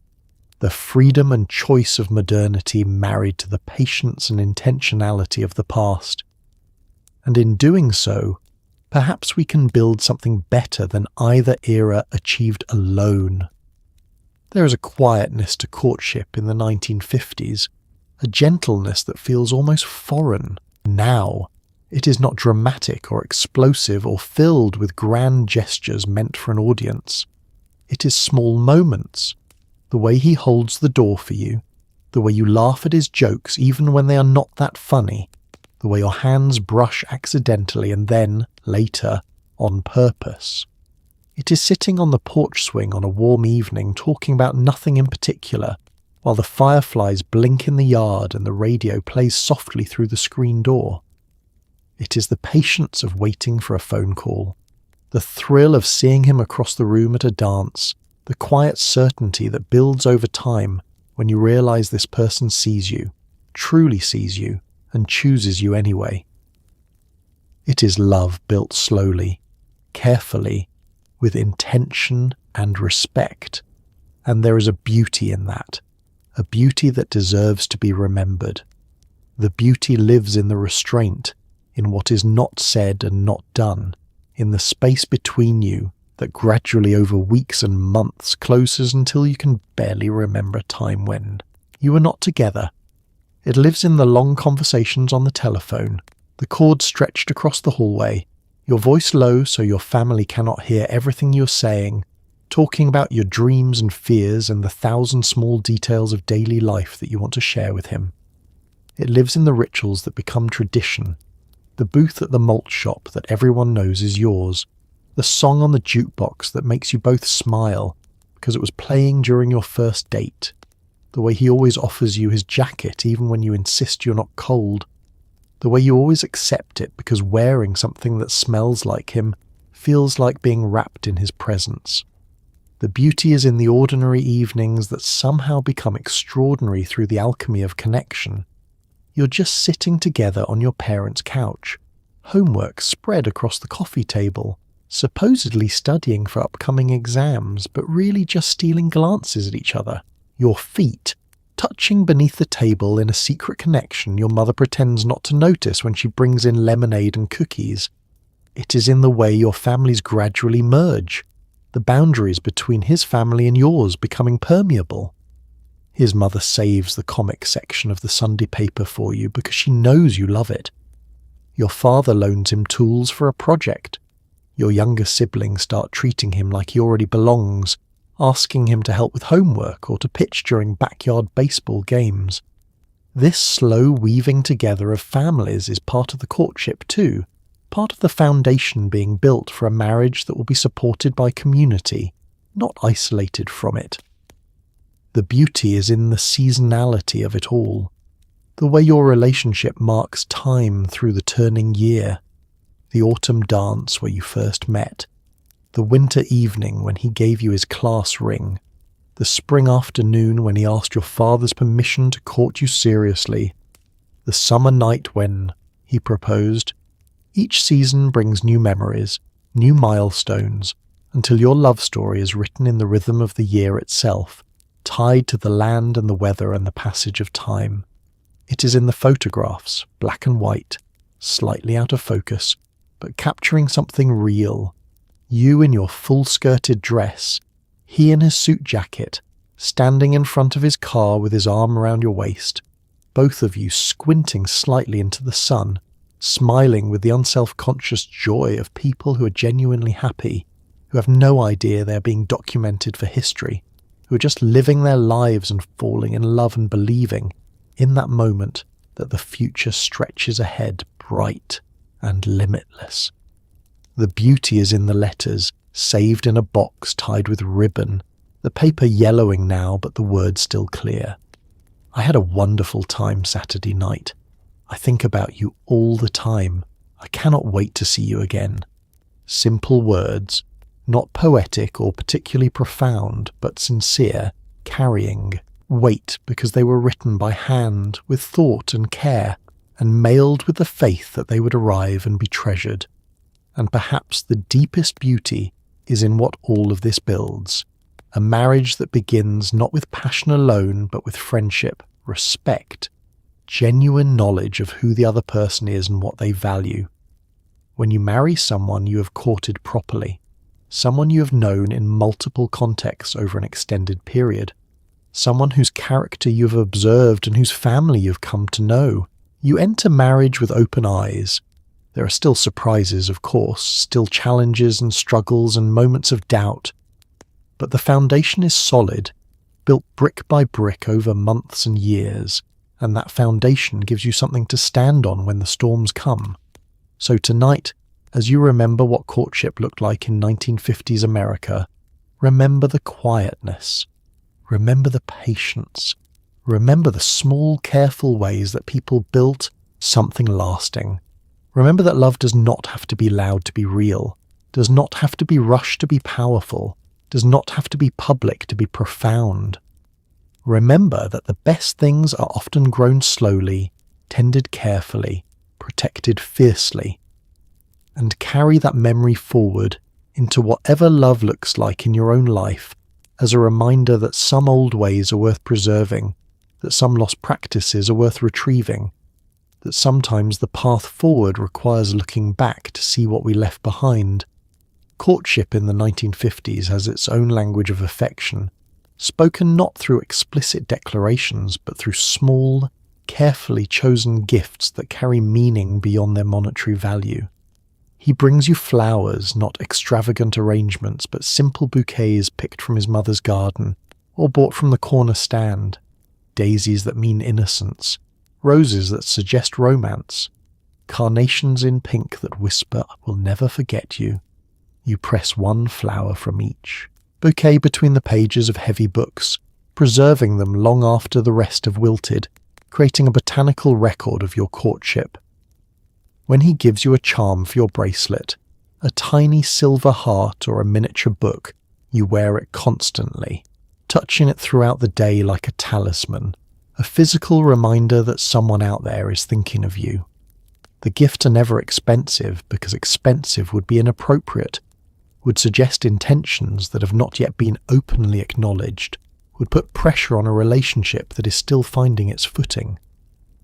the freedom and choice of modernity married to the patience and intentionality of the past. And in doing so, perhaps we can build something better than either era achieved alone. There is a quietness to courtship in the 1950s, a gentleness that feels almost foreign. Now, it is not dramatic or explosive or filled with grand gestures meant for an audience. It is small moments, the way he holds the door for you, the way you laugh at his jokes even when they are not that funny, the way your hands brush accidentally and then, later, on purpose. It is sitting on the porch swing on a warm evening talking about nothing in particular, while the fireflies blink in the yard and the radio plays softly through the screen door. It is the patience of waiting for a phone call, the thrill of seeing him across the room at a dance, the quiet certainty that builds over time when you realize this person sees you, truly sees you, and chooses you anyway. It is love built slowly, carefully, with intention and respect, and there is a beauty in that, a beauty that deserves to be remembered. The beauty lives in the restraint, in what is not said and not done, in the space between you that gradually over weeks and months closes until you can barely remember a time when you were not together. It lives in the long conversations on the telephone, the cord stretched across the hallway, your voice low so your family cannot hear everything you're saying, talking about your dreams and fears and the 1,000 small details of daily life that you want to share with him. It lives in the rituals that become tradition, the booth at the malt shop that everyone knows is yours, the song on the jukebox that makes you both smile because it was playing during your first date, the way he always offers you his jacket even when you insist you're not cold, the way you always accept it because wearing something that smells like him feels like being wrapped in his presence. The beauty is in the ordinary evenings that somehow become extraordinary through the alchemy of connection. You're just sitting together on your parents' couch, homework spread across the coffee table, supposedly studying for upcoming exams, but really just stealing glances at each other. Your feet touching beneath the table in a secret connection your mother pretends not to notice when she brings in lemonade and cookies. It is in the way your families gradually merge, the boundaries between his family and yours becoming permeable. His mother saves the comic section of the Sunday paper for you because she knows you love it. Your father loans him tools for a project. Your younger siblings start treating him like he already belongs, asking him to help with homework or to pitch during backyard baseball games. This slow weaving together of families is part of the courtship too, part of the foundation being built for a marriage that will be supported by community, not isolated from it. The beauty is in the seasonality of it all, the way your relationship marks time through the turning year, the autumn dance where you first met, the winter evening when he gave you his class ring, the spring afternoon when he asked your father's permission to court you seriously, the summer night when he proposed. Each season brings new memories, new milestones, until your love story is written in the rhythm of the year itself, tied to the land and the weather and the passage of time. It is in the photographs, black and white, slightly out of focus, but capturing something real. You in your full-skirted dress, he in his suit jacket, standing in front of his car with his arm around your waist, both of you squinting slightly into the sun, smiling with the unself-conscious joy of people who are genuinely happy, who have no idea they're being documented for history, who are just living their lives and falling in love and believing, in that moment, that the future stretches ahead bright and limitless. The beauty is in the letters, saved in a box tied with ribbon, the paper yellowing now but the words still clear. I had a wonderful time Saturday night. I think about you all the time. I cannot wait to see you again. Simple words, not poetic or particularly profound, but sincere, carrying weight because they were written by hand with thought and care, and mailed with the faith that they would arrive and be treasured. And perhaps the deepest beauty is in what all of this builds. A marriage that begins not with passion alone, but with friendship, respect, genuine knowledge of who the other person is and what they value. When you marry someone you have courted properly, someone you have known in multiple contexts over an extended period, someone whose character you have observed and whose family you have come to know, you enter marriage with open eyes. There are still surprises, of course, still challenges and struggles and moments of doubt. But the foundation is solid, built brick by brick over months and years, and that foundation gives you something to stand on when the storms come. So tonight, as you remember what courtship looked like in 1950s America, remember the quietness, remember the patience, remember the small, careful ways that people built something lasting. Remember that love does not have to be loud to be real, does not have to be rushed to be powerful, does not have to be public to be profound. Remember that the best things are often grown slowly, tended carefully, protected fiercely. And carry that memory forward into whatever love looks like in your own life as a reminder that some old ways are worth preserving, that some lost practices are worth retrieving, that sometimes the path forward requires looking back to see what we left behind. Courtship in the 1950s has its own language of affection, spoken not through explicit declarations but through small, carefully chosen gifts that carry meaning beyond their monetary value. He brings you flowers, not extravagant arrangements, but simple bouquets picked from his mother's garden or bought from the corner stand, daisies that mean innocence, roses that suggest romance, carnations in pink that whisper, "I will never forget you." You press one flower from each, bouquet between the pages of heavy books, preserving them long after the rest have wilted, creating a botanical record of your courtship. When he gives you a charm for your bracelet, a tiny silver heart or a miniature book, you wear it constantly, touching it throughout the day like a talisman, a physical reminder that someone out there is thinking of you. The gifts are never expensive because expensive would be inappropriate, would suggest intentions that have not yet been openly acknowledged, would put pressure on a relationship that is still finding its footing.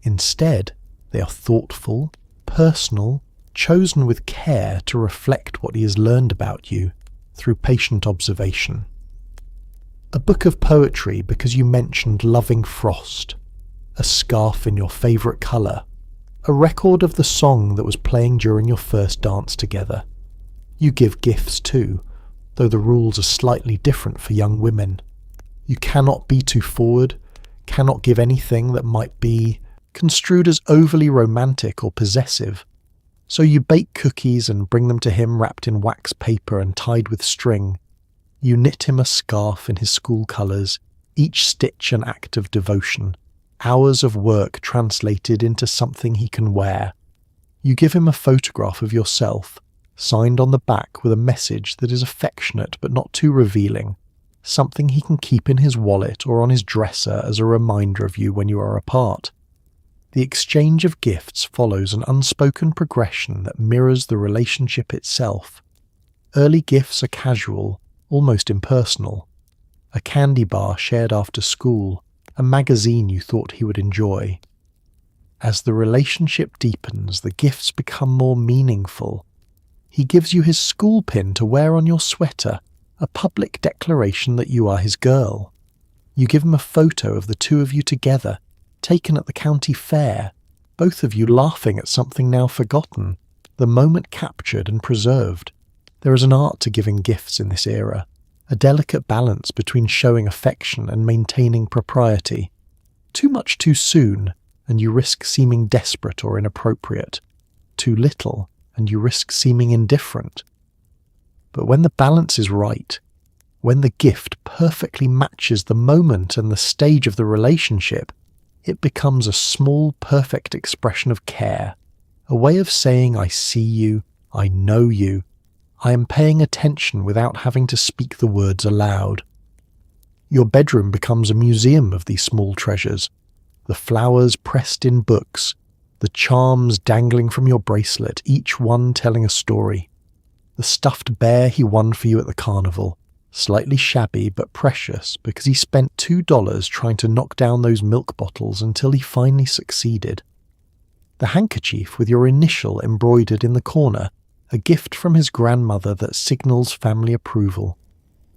Instead, they are thoughtful, personal, chosen with care to reflect what he has learned about you through patient observation. A book of poetry because you mentioned loving frost, a scarf in your favourite colour, a record of the song that was playing during your first dance together. You give gifts too, though the rules are slightly different for young women. You cannot be too forward, cannot give anything that might be construed as overly romantic or possessive. So you bake cookies and bring them to him wrapped in wax paper and tied with string. You knit him a scarf in his school colours, each stitch an act of devotion, hours of work translated into something he can wear. You give him a photograph of yourself, signed on the back with a message that is affectionate but not too revealing, something he can keep in his wallet or on his dresser as a reminder of you when you are apart. The exchange of gifts follows an unspoken progression that mirrors the relationship itself. Early gifts are casual, almost impersonal. a candy bar shared after school, a magazine you thought he would enjoy. As the relationship deepens, the gifts become more meaningful. He gives you his school pin to wear on your sweater, a public declaration that you are his girl. You give him a photo of the two of you together, taken at the county fair, both of you laughing at something now forgotten, the moment captured and preserved. There is an art to giving gifts in this era, a delicate balance between showing affection and maintaining propriety. Too much too soon, and you risk seeming desperate or inappropriate. Too little, and you risk seeming indifferent. But when the balance is right, when the gift perfectly matches the moment and the stage of the relationship, it becomes a small, perfect expression of care, a way of saying I see you, I know you, I am paying attention without having to speak the words aloud. Your bedroom becomes a museum of these small treasures, the flowers pressed in books, the charms dangling from your bracelet, each one telling a story. The stuffed bear he won for you at the carnival, slightly shabby but precious because he spent $2 trying to knock down those milk bottles until he finally succeeded. The handkerchief with your initial embroidered in the corner, a gift from his grandmother that signals family approval.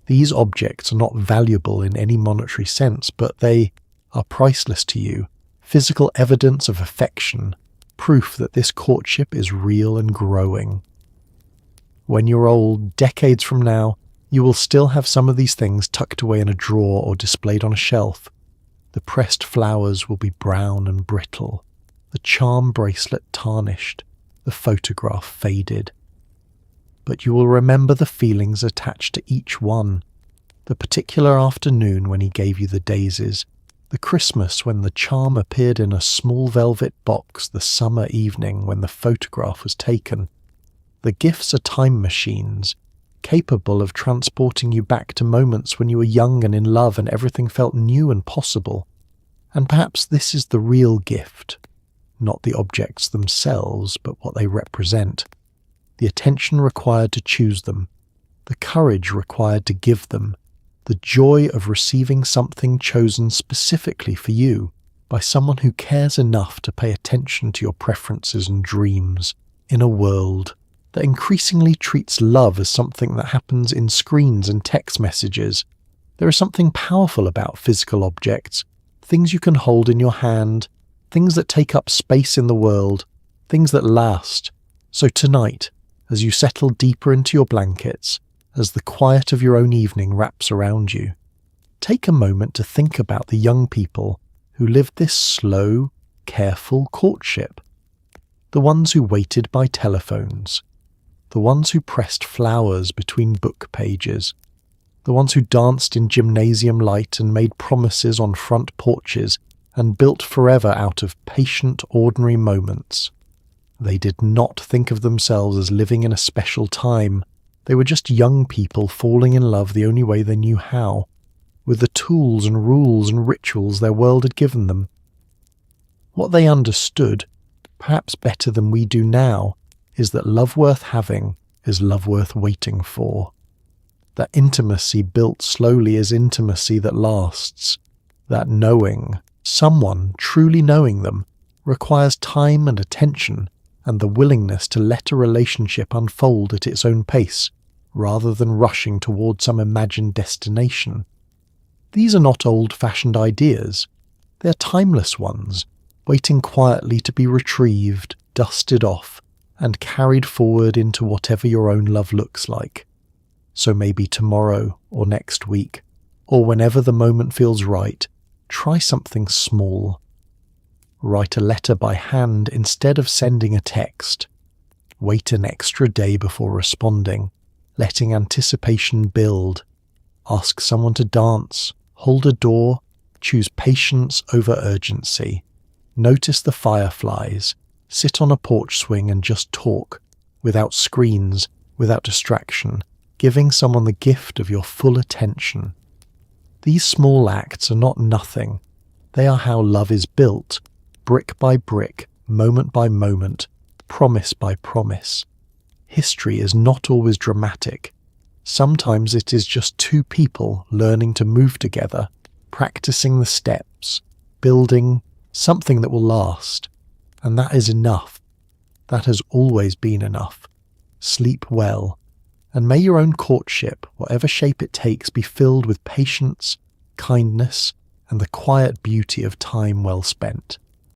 These objects are not valuable in any monetary sense, but they are priceless to you, physical evidence of affection, proof that this courtship is real and growing. When you're old, decades from now, you will still have some of these things tucked away in a drawer or displayed on a shelf. The pressed flowers will be brown and brittle, the charm bracelet tarnished, the photograph faded. But you will remember the feelings attached to each one, the particular afternoon when he gave you the daisies, the Christmas when the charm appeared in a small velvet box, the summer evening when the photograph was taken. The gifts are time machines, capable of transporting you back to moments when you were young and in love and everything felt new and possible. And perhaps this is the real gift, not the objects themselves, but what they represent. The attention required to choose them, the courage required to give them, the joy of receiving something chosen specifically for you by someone who cares enough to pay attention to your preferences and dreams in a world that increasingly treats love as something that happens in screens and text messages. There is something powerful about physical objects, things you can hold in your hand, things that take up space in the world, things that last. So tonight, as you settle deeper into your blankets, as the quiet of your own evening wraps around you, take a moment to think about the young people who lived this slow, careful courtship. The ones who waited by telephones, the ones who pressed flowers between book pages, the ones who danced in gymnasium light and made promises on front porches and built forever out of patient, ordinary moments. They did not think of themselves as living in a special time. They were just young people falling in love the only way they knew how, with the tools and rules and rituals their world had given them. What they understood, perhaps better than we do now, is that love worth having is love worth waiting for. That intimacy built slowly is intimacy that lasts. That knowing, someone truly knowing them, requires time and attention and the willingness to let a relationship unfold at its own pace, rather than rushing toward some imagined destination. These are not old-fashioned ideas. They are timeless ones, waiting quietly to be retrieved, dusted off, and carried forward into whatever your own love looks like. So maybe tomorrow, or next week, or whenever the moment feels right, try something small. Write a letter by hand instead of sending a text. Wait an extra day before responding, letting anticipation build. Ask someone to dance, hold a door, choose patience over urgency. Notice the fireflies, sit on a porch swing and just talk, without screens, without distraction, giving someone the gift of your full attention. These small acts are not nothing. They are how love is built, brick by brick, moment by moment, promise by promise. History is not always dramatic. Sometimes it is just two people learning to move together, practicing the steps, building something that will last. And that is enough. That has always been enough. Sleep well. And may your own courtship, whatever shape it takes, be filled with patience, kindness, and the quiet beauty of time well spent.